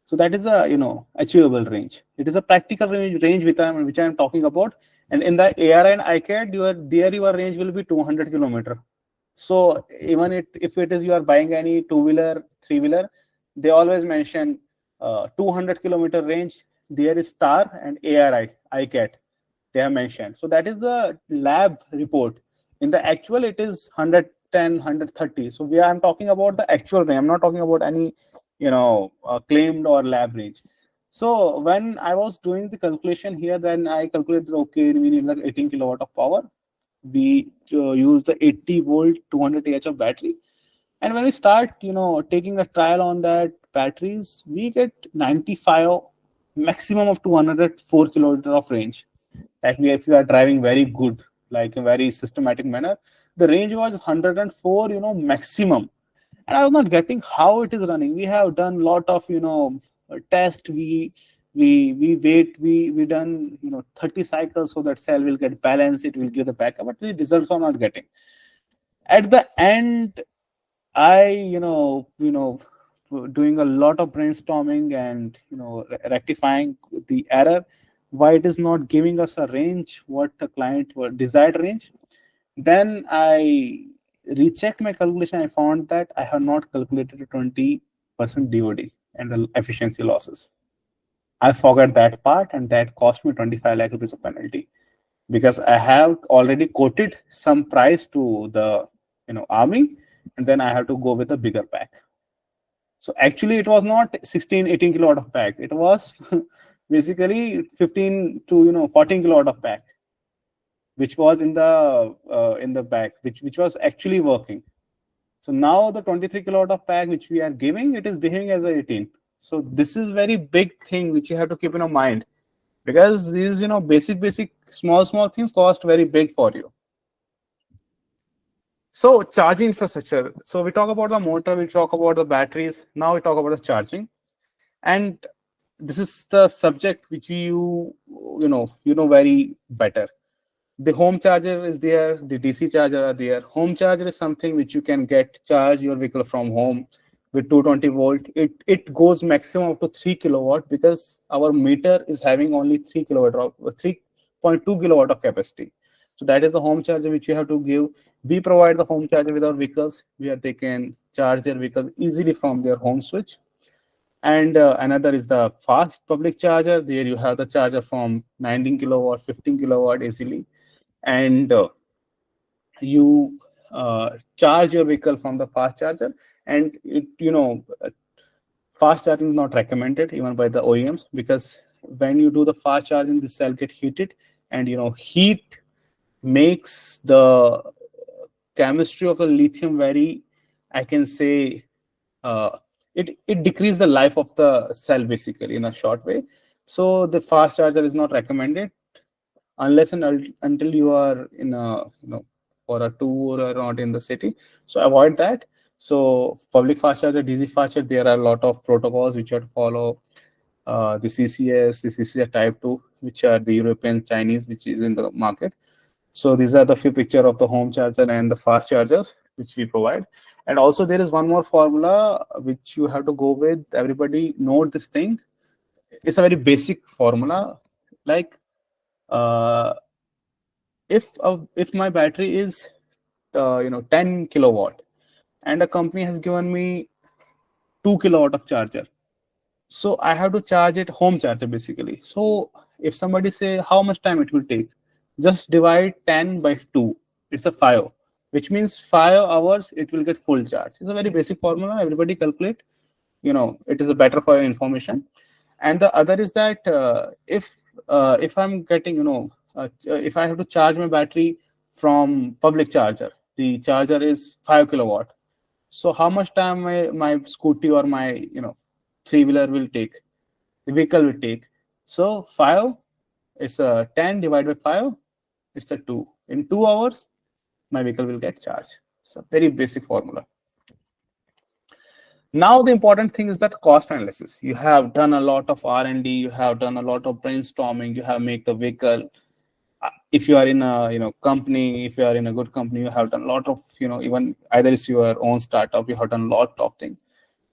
Speaker 7: So that is a achievable range. It is a practical range which I am talking about. And in the AR and ICAD, your range will be 200 kilometer. So even if it is you are buying any two-wheeler, three-wheeler, they always mention 200 kilometer range. There is STAR and ARI, ICAT, they have mentioned. So that is the lab report. In the actual, it is 110, 130. So I'm talking about the actual range. I'm not talking about any, claimed or lab range. So when I was doing the calculation here, then I calculated, okay, we need like 18 kilowatt of power. We use the 80 volt, 200 Ah of battery. And when we start, taking a trial on that batteries, we get 95 maximum of 204 kilometers of range. Actually, if you are driving very good, like a very systematic manner, the range was 104, maximum. And I was not getting how it is running. We have done lot of, test. We done, 30 cycles so that cell will get balanced. It will give the backup, but the results are not getting. At the end, I, doing a lot of brainstorming and, rectifying the error, why it is not giving us a range, what the client desired range. Then I rechecked my calculation. I found that I have not calculated a 20% DOD and the efficiency losses. I forgot that part, and that cost me 25 lakh rupees of penalty, because I have already quoted some price to the army, and then I have to go with a bigger pack. So actually it was not 16-18 kilowatt of pack. It was basically 15 to 14 kilowatt of pack, which was in the back, which was actually working. So now the 23 kilowatt of pack which we are giving, it is behaving as a 18. So this is very big thing which you have to keep in mind, because these basic small things cost very big for you. So charging infrastructure. So we talk about the motor, we talk about the batteries. Now we talk about the charging, and this is the subject which you know very better. The home charger is there, the DC charger are there. Home charger is something which you can charge your vehicle from home with 220 volt. It goes maximum up to 3 kilowatt, because our meter is having only 3 kilowatt of 3.2 kilowatt of capacity. So that is the home charger which you have to give. We provide the home charger with our vehicles, where they can charge their vehicles easily from their home switch. And another is the fast public charger. There you have the charger from 19 kilowatt, 15 kilowatt easily. And you charge your vehicle from the fast charger. And fast charging is not recommended even by the OEMs, because when you do the fast charging, the cell get heated, and heat makes the chemistry of the lithium very, I can say, it decreases the life of the cell basically in a short way. So the fast charger is not recommended unless and until you are in a for a tour or not in the city. So avoid that. So public fast charger, DC fast charger, there are a lot of protocols which you have to follow. The CCS, the CCS type 2, which are the European, Chinese, which is in the market. So these are the few picture of the home charger and the fast chargers which we provide. And also there is one more formula which you have to go with. Everybody note this thing. It's a very basic formula. Like if my battery is 10 kilowatt, and a company has given me 2 kilowatt of charger, so I have to charge it home charger basically. So if somebody say how much time it will take, just divide 10 by 2. It's a 5, which means 5 hours it will get full charge. It's a very basic formula. Everybody calculate. It is a better for your information. And the other is that if I'm getting if I have to charge my battery from public charger, the charger is 5 kilowatt. So how much time my scooty or my 3-wheeler will take, the vehicle will take. So 5 is 10 divided by 5. It's a 2. In 2 hours, my vehicle will get charged. So very basic formula. Now the important thing is that cost analysis. You have done a lot of R&D. You have done a lot of brainstorming. You have made the vehicle. If you are in a company, if you are in a good company, you have done a lot of even either it's your own startup. You have done a lot of things.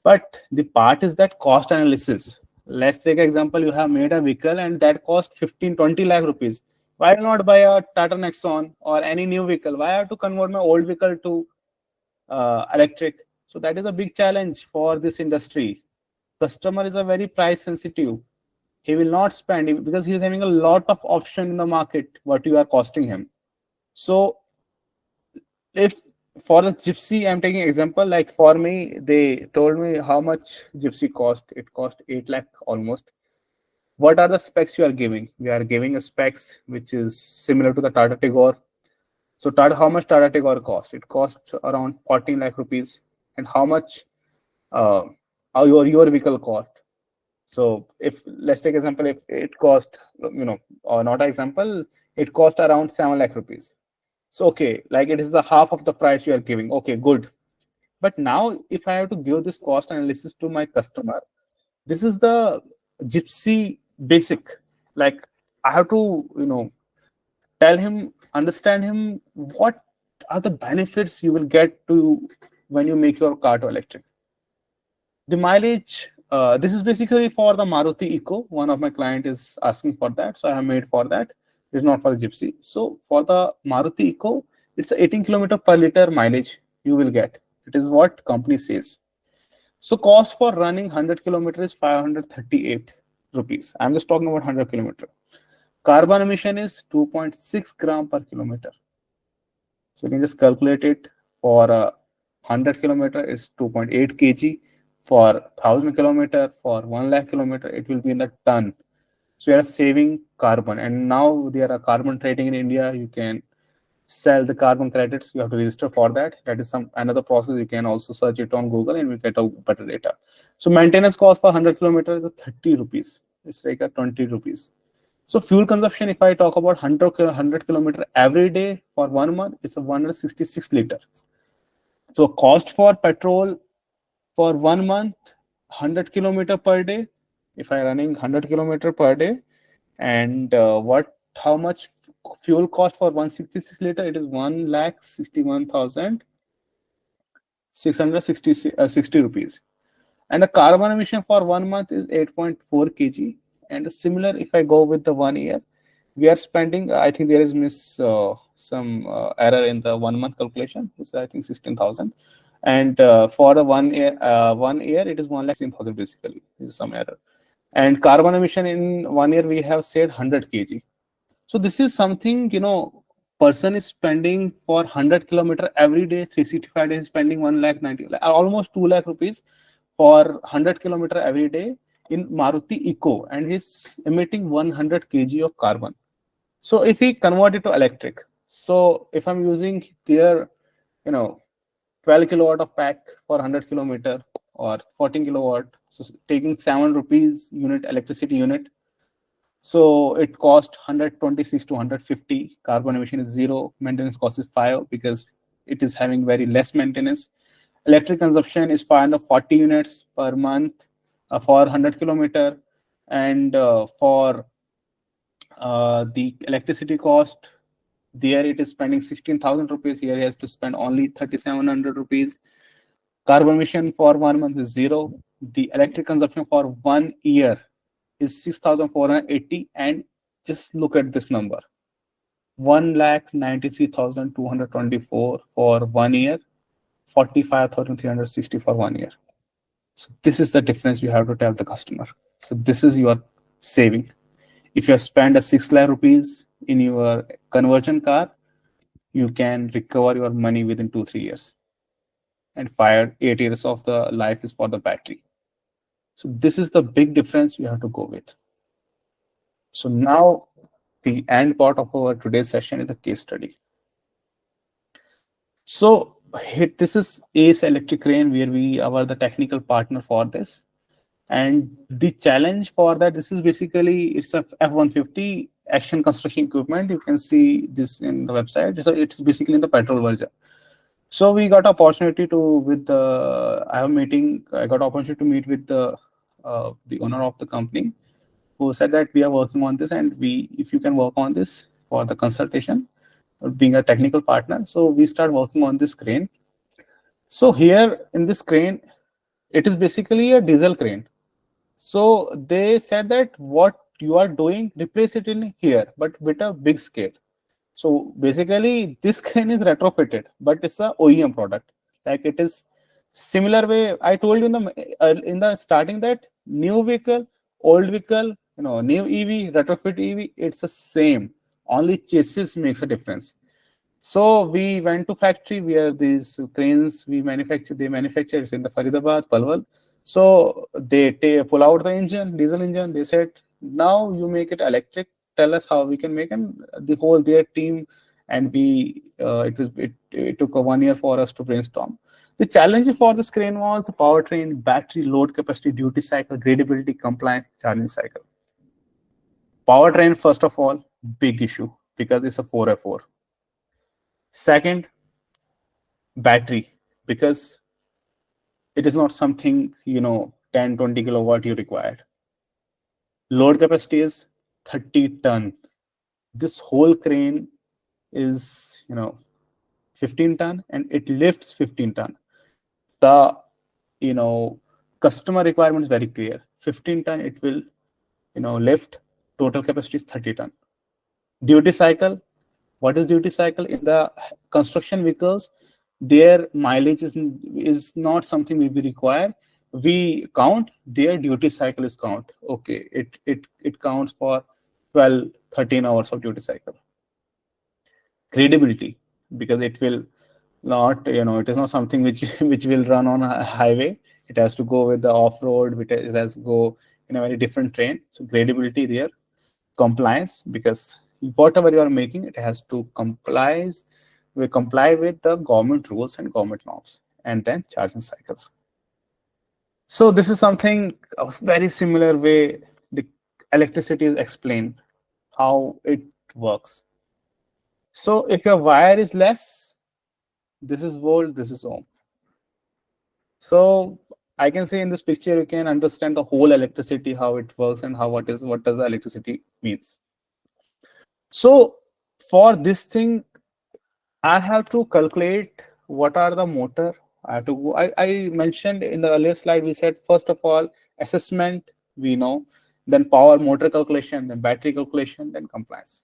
Speaker 7: But the part is that cost analysis. Let's take an example. You have made a vehicle and that cost 15-20 lakh rupees. Why not buy a Tata Nexon or any new vehicle? Why have to convert my old vehicle to electric? So that is a big challenge for this industry. Customer is a very price sensitive. He will not spend because he is having a lot of option in the market what you are costing him. So if for the Gypsy, I'm taking example, like for me, they told me how much Gypsy cost. It cost 8 lakh almost. What are the specs you are giving? We are giving a specs which is similar to the Tata Tigor. So how much Tata Tigor cost? It costs around 14 lakh rupees. And how much your vehicle cost? So if let's take example, if it cost, or not example, it cost around 7 lakh rupees. So okay, like it is the half of the price you are giving. Okay, good. But now if I have to give this cost analysis to my customer, this is the gypsy basic. Like I have to, tell him, understand him, what are the benefits you will get to when you make your car to electric. The mileage, this is basically for the Maruti Eco. One of my client is asking for that, so I have made for that. It's not for the Gypsy. So for the Maruti Eco, it's 18 kilometer per liter mileage you will get. It is what company says. So cost for running 100 kilometers is 538 rupees. I'm just talking about 100 kilometer. Carbon emission is 2.6 gram per kilometer. So you can just calculate it. For 100 kilometer, it's 2.8 kg. For 1000 kilometer, for 1 lakh kilometer, it will be in the ton. So you are saving carbon. And now there are carbon trading in India. You can sell the carbon credits. You have to register for that. That is another process. You can also search it on Google and we get a better data. So maintenance cost for 100 kilometers is 30 rupees. It's like a 20 rupees. So fuel consumption, if I talk about 100 kilometer every day for 1 month, it's a 166 liter. So cost for petrol for 1 month, 100 kilometer per day. If I running 100 kilometer per day, and how much fuel cost for 166 liter? It is 1,61,660 rupees. And the carbon emission for 1 month is 8.4 kg. And similar, if I go with the 1 year, we are spending, I think there is some error in the 1 month calculation. It's I think 16,000. And for the 1 year, it is 1,16,000 basically. This is some error. And carbon emission in 1 year, we have said 100 kg. So this is something, person is spending for 100 kilometer every day, 365 days, spending 1,90,000, almost 2 lakh rupees for 100 kilometer every day in Maruti Eco, and he's emitting 100 kg of carbon. So if we convert it to electric, so if I'm using their, 12 kilowatt of pack for 100 kilometer or 14 kilowatt, so taking 7 rupees unit electricity unit, so it cost 126 to 150. Carbon emission is 0. Maintenance cost is 5 because it is having very less maintenance. Electric consumption is 540 units per month for 100 kilometer, and for the electricity cost, there it is spending 16,000 rupees. Here he has to spend only 3,700 rupees. Carbon emission for 1 month is 0. The electric consumption for 1 year is 6,480, and just look at this number, 1,93,224 for 1 year, 45,360 for 1 year. So this is the difference you have to tell the customer. So this is your saving. If you spend a 6 lakh rupees in your conversion car, you can recover your money within 2-3 years. And 8 years of the life is for the battery. So this is the big difference you have to go with. So now the end part of our today's session is a case study. So this is Ace Electric Crane, where we are the technical partner for this. And the challenge for that, this is basically, it's a F-150 action construction equipment. You can see this in the website. So it's basically in the petrol version. So we got opportunity to, I got opportunity to meet with the owner of the company, who said that we are working on this, and if you can work on this for the consultation, being a technical partner. So we start working on this crane. So here in this crane, it is basically a diesel crane. So they said that what you are doing, replace it in here, but with a big scale. So basically this crane is retrofitted, but it's a OEM product. Like it is similar way. I told you in the starting that new vehicle, old vehicle, new EV, retrofit EV, it's the same. Only chassis makes a difference. So we went to factory where these cranes they manufacture. It's in the Faridabad, Palwal. So they pull out the engine, diesel engine. They said, now you make it electric. Tell us how we can make, and their team, and it took 1 year for us to brainstorm. The challenge for this crane was the powertrain, battery, load capacity, duty cycle, gradability, compliance, charging cycle. Powertrain, first of all, big issue because it's a 4x4. Second, battery, because it is not something, 10, 20 kilowatt you required. Load capacity is 30 ton. This whole crane is, 15 ton and it lifts 15 ton. The, customer requirement is very clear. 15 ton, it will, lift. Total capacity is 30 ton. Duty cycle. What is duty cycle? In the construction vehicles, their mileage is not something we require. We count, their duty cycle is count. Okay, it counts for 12, 13 hours of duty cycle. Gradability, because it will not, it is not something which will run on a highway. It has to go with the off-road, it has to go in a very different terrain. So gradability there. Compliance, because whatever you are making, it has to comply with the government rules and government norms. And then charging cycle. So this is something a very similar way the electricity is explained, how it works. So if your wire is less, this is volt, this is ohm. So I can say in this picture, you can understand the whole electricity, how it works and what does the electricity means. So for this thing, I have to calculate what are the motor. I have to go. I mentioned in the earlier slide, we said, first of all, assessment, we know, then power motor calculation, then battery calculation, then compliance.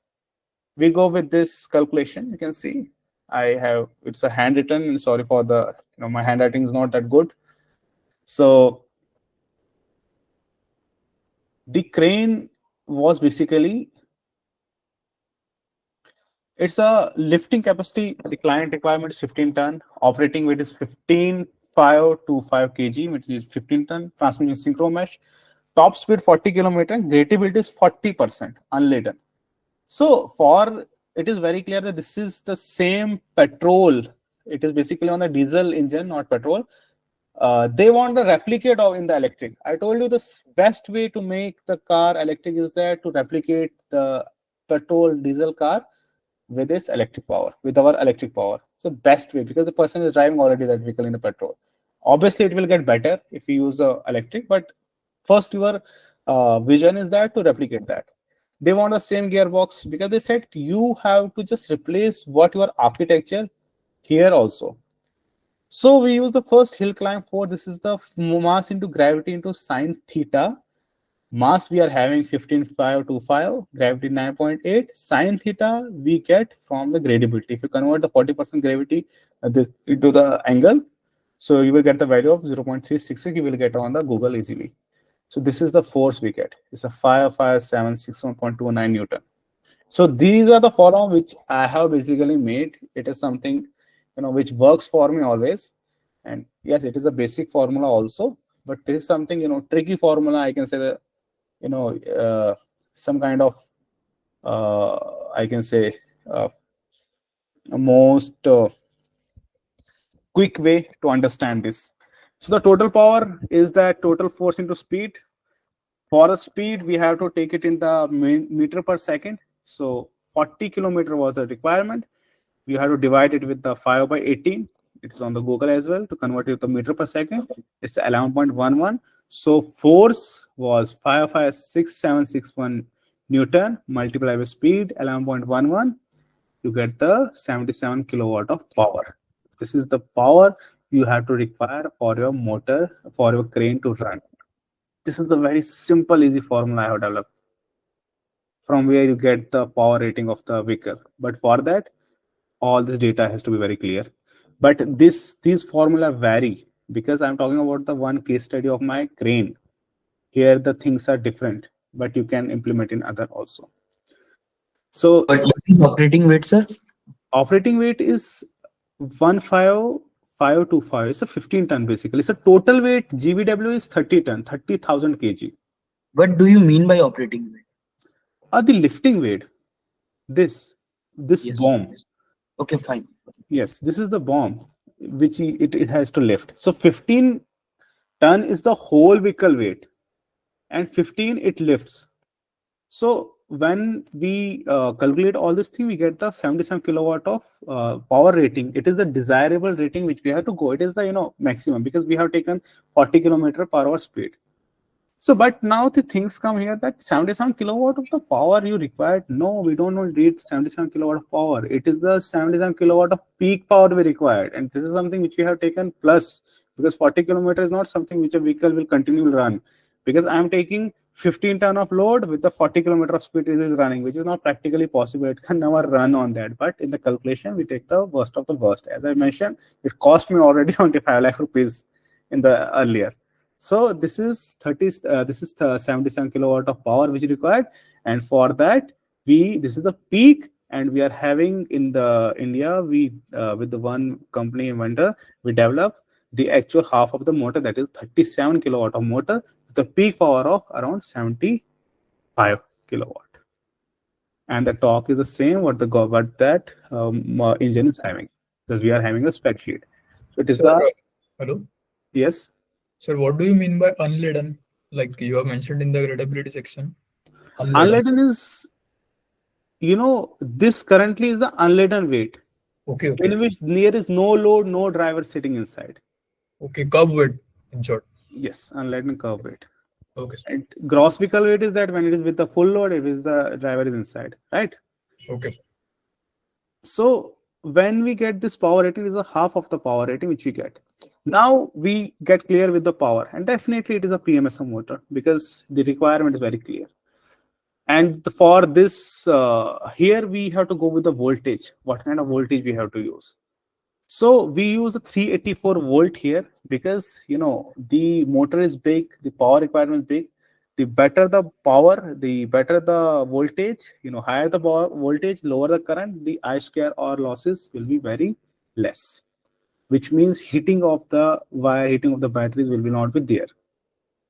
Speaker 7: We go with this calculation. You can see it's a handwritten. Sorry for the, my handwriting is not that good. So the crane was basically, it's a lifting capacity, the client requirement is 15 ton, operating weight is 15,525 kg, which is 15 ton, transmission synchro mesh, top speed 40 kilometer, gradability is 40% unladen. So it is very clear that this is the same petrol. It is basically on the diesel engine, not petrol. They want to replicate in the electric. I told you the best way to make the car electric is that to replicate the petrol diesel car with this electric power, with our electric power. It's the best way because the person is driving already that vehicle in the petrol. Obviously, it will get better if you use the electric, but first your vision is that to replicate that. They want the same gearbox because they said you have to just replace what your architecture here also. So we use the first hill climb for this is the mass into gravity into sine theta. Mass we are having 15,525, gravity 9.8. Sine theta we get from the gradability. If you convert the 40% gravity into the angle, so you will get the value of 0.366. You will get on the Google easily. So this is the force we get. It's a 55761.29 Newton. So these are the formula which I have basically made. It is something which works for me always. And yes, it is a basic formula also, but this is something tricky formula. I can say that some kind of I can say most quick way to understand this. So the total power is that total force into speed. For the speed, we have to take it in the meter per second. So 40 kilometer was the requirement. We have to divide it with the 5 by 18. It's on the Google as well to convert it to meter per second. It's 11.11. So force was 556,761 Newton multiplied by speed 11.11. You get the 77 kilowatt of power. This is the power you have to require for your motor, for your crane to run. This is the very simple, easy formula I have developed from where you get the power rating of the vehicle. But for that, all this data has to be very clear. But these formula vary because I'm talking about the one case study of my crane. Here the things are different, but you can implement in other also. So
Speaker 9: But what is operating weight, sir?
Speaker 7: Operating weight is 15,525. It's a 15 ton basically. So total weight GVW is 30 ton, 30,000 kg.
Speaker 9: What do you mean by operating weight?
Speaker 7: The lifting weight. This
Speaker 9: Yes.
Speaker 7: bomb.
Speaker 9: Okay, fine.
Speaker 7: Yes, this is the bomb. which it has to lift. So 15 ton is the whole vehicle weight, and 15 it lifts. So when we calculate all this thing, we get the 77 kilowatt of power rating. It is the desirable rating which we have to go. It is the maximum, because we have taken 40 kilometer per hour speed. So, but now the things come here that 77 kilowatt of the power you required. No, we don't need 77 kilowatt of power. It is the 77 kilowatt of peak power we required. And this is something which we have taken plus, because 40 kilometers is not something which a vehicle will continue to run. Because I am taking 15 ton of load with the 40 kilometer of speed it is running, which is not practically possible. It can never run on that. But in the calculation, we take the worst of the worst. As I mentioned, it cost me already 25 lakh rupees in the earlier. So this is 77 kilowatt of power which is required, and for that this is the peak, and we are having in the India with the one company inventor we develop the actual half of the motor, that is 37 kilowatt of motor with the peak power of around 75 kilowatt, and the torque is the same what that engine is having, because we are having a spec sheet. So it is
Speaker 10: hello.
Speaker 7: Yes.
Speaker 10: Sir, what do you mean by unladen? Like you have mentioned in the gradability section.
Speaker 7: Unladen is, this currently is the unladen weight.
Speaker 10: Okay.
Speaker 7: In which there is no load, no driver sitting inside.
Speaker 10: Okay, curb weight in short.
Speaker 7: Yes, unladen curb weight.
Speaker 10: Okay.
Speaker 7: And gross vehicle weight is that when it is with the full load, it is the driver is inside, right?
Speaker 10: Okay.
Speaker 7: So when we get this power rating, is a half of the power rating which we get. Now we get clear with the power, and definitely it is a PMSO motor because the requirement is very clear. And for this, here we have to go with the voltage. What kind of voltage we have to use? So we use the 384 volt here because the motor is big, the power requirement is big. The better the power, the better the voltage. Higher the voltage, lower the current, the I square or losses will be very less, which means heating of the wire, heating of the batteries will not be there.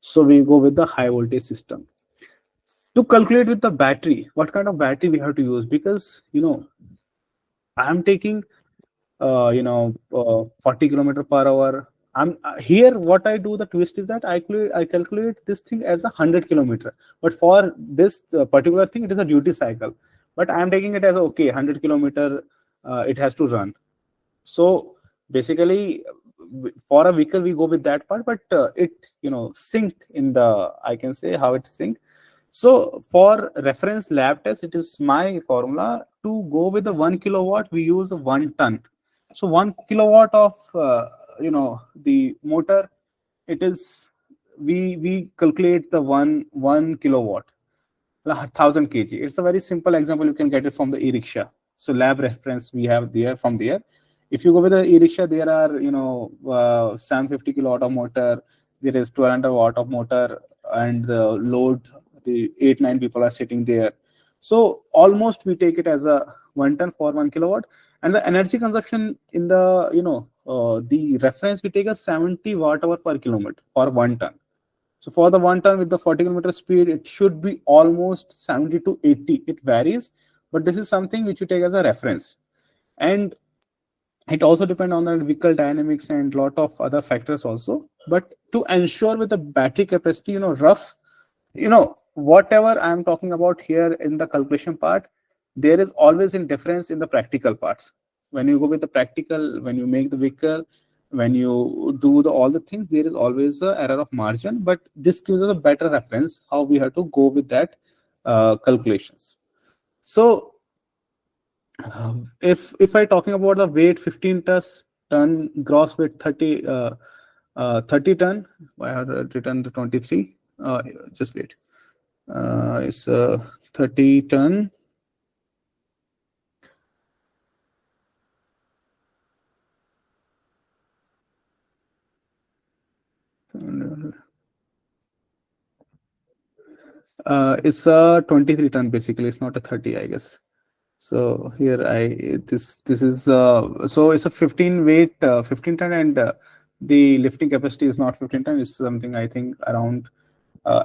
Speaker 7: So we go with the high voltage system. To calculate with the battery, what kind of battery we have to use? Because I am taking 40 kilometer per hour. Here what I do, the twist is that I calculate this thing as 100 kilometer, but for this particular thing it is a duty cycle, but I am taking it as 100 kilometer it has to run. So basically for a vehicle we go with that part, but it synced in the, I can say how it synced. So for reference lab test, it is my formula to go with the 1 kilowatt, we use 1 ton. So 1 kilowatt of the motor, it is we calculate the one kilowatt, 1000 kg. It's a very simple example. You can get it from the e-rickshaw. So lab reference we have there from there. If you go with the e-rickshaw, there are 750 kilowatt of motor, there is 1200 watt of motor, and the load, the 8-9 people are sitting there. So almost we take it as a 1 ton for 1 kilowatt, and the energy consumption in the the reference we take a 70 watt hour per kilometer for 1 ton. So for the 1 ton with the 40 kilometer speed, it should be almost 70 to 80. It varies, but this is something which you take as a reference. And it also depends on the vehicle dynamics and lot of other factors also. But to ensure with the battery capacity, rough, whatever I'm talking about here in the calculation part, there is always a difference in the practical parts. When you go with the practical, when you make the vehicle, when you do all the things, there is always an error of margin. But this gives us a better reference how we have to go with that calculations. So if I talking about the weight 15 ton, gross weight 30 ton, I have written the 23. Just wait. It's 30 ton. It's a 23 ton basically. It's not a 30, I guess. So here this is so it's a 15 ton, and the lifting capacity is not 15 ton. It's something I think around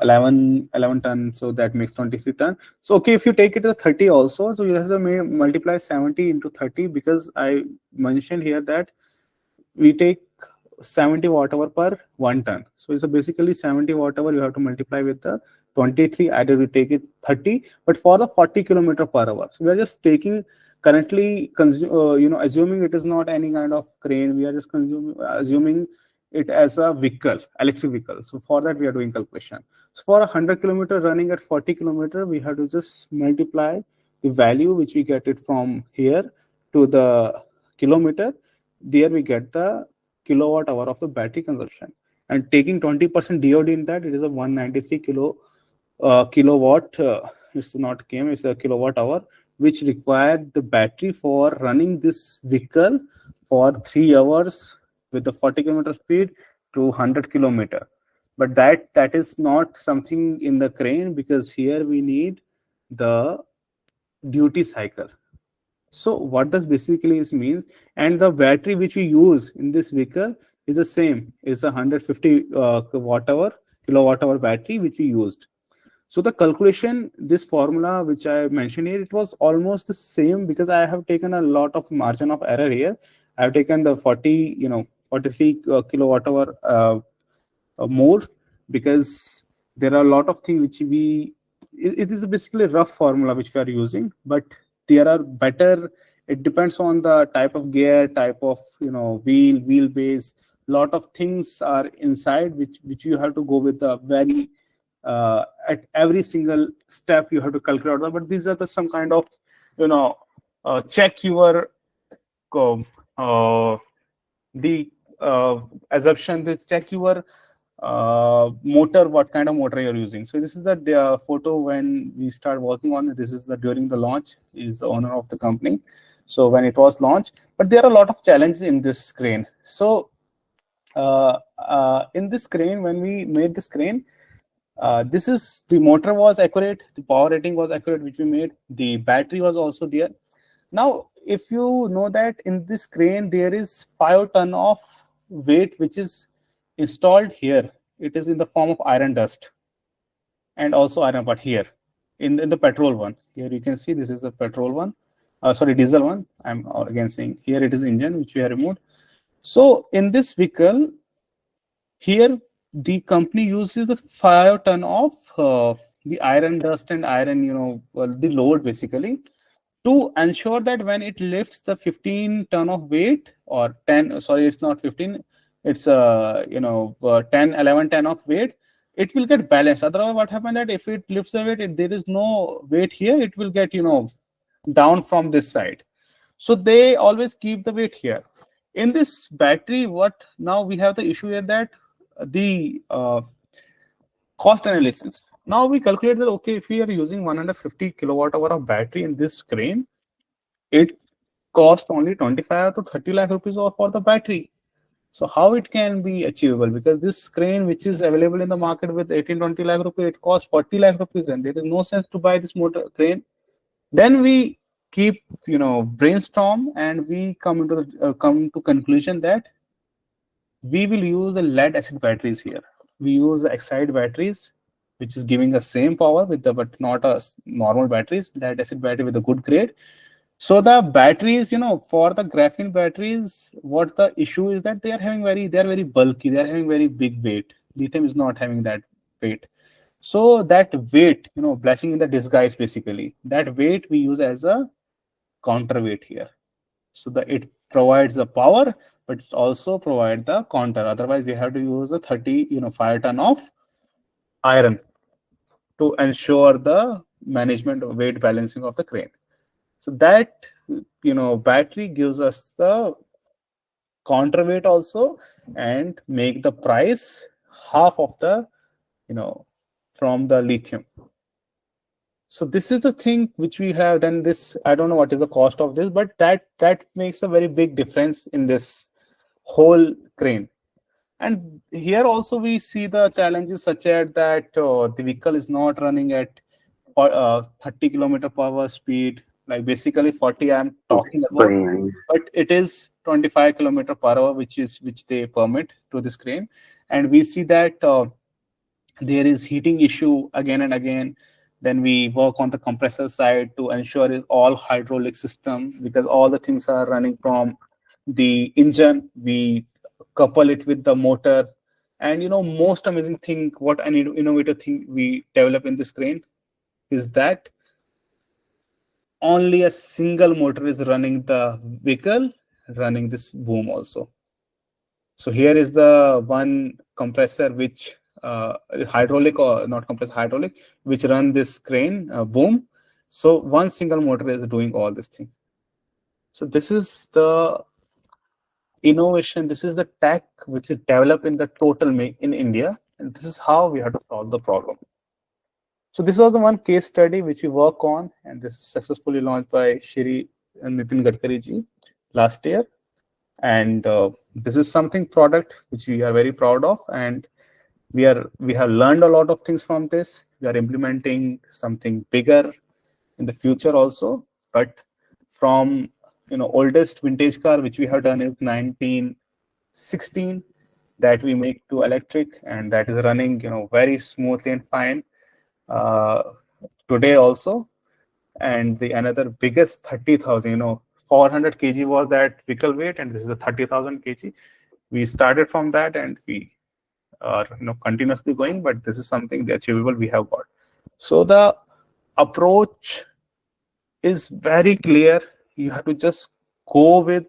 Speaker 7: 11 ton. So that makes 23 ton. So if you take it to 30 also, so you have to multiply 70 into 30, because I mentioned here that we take 70 watt-hour per 1 ton. So it's basically 70 watt-hour you have to multiply with the 23, either we take it 30, but for the 40 kilometer per hour. So we are just taking currently, assuming it is not any kind of crane, we are just assuming it as a vehicle, electric vehicle. So for that we are doing calculation. So for 100 kilometer running at 40 kilometer, we have to just multiply the value which we get it from here to the kilometer. There we get the kilowatt hour of the battery consumption, and taking 20% DOD in that, it is a 193 kilowatt. It's not km, it's a kilowatt hour, which required the battery for running this vehicle for 3 hours with the 40 kilometer speed to 100 kilometer. But that is not something in the crane, because here we need the duty cycle. So what does basically this means? And the battery which we use in this vehicle is the same. It's a 150 kilowatt hour battery which we used. So the calculation, this formula which I mentioned here, it was almost the same, because I have taken a lot of margin of error here. I have taken the 43 kilowatt hour more, because there are a lot of things which it is basically a rough formula which we are using, but there are better. It depends on the type of gear, type of wheelbase. Lot of things are inside which you have to go with the very at every single step you have to calculate. But these are some kind of check your the assumption, they check your motor, what kind of motor you're using. So this is the photo when we start working on it. This is during the launch, is the owner of the company. So when it was launched, but there are a lot of challenges in this crane. So in this crane, when we made this crane, this is the motor was accurate, the power rating was accurate, which we made. The battery was also there. Now, if you know that in this crane there is 5 ton of weight which is installed here. It is in the form of iron dust and also iron part here in the petrol one. Here you can see this is the petrol one, diesel one. I'm again saying here it is engine which we have removed. So in this vehicle here, the company uses the 5 ton of the iron dust and iron, the load basically, to ensure that when it lifts the 15 ton of weight, or 10, sorry, it's not 15, it's 10, 11 ton of weight, it will get balanced. Otherwise, what happens that if it lifts the weight, there is no weight here, it will get down from this side. So they always keep the weight here. In this battery, now we have the issue here that the cost analysis. Now we calculate that, okay, if we are using 150 kilowatt hour of battery in this crane, it costs only 25 to 30 lakh rupees for the battery. So how it can be achievable? Because this crane which is available in the market with 18-20 lakh rupees, it costs 40 lakh rupees, and there is no sense to buy this motor crane. Then we keep brainstorm, and we come to conclusion that we will use the lead acid batteries here. We use the Excite batteries, which is giving us same power but not a normal batteries, lead acid battery with a good grade. So the batteries, for the graphene batteries, what the issue is that they are very bulky, they are having very big weight. Lithium is not having that weight. So that weight, blessing in the disguise basically, that weight we use as a counterweight here. So it provides the power, but it also provides the counter. Otherwise, we have to use a 5 ton of iron to ensure the management of weight balancing of the crane. So that battery gives us the counterweight also, and make the price half of the from the lithium. So this is the thing which we have. Then this, I don't know what is the cost of this, but that makes a very big difference in this whole crane. And here also we see the challenges such as that the vehicle is not running at 30 kilometer per hour speed, like basically 40 I'm talking about, but it is 25 kilometer per hour which they permit to this crane. And we see that there is heating issue again and again. Then we work on the compressor side to ensure is all hydraulic system, because all the things are running from the engine, we couple it with the motor. And most amazing thing, what an innovative thing we develop in this crane is that only a single motor is running the vehicle, running this boom also. So here is the one compressor which hydraulic, or not compressor, hydraulic, which run this crane boom. So one single motor is doing all this thing. So this is the innovation, this is the tech which is developed in the total in India, and this is how we have to solve the problem. So this was the one case study which we work on, and this is successfully launched by Shri Nitin Gadkari ji last year. And this is something product which we are very proud of, and we have learned a lot of things from this. We are implementing something bigger in the future also, but from oldest vintage car which we have done in 1916, that we make to electric, and that is running very smoothly and fine today also. And the another biggest 30,000, 400 kg was that vehicle weight, and this is a 30,000 kg. We started from that, and we are continuously going, but this is something the achievable we have got. So the approach is very clear. You have to just go with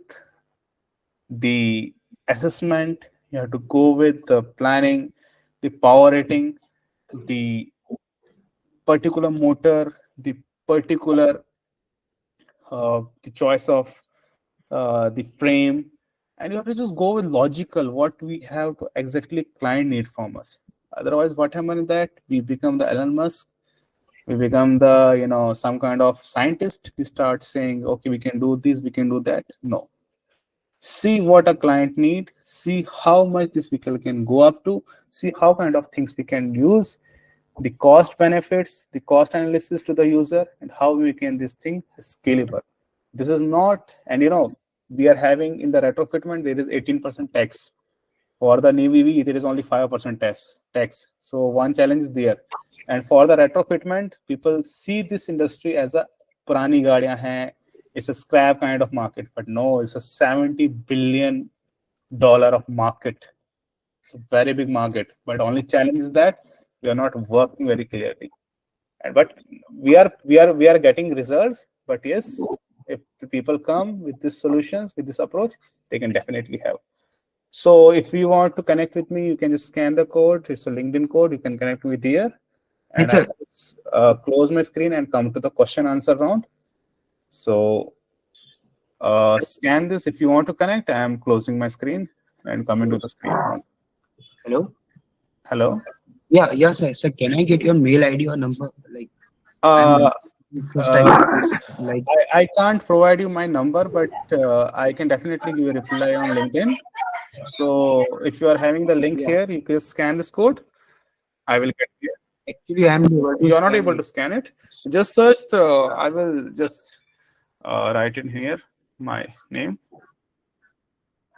Speaker 7: the assessment, you have to go with the planning, the power rating, the particular motor, the particular the choice of the frame, and you have to just go with logical what we have to exactly client need from us. Otherwise, what happens is that we become the Elon Musk, we become the some kind of scientist. We start saying, okay, we can do this, we can do that. No, see what a client need, see how much this vehicle can go up to, see how kind of things we can use, the cost benefits, the cost analysis to the user, and how we can this thing scalable. This is not, and we are having in the retrofitment, there is 18% tax. For the new EV, there is only 5% tax. So one challenge is there. And for the retrofitment, people see this industry as a purani gaadiyan hai, it's a scrap kind of market, but no, it's a $70 billion of market. It's a very big market, but only challenge is that we are not working very clearly. But we are getting results. But yes, if the people come with these solutions, with this approach, they can definitely have. So if you want to connect with me, you can just scan the code. It's a LinkedIn code. You can connect with here. And I close my screen and come to the question answer round. So scan this. If you want to connect, I am closing my screen and coming to the screen. Hello.
Speaker 9: Yeah, sir. Sir, can I get your mail ID or number?
Speaker 7: I can't provide you my number, but I can definitely give you a reply on LinkedIn. So if you are having the link here, you can scan this code. I will get here.
Speaker 9: Actually,
Speaker 7: you are not able to scan it. Just search I will just write in here my name.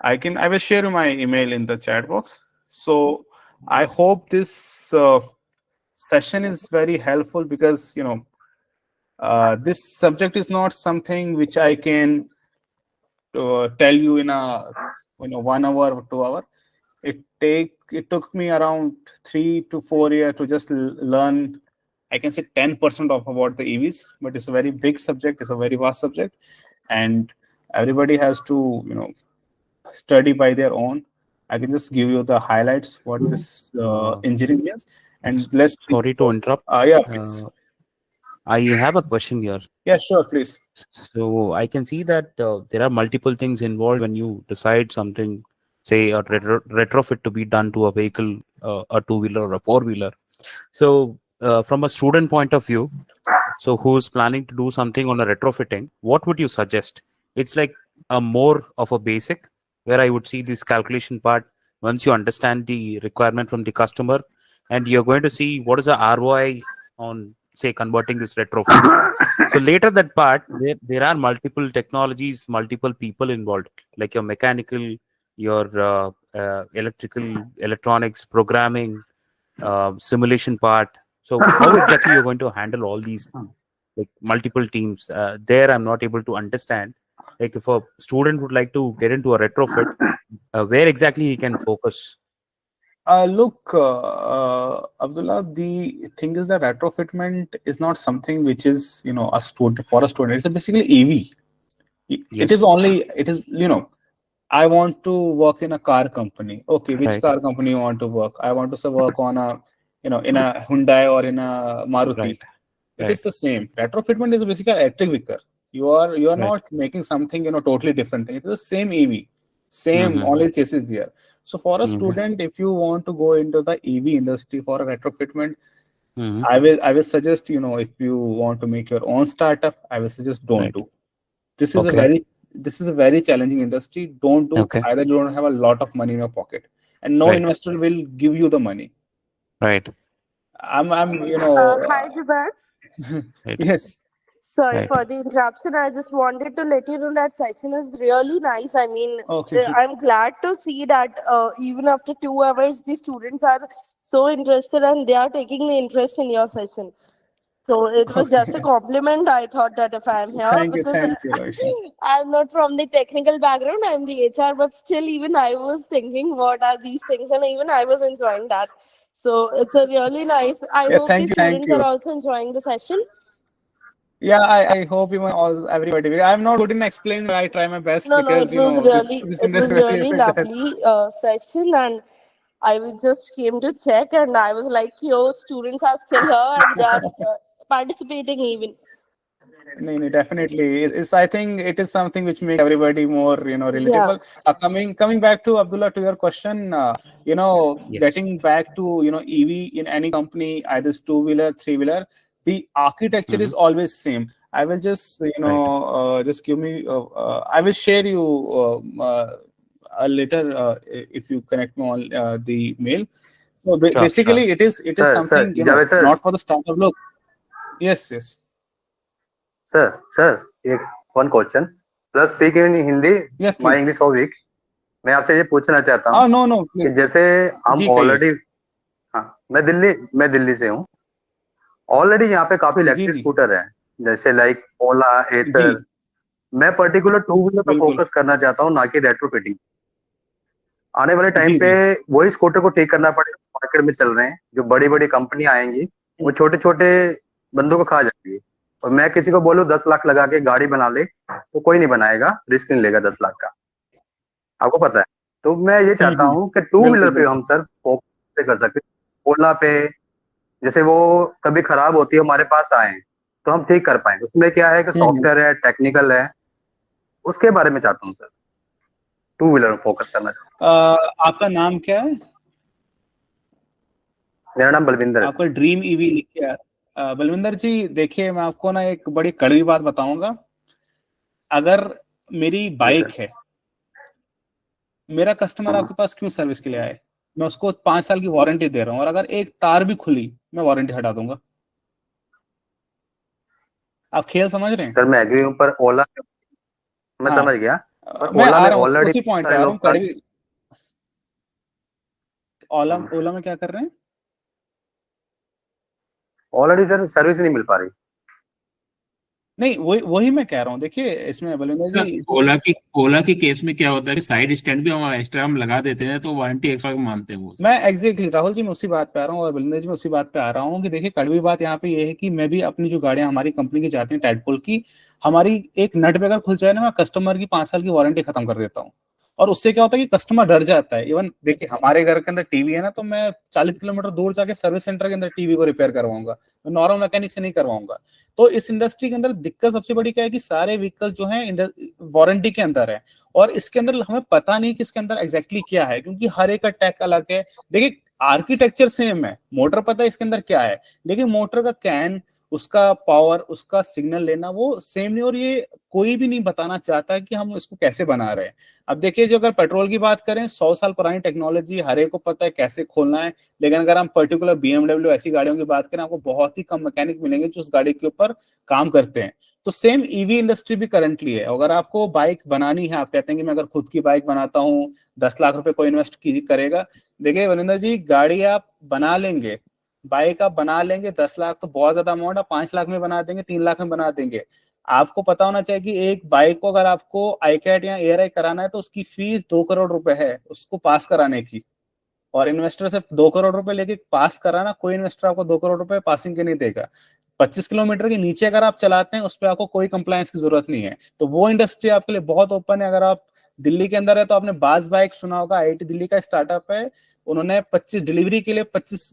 Speaker 7: I will share you my email in the chat box. So I hope this session is very helpful, because this subject is not something which I can tell you in a 1 hour or 2 hour. It took me around 3 to 4 years to just learn, I can say 10% of about the EVs, but it's a very big subject, it's a very vast subject, and everybody has to study by their own. I can just give you the highlights what this engineering is, and let's
Speaker 11: sorry to interrupt.
Speaker 7: Yeah, please.
Speaker 11: I have a question here.
Speaker 7: Yeah, sure, please.
Speaker 11: So I can see that there are multiple things involved when you decide something, say a retrofit to be done to a vehicle, a two-wheeler or a four-wheeler. So from a student point of view, so who's planning to do something on a retrofitting, what would you suggest? It's like a more of a basic, where I would see this calculation part. Once you understand the requirement from the customer, and you're going to see what is the ROI on, say, converting this retrofit. So later that part, there are multiple technologies, multiple people involved, like your mechanical, your electrical, electronics, programming, simulation part. So how exactly you're going to handle all these, like multiple teams? There I'm not able to understand. Like if a student would like to get into a retrofit, where exactly he can focus?
Speaker 7: Look, Abdullah, the thing is that retrofitment is not something which is, a student for a student. It's basically AV. It is only, I want to work in a car company. Okay, which car company you want to work? I want to work on a, in a Hyundai or in a Maruti. It is the same. Retrofitment is basically an electric vehicle. You are not making something, totally different thing. It is the same AV, same only chassis there. So for a student, if you want to go into the EV industry for a retrofitment, I will suggest, if you want to make your own startup, I will suggest don't do. This is a very challenging industry. Don't do. Either you don't have a lot of money in your pocket, and no investor will give you the money.
Speaker 11: Right.
Speaker 1: Hi, Javad.
Speaker 7: Yes.
Speaker 1: Sorry for the interruption. I just wanted to let you know that session is really nice. I mean, I'm glad to see that even after 2 hours, the students are so interested and they are taking the interest in your session. So it was just a compliment. I thought that if I'm here,
Speaker 7: Thank you,
Speaker 1: I'm not from the technical background, I'm the HR, but still even I was thinking, what are these things? And even I was enjoying that. So it's a really nice, I hope the students are also enjoying the session.
Speaker 7: Yeah, I hope everybody. I'm not good in explaining, but I try my best because
Speaker 1: it was really lovely session, and I just came to check, and I was like, "Yo, students are still here and they are participating even."
Speaker 7: No, definitely. I think it is something which makes everybody more, relatable. Coming back to Abdullah, to your question, getting back to, EV in any company, either 2-wheeler, 3-wheeler, the architecture is always same. I will just, just give me, I will share you a letter if you connect me on the mail. So basically, it is something, not for the startup. Look, yes.
Speaker 12: Sir, one question. Plus speak in Hindi. My English so weak. मैं आपसे ये पूछना चाहता हूँ कि जैसे हम already, मैं दिल्ली से हूँ. ऑलरेडी यहाँ पे काफी इलेक्ट्रिक स्कूटर हैं, जैसे लाइक ओला, एथर. मैं पर्टिकुलर 2-व्हीलर पर फोकस करना चाहता हूँ, ना कि रेट्रोफिटिंग. आने वाले टाइम पे वही स्कूटर को ठीक करना पड़ेगा. मार्केट में चल रहे हैं, जो बड़ी बड़ी कंपनी आएंगी वो छोटे छोटे बंदों को खा जाएंगी. और मैं किसी को बोलूं 10 लाख लगा के गाड़ी बना ले, तो कोई नहीं बनाएगा, रिस्क नहीं लेगा 10 लाख का. आपको पता है. तो मैं ये चाहता हूँ कि 2-व्हीलर पे हम सर फोकस कर सकते. ओला पे जैसे वो कभी खराब होती है, हमारे पास आए तो हम ठीक कर पाए. उसमें क्या है कि सॉफ्टवेयर है, टेक्निकल है, उसके बारे में चाहता हूँ सर. 2-व्हीलर में फोकस करना चाहता हूँ.
Speaker 7: आपका नाम क्या है?
Speaker 12: मेरा नाम बलविंदर है.
Speaker 7: आपका ड्रीम ईवी लिखिए. बलविंदर जी, देखिए मैं आपको ना एक बड़ी कड़वी बात बताऊंगा. अगर मेरी बाइक है, मेरा कस्टमर आपके पास क्यों सर्विस के लिए आए? मैं उसको 5 साल की वारंटी दे रहा हूँ, और अगर एक तार भी खुली मैं वारंटी हटा दूंगा. आप खेल समझ रहे हैं?
Speaker 12: सर मैं एग्री हूँ, पर ओला मैं समझ गया.
Speaker 7: मैं आ रहा हूँ उसी पॉइंट पे आ रहा हूँ. ओला में क्या कर रहे हैं?
Speaker 12: ऑलरेडी सर सर्विस नहीं मिल पा रही.
Speaker 7: नहीं, वही मैं कह रहा हूँ. देखिए इसमें बलविंदर जी,
Speaker 13: ओला के केस में क्या होता है कि साइड स्टैंड भी हम एक्स्ट्रा लगा देते हैं, तो वारंटी एक्स्ट्रा मानते हैं वो.
Speaker 7: मैं एग्जैक्टली राहुल जी, मैं उसी बात पे आ रहा हूँ, और बलविंदर जी मैं उसी बात पे आ रहा हूँ कि देखिए कड़वी बात यहाँ पे ये है कि मैं भी अपनी जो गाड़ियां हमारी कंपनी की जाती हैं टाइटपुल की, हमारी एक नट पे अगर खुल जाए ना, मैं कस्टमर की 5 साल की वारंटी खत्म कर देता हूँ. और उससे क्या होता है कि कस्टमर डर जाता है. इवन देखिए हमारे घर के अंदर टीवी है ना, तो मैं 40 किलोमीटर दूर जाके सर्विस सेंटर के अंदर टीवी को रिपेयर करवाऊंगा, मैं नॉर्मल मैकेनिक से नहीं करवाऊंगा. तो इस इंडस्ट्री के अंदर दिक्कत सबसे बड़ी क्या है कि सारे व्हीकल जो है वारंटी के अंदर है, और इसके अंदर हमें पता नहीं कि इसके अंदर एग्जैक्टली क्या है, क्योंकि हर एक का टैग अलग है. देखिए आर्किटेक्चर सेम है, मोटर पता है इसके अंदर क्या है, लेकिन मोटर का कैन, उसका पावर, उसका सिग्नल लेना वो सेम नहीं, और ये कोई भी नहीं बताना चाहता कि हम इसको कैसे बना रहे हैं. अब देखिए, जो अगर पेट्रोल की बात करें, 100 साल पुरानी टेक्नोलॉजी, हर एक को पता है कैसे खोलना है. लेकिन अगर हम पर्टिकुलर BMW ऐसी गाड़ियों की बात करें, आपको बहुत ही कम मैकेनिक मिलेंगे जो उस गाड़ी के ऊपर काम करते हैं. तो सेम ईवी इंडस्ट्री भी करंटली है. अगर आपको बाइक बनानी है, आप कहते हैं कि मैं अगर खुद की बाइक बनाता हूँ, 10 लाख रुपए कोई इन्वेस्ट करेगा. देखिए वरिंदर जी, गाड़ी आप बना लेंगे, बाइक आप बना लेंगे, 10 लाख तो बहुत ज्यादा अमाउंट है. 5 लाख में बना देंगे, 3 लाख में बना देंगे. आपको पता होना चाहिए कि एक बाइक को अगर आपको आईकैट या एआरआई कराना है तो उसकी फीस 2 करोड़ रुपए है उसको पास कराने की, और इन्वेस्टर से 2 करोड़ रुपए लेके पास कराना, कोई इन्वेस्टर आपको 2 करोड़ रुपए पासिंग के नहीं देगा। 25 किलोमीटर के नीचे अगर आप चलाते हैं उस पर आपको कोई कंप्लायंस की जरूरत नहीं है। तो वो इंडस्ट्री आपके लिए बहुत ओपन है। अगर आप दिल्ली के अंदर है तो आपने बाज बाइक सुना होगा, आईआईटी दिल्ली का स्टार्टअप है, उन्होंने 25 डिलीवरी के लिए 25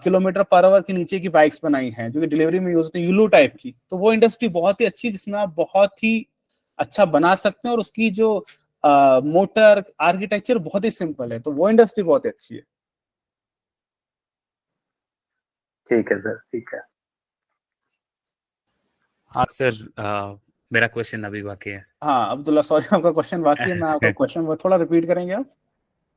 Speaker 7: किलोमीटर पर आवर के नीचे की बाइक्स बनाई हैं जो कि डिलीवरी में यूज होती है, यूलू टाइप की। तो वो इंडस्ट्री बहुत ही अच्छी जिसमें आप बहुत ही अच्छा बना सकते हैं और उसकी जो मोटर आर्किटेक्चर बहुत ही सिंपल है। तो वो इंडस्ट्री बहुत अच्छी है।
Speaker 12: ठीक है सर, ठीक है।
Speaker 11: हाँ सर, मेरा क्वेश्चन अभी बाकी है।
Speaker 7: हाँ अब्दुल्ला, सॉरी आपका क्वेश्चन बाकी है, मैं आपका क्वेश्चन थोड़ा रिपीट करेंगे आप?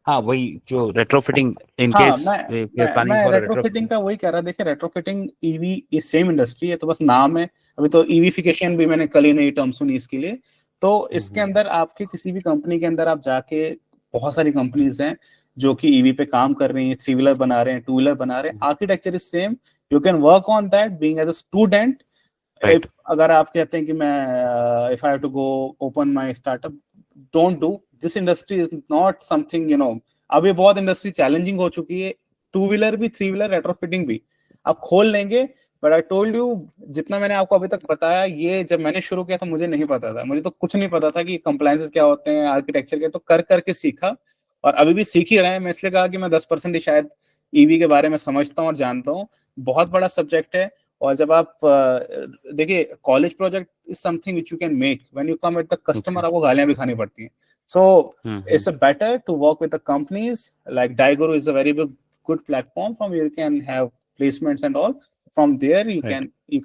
Speaker 11: हाँ वही जो रेट्रोफिटिंग इन
Speaker 7: हाँ,
Speaker 11: केस
Speaker 7: मैं रेट्रोफिटिंग का वही कह रहा। देखिए retrofitting EV is same industry है, तो बस नाम है। अभी तो ईवीफिकेशन भी मैंने कल ही नई टर्म सुनी इसके लिए। तो इसके अंदर आपके किसी भी कंपनी के अंदर आप जाके, बहुत सारी कंपनीज हैं जो कि ईवी पे काम कर रही हैं, 3 व्हीलर बना रहे हैं, 2 व्हीलर बना रहे हैं, architecture is same. You can work on that being as a student. अगर आप कहते हैं कि मैं if I have to go open my startup, don't do this. Industry is not something, you know, अब ये बहुत इंडस्ट्री चैलेंजिंग हो चुकी है। 2 व्हीलर भी, 3 व्हीलर, रेट्रोफिटिंग भी आप खोल लेंगे। बट आई टोल्ड यू, जितना मैंने आपको अभी तक बताया, ये जब मैंने शुरू किया था मुझे नहीं पता था, मुझे तो कुछ नहीं पता था कि कंप्लायंसेस क्या होते हैं, आर्किटेक्चर के। तो कर करके सीखा और अभी भी सीख ही रहे हैं। मैं इसलिए कहा कि मैं 10% ही शायद ईवी के बारे में समझता हूँ और जानता हूँ। बहुत बड़ा सब्जेक्ट है। और जब आप देखिए, college project is something which you can make when you come at the customer. आपको गालियां भी खानी पड़ती हैं। So it's a better to work with the companies like DIYguru is a very good platform from where you can have placements and all. From there you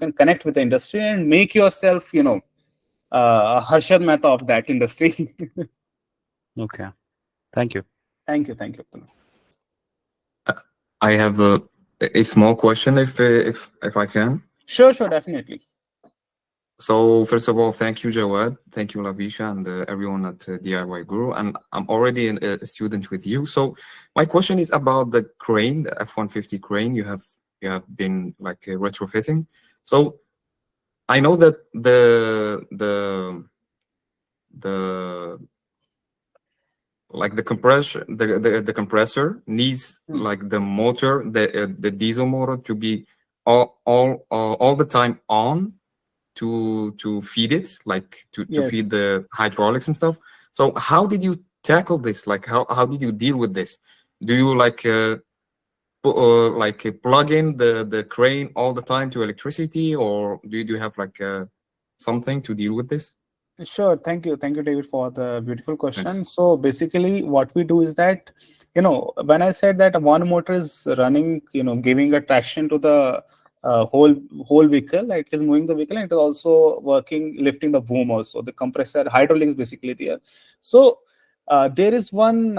Speaker 7: can connect with the industry and make yourself, you know, Harshad Mehta of that industry.
Speaker 11: Okay, thank you.
Speaker 7: Thank you.
Speaker 3: I have a small question if I can.
Speaker 7: Sure, definitely.
Speaker 3: So first of all, thank you, Jawad. Thank you, Lavisha, and everyone at DIYguru. And I'm already a student with you. So my question is about the crane, the F-150 crane. You have been like retrofitting. So I know that the like the compressor needs like the motor, the diesel motor to be all the time on. To feed it, like to feed the hydraulics and stuff. So how did you tackle this? Like how did you deal with this? Do you like plug in the crane all the time to electricity, or do you have like something to deal with this?
Speaker 7: Sure. Thank you, David, for the beautiful question. Thanks. So basically what we do is that, you know, when I said that one motor is running, you know, giving a traction to the whole vehicle, like it is moving the vehicle, and it is also working, lifting the boom also. The compressor hydraulics basically there. So there is one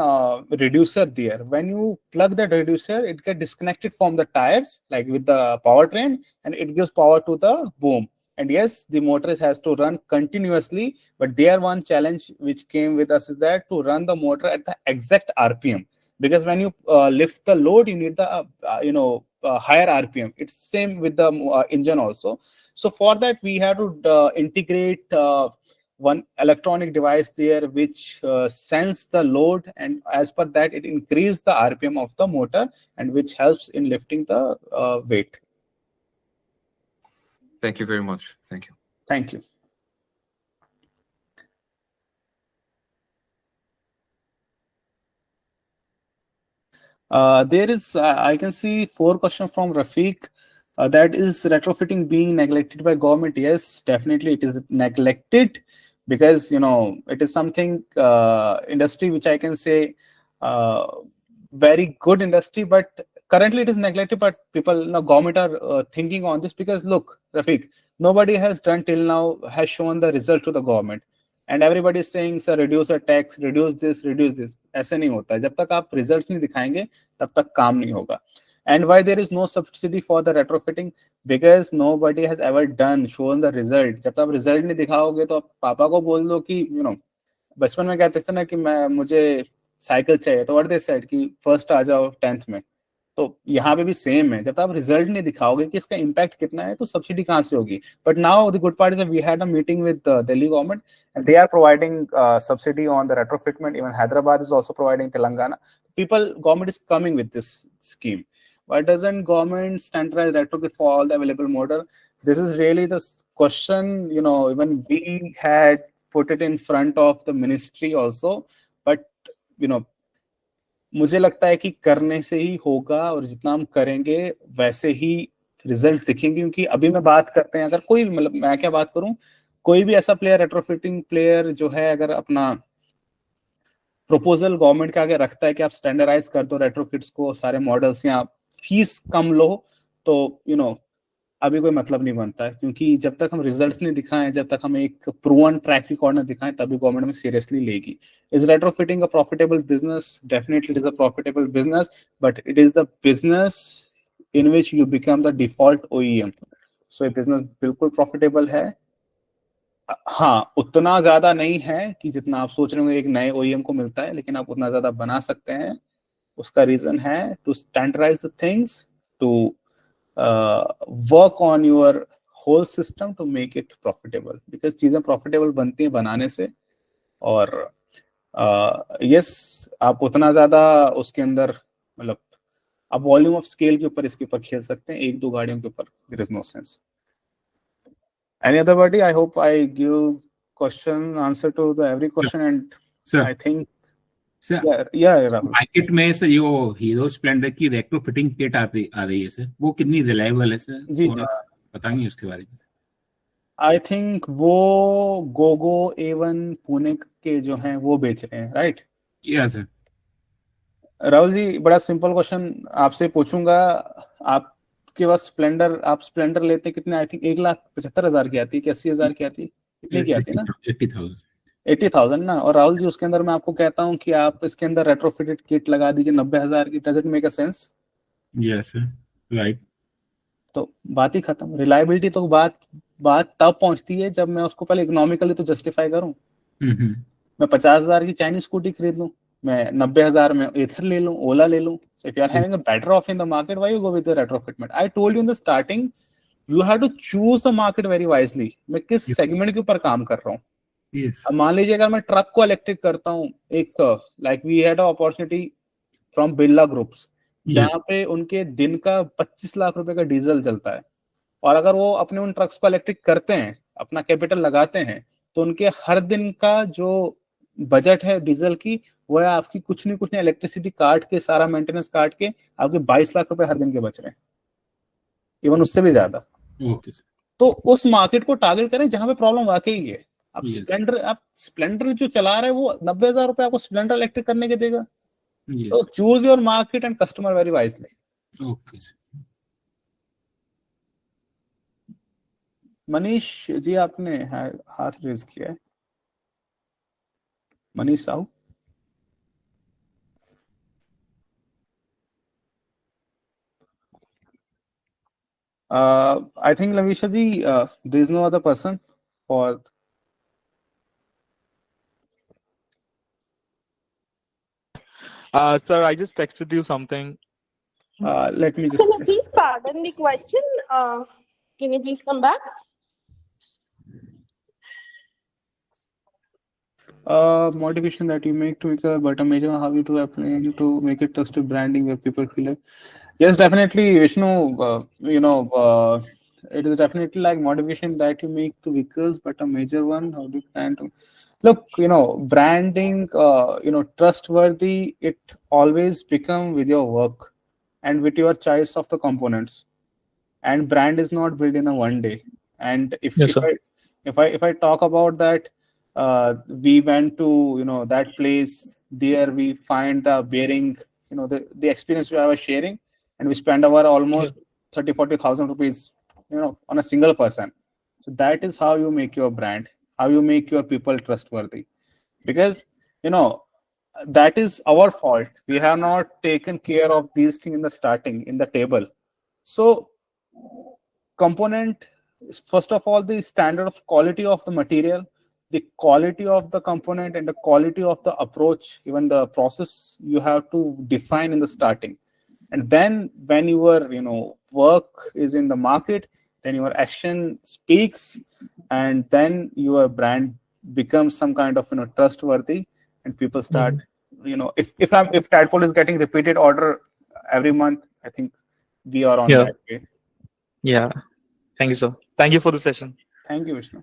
Speaker 7: reducer there. When you plug that reducer, it gets disconnected from the tires, like with the powertrain, and it gives power to the boom. And yes, the motor has to run continuously, but there one challenge which came with us is that to run the motor at the exact RPM, because when you lift the load, you need the higher RPM. It's same with the engine also. So for that we have to integrate one electronic device there which sense the load, and as per that it increases the RPM of the motor, and which helps in lifting the weight.
Speaker 3: Thank you very much. Thank you.
Speaker 7: Thank you. There is, I can see 4 questions from Rafiq. That is retrofitting being neglected by government. Yes, definitely it is neglected, because, you know, it is something industry which I can say very good industry, but currently it is neglected. But people, you know, government are thinking on this, because look, Rafiq, nobody has done till now has shown the result to the government, and everybody is saying, sir, reduce the tax, reduce this. ऐसे नहीं होता है। जब तक आप results नहीं दिखाएंगे तब तक काम नहीं होगा। And why there is no subsidy for the retrofitting? Because nobody has ever shown the result. जब तक आप रिजल्ट नहीं दिखाओगे तो आप पापा को बोल दो कि, you know, बचपन में कहते थे ना कि मुझे साइकिल चाहिए, तो व्हाट दे सेड कि फर्स्ट आ जाओ 10th में, तो यहाँ पे भी सेम है, जब तक आप रिजल्ट नहीं दिखाओगे कि इसका इम्पैक्ट कितना है तो सब्सिडी कहाँ से होगी. But now the good part is we had a meeting with Delhi government and they are providing subsidy on the retrofitment. Even Hyderabad is also providing, Telangana. Government is coming with this scheme. Why doesn't government standardize retrofit for all the available model? This is really the question, even we had put it in front of the ministry also, but मुझे लगता है कि करने से ही होगा, और जितना हम करेंगे वैसे ही रिजल्ट दिखेंगे. क्योंकि अभी मैं बात करते हैं, अगर कोई, मतलब मैं क्या बात करूं, कोई भी ऐसा प्लेयर, रेट्रोफिटिंग प्लेयर जो है, अगर अपना प्रपोजल गवर्नमेंट के आगे रखता है कि आप स्टैंडर्डाइज कर दो रेट्रोफिट्स को, सारे मॉडल्स, या फीस कम लो, तो अभी कोई मतलब नहीं बनता है. क्योंकि जब तक हम रिजल्ट्स नहीं दिखाएं, जब तक हम एक प्रूवन ट्रैक रिकॉर्ड नहीं दिखाएं, तभी गवर्नमेंट में सीरियसली लेगी. Is retrofitting a profitable business? Definitely it is a profitable business, but it is the business in which you become the default OEM. सो ये बिजनेस बिल्कुल प्रॉफिटेबल है. हाँ, उतना ज्यादा नहीं है कि जितना आप सोच रहे हो एक नए OEM को मिलता है, लेकिन आप उतना ज्यादा बना सकते हैं. उसका रीजन है to standardise the things, to work on your whole system to make it profitable, because चीजें profitable बनती हैं बनाने से. और yes, आप उतना ज्यादा उसके अंदर, मतलब आप वॉल्यूम ऑफ स्केल के ऊपर इसके ऊपर खेल सकते हैं, एक दो गाड़ियों के ऊपर. there is no sense. Any other buddy? I hope I give answer to the every question. And
Speaker 13: sir,
Speaker 7: I think
Speaker 13: sir,
Speaker 7: market
Speaker 13: में सर यो हीरो स्प्लेंडर की रेट्रोफिटिंग किट आ रही है सर, वो कितनी रिलायबल है सर?
Speaker 7: जी
Speaker 13: बताएंगे उसके बारे में?
Speaker 7: आई थिंक वो गोगो A1 पुणे के जो हैं वो बेच रहे हैं, right?
Speaker 13: Yes sir.
Speaker 7: Rahul ji, बड़ा सिंपल क्वेश्चन आपसे पूछूंगा. आपके पास स्प्लेंडर, आप स्प्लेंडर लेते कितने? आई थिंक 1,75,000 की आती है कि 80,000 की आती है? कितने की आती है ना? 80,000 ना. और राहुल जी, उसके अंदर मैं आपको कहता हूं कि आप इसके अंदर रेट्रोफिटेड किट लगा दीजिए 90,000 की. Does it make a sense?
Speaker 13: Yes sir, right.
Speaker 7: तो बात ही खत्म. रिलायबिलिटी तो बात तब पहुंचती है जब मैं उसको पहले इकोनॉमिकली तो जस्टिफाई करूं. मैं 50,000 की चाइनीज स्कूटी खरीद लूं, मैं 90,000 में एथर ले लूं, ओला ले लूं. So if you are having a better off in the market, why you go with the retrofitment? I told you in the starting, you have to choose the market very wisely. मैं किस segment के ऊपर काम कर रहा हूँ. अब मान लीजिए अगर मैं ट्रक को इलेक्ट्रिक करता हूँ, एक like we had opportunity from Birla groups, जहां पे उनके दिन का 25 लाख रुपए का डीजल चलता है, और अगर वो अपने उन ट्रक्स को इलेक्ट्रिक करते हैं, अपना कैपिटल लगाते हैं, तो उनके हर दिन का जो बजट है डीजल की, वो है आपकी कुछ नहीं इलेक्ट्रिसिटी काट के, सारा मेंटेनेंस काट के आपके 22 लाख रुपए हर दिन के बच रहे हैं, इवन उससे भी ज्यादा. तो उस मार्केट को टारगेट करें जहां पे प्रॉब्लम वाकई है. आप स्प्लेंडर जो चला रहे हैं वो 90,000 रुपए आपको स्प्लेंडर इलेक्ट्रिक करने के देगा. तो choose your market and customer very wisely.
Speaker 13: Okay sir.
Speaker 7: Manish ji, आपने हाथ रेज किया है. Manish Sahu. I think Lavisha ji, there is no other person for.
Speaker 14: Sir, I just texted you something.
Speaker 7: Let me just.
Speaker 1: Can you please pardon the question? Can you please come back?
Speaker 7: Modification that you make to make a button major, how you to apply to make it trusted branding where people feel it. Yes, definitely, Vishnu. It is definitely like modification that you make to vehicles, but a major one. How do you plan to? Look, branding, trustworthy, it always become with your work and with your choice of the components. And brand is not built in a one day. And if I talk about that, we went to that place. There we find the bearing, the experience we are sharing, and we spend our almost 30,000-40,000 rupees, on a single person. So that is how you make your brand, how you make your people trustworthy. Because that is our fault. We have not taken care of these things in the starting, in the table. So component, first of all, the standard of quality of the material, the quality of the component, and the quality of the approach, even the process you have to define in the starting. And then when your work is in the market, then your action speaks, and then your brand becomes some kind of trustworthy, and people start if Tadpole is getting repeated order every month, I think we are on that way.
Speaker 14: Yeah. Thank you, sir. Thank you for the session.
Speaker 7: Thank you, Vishnu.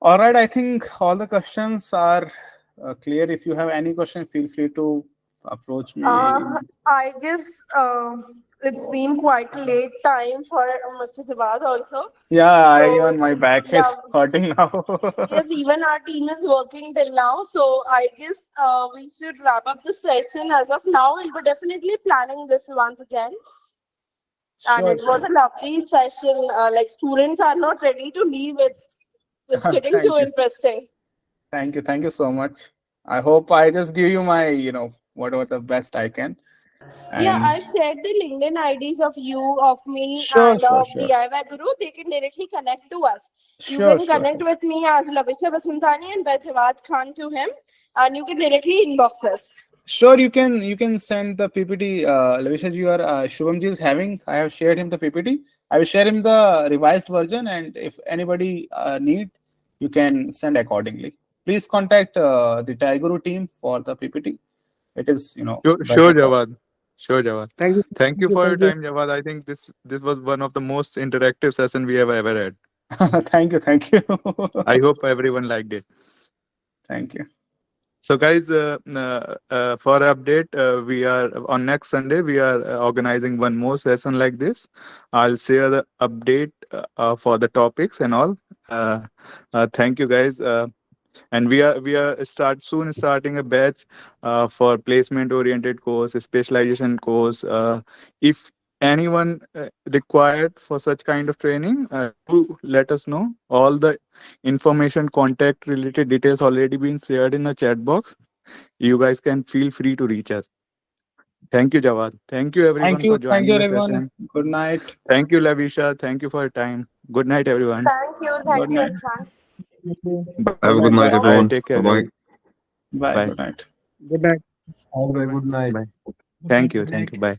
Speaker 7: All right, I think all the questions are clear. If you have any question, feel free to approach me.
Speaker 1: I guess it's been quite late time for Mr. Jawad also.
Speaker 7: Yeah, even my back is hurting now.
Speaker 1: Yes, even our team is working till now. So I guess we should wrap up the session as of now. We'll be definitely planning this once again. And it was a lovely session. Like students are not ready to leave. It's getting too interesting.
Speaker 7: Thank you so much. I hope I just give you my whatever the best I can.
Speaker 1: Yeah, I've shared the LinkedIn IDs of you, of me, and of DIYguru. They can directly connect to us. You can connect with me as Lavisha Basantani and by Jawad Khan to him, and you can directly inbox us.
Speaker 7: Sure, you can send the PPT. Lavisha ji or Shubham ji is having. I have shared him the PPT. I will share him the revised version, and if anybody need, you can send accordingly. Please contact the DIYguru team for the PPT. It is
Speaker 6: Sure, Jawad. Sure, Jawad. Thank you for your time, Jawad. I think this was one of the most interactive session we have ever had.
Speaker 7: Thank you.
Speaker 6: I hope everyone liked it.
Speaker 7: Thank you.
Speaker 6: So guys, for update, we are on next Sunday. We are organizing one more session like this. I'll share the update for the topics and all. Thank you, guys. And we are starting a batch for placement oriented course, specialization course. If anyone required for such kind of training, do let us know. All the information, contact related details already been shared in the chat box. You guys can feel free to reach us. Thank you, Jawad. Thank you everyone for joining.
Speaker 7: Thank you everyone. Good night.
Speaker 6: Thank you, Lavisha. Thank you for your time. Good night, everyone.
Speaker 1: Thank you. Thank you, Irfan.
Speaker 3: Have a good night, everyone.
Speaker 6: Take care.
Speaker 3: Bye-bye.
Speaker 7: Bye. Good night.
Speaker 6: Good night.
Speaker 9: Have a good night.
Speaker 6: Bye. Thank you. Bye.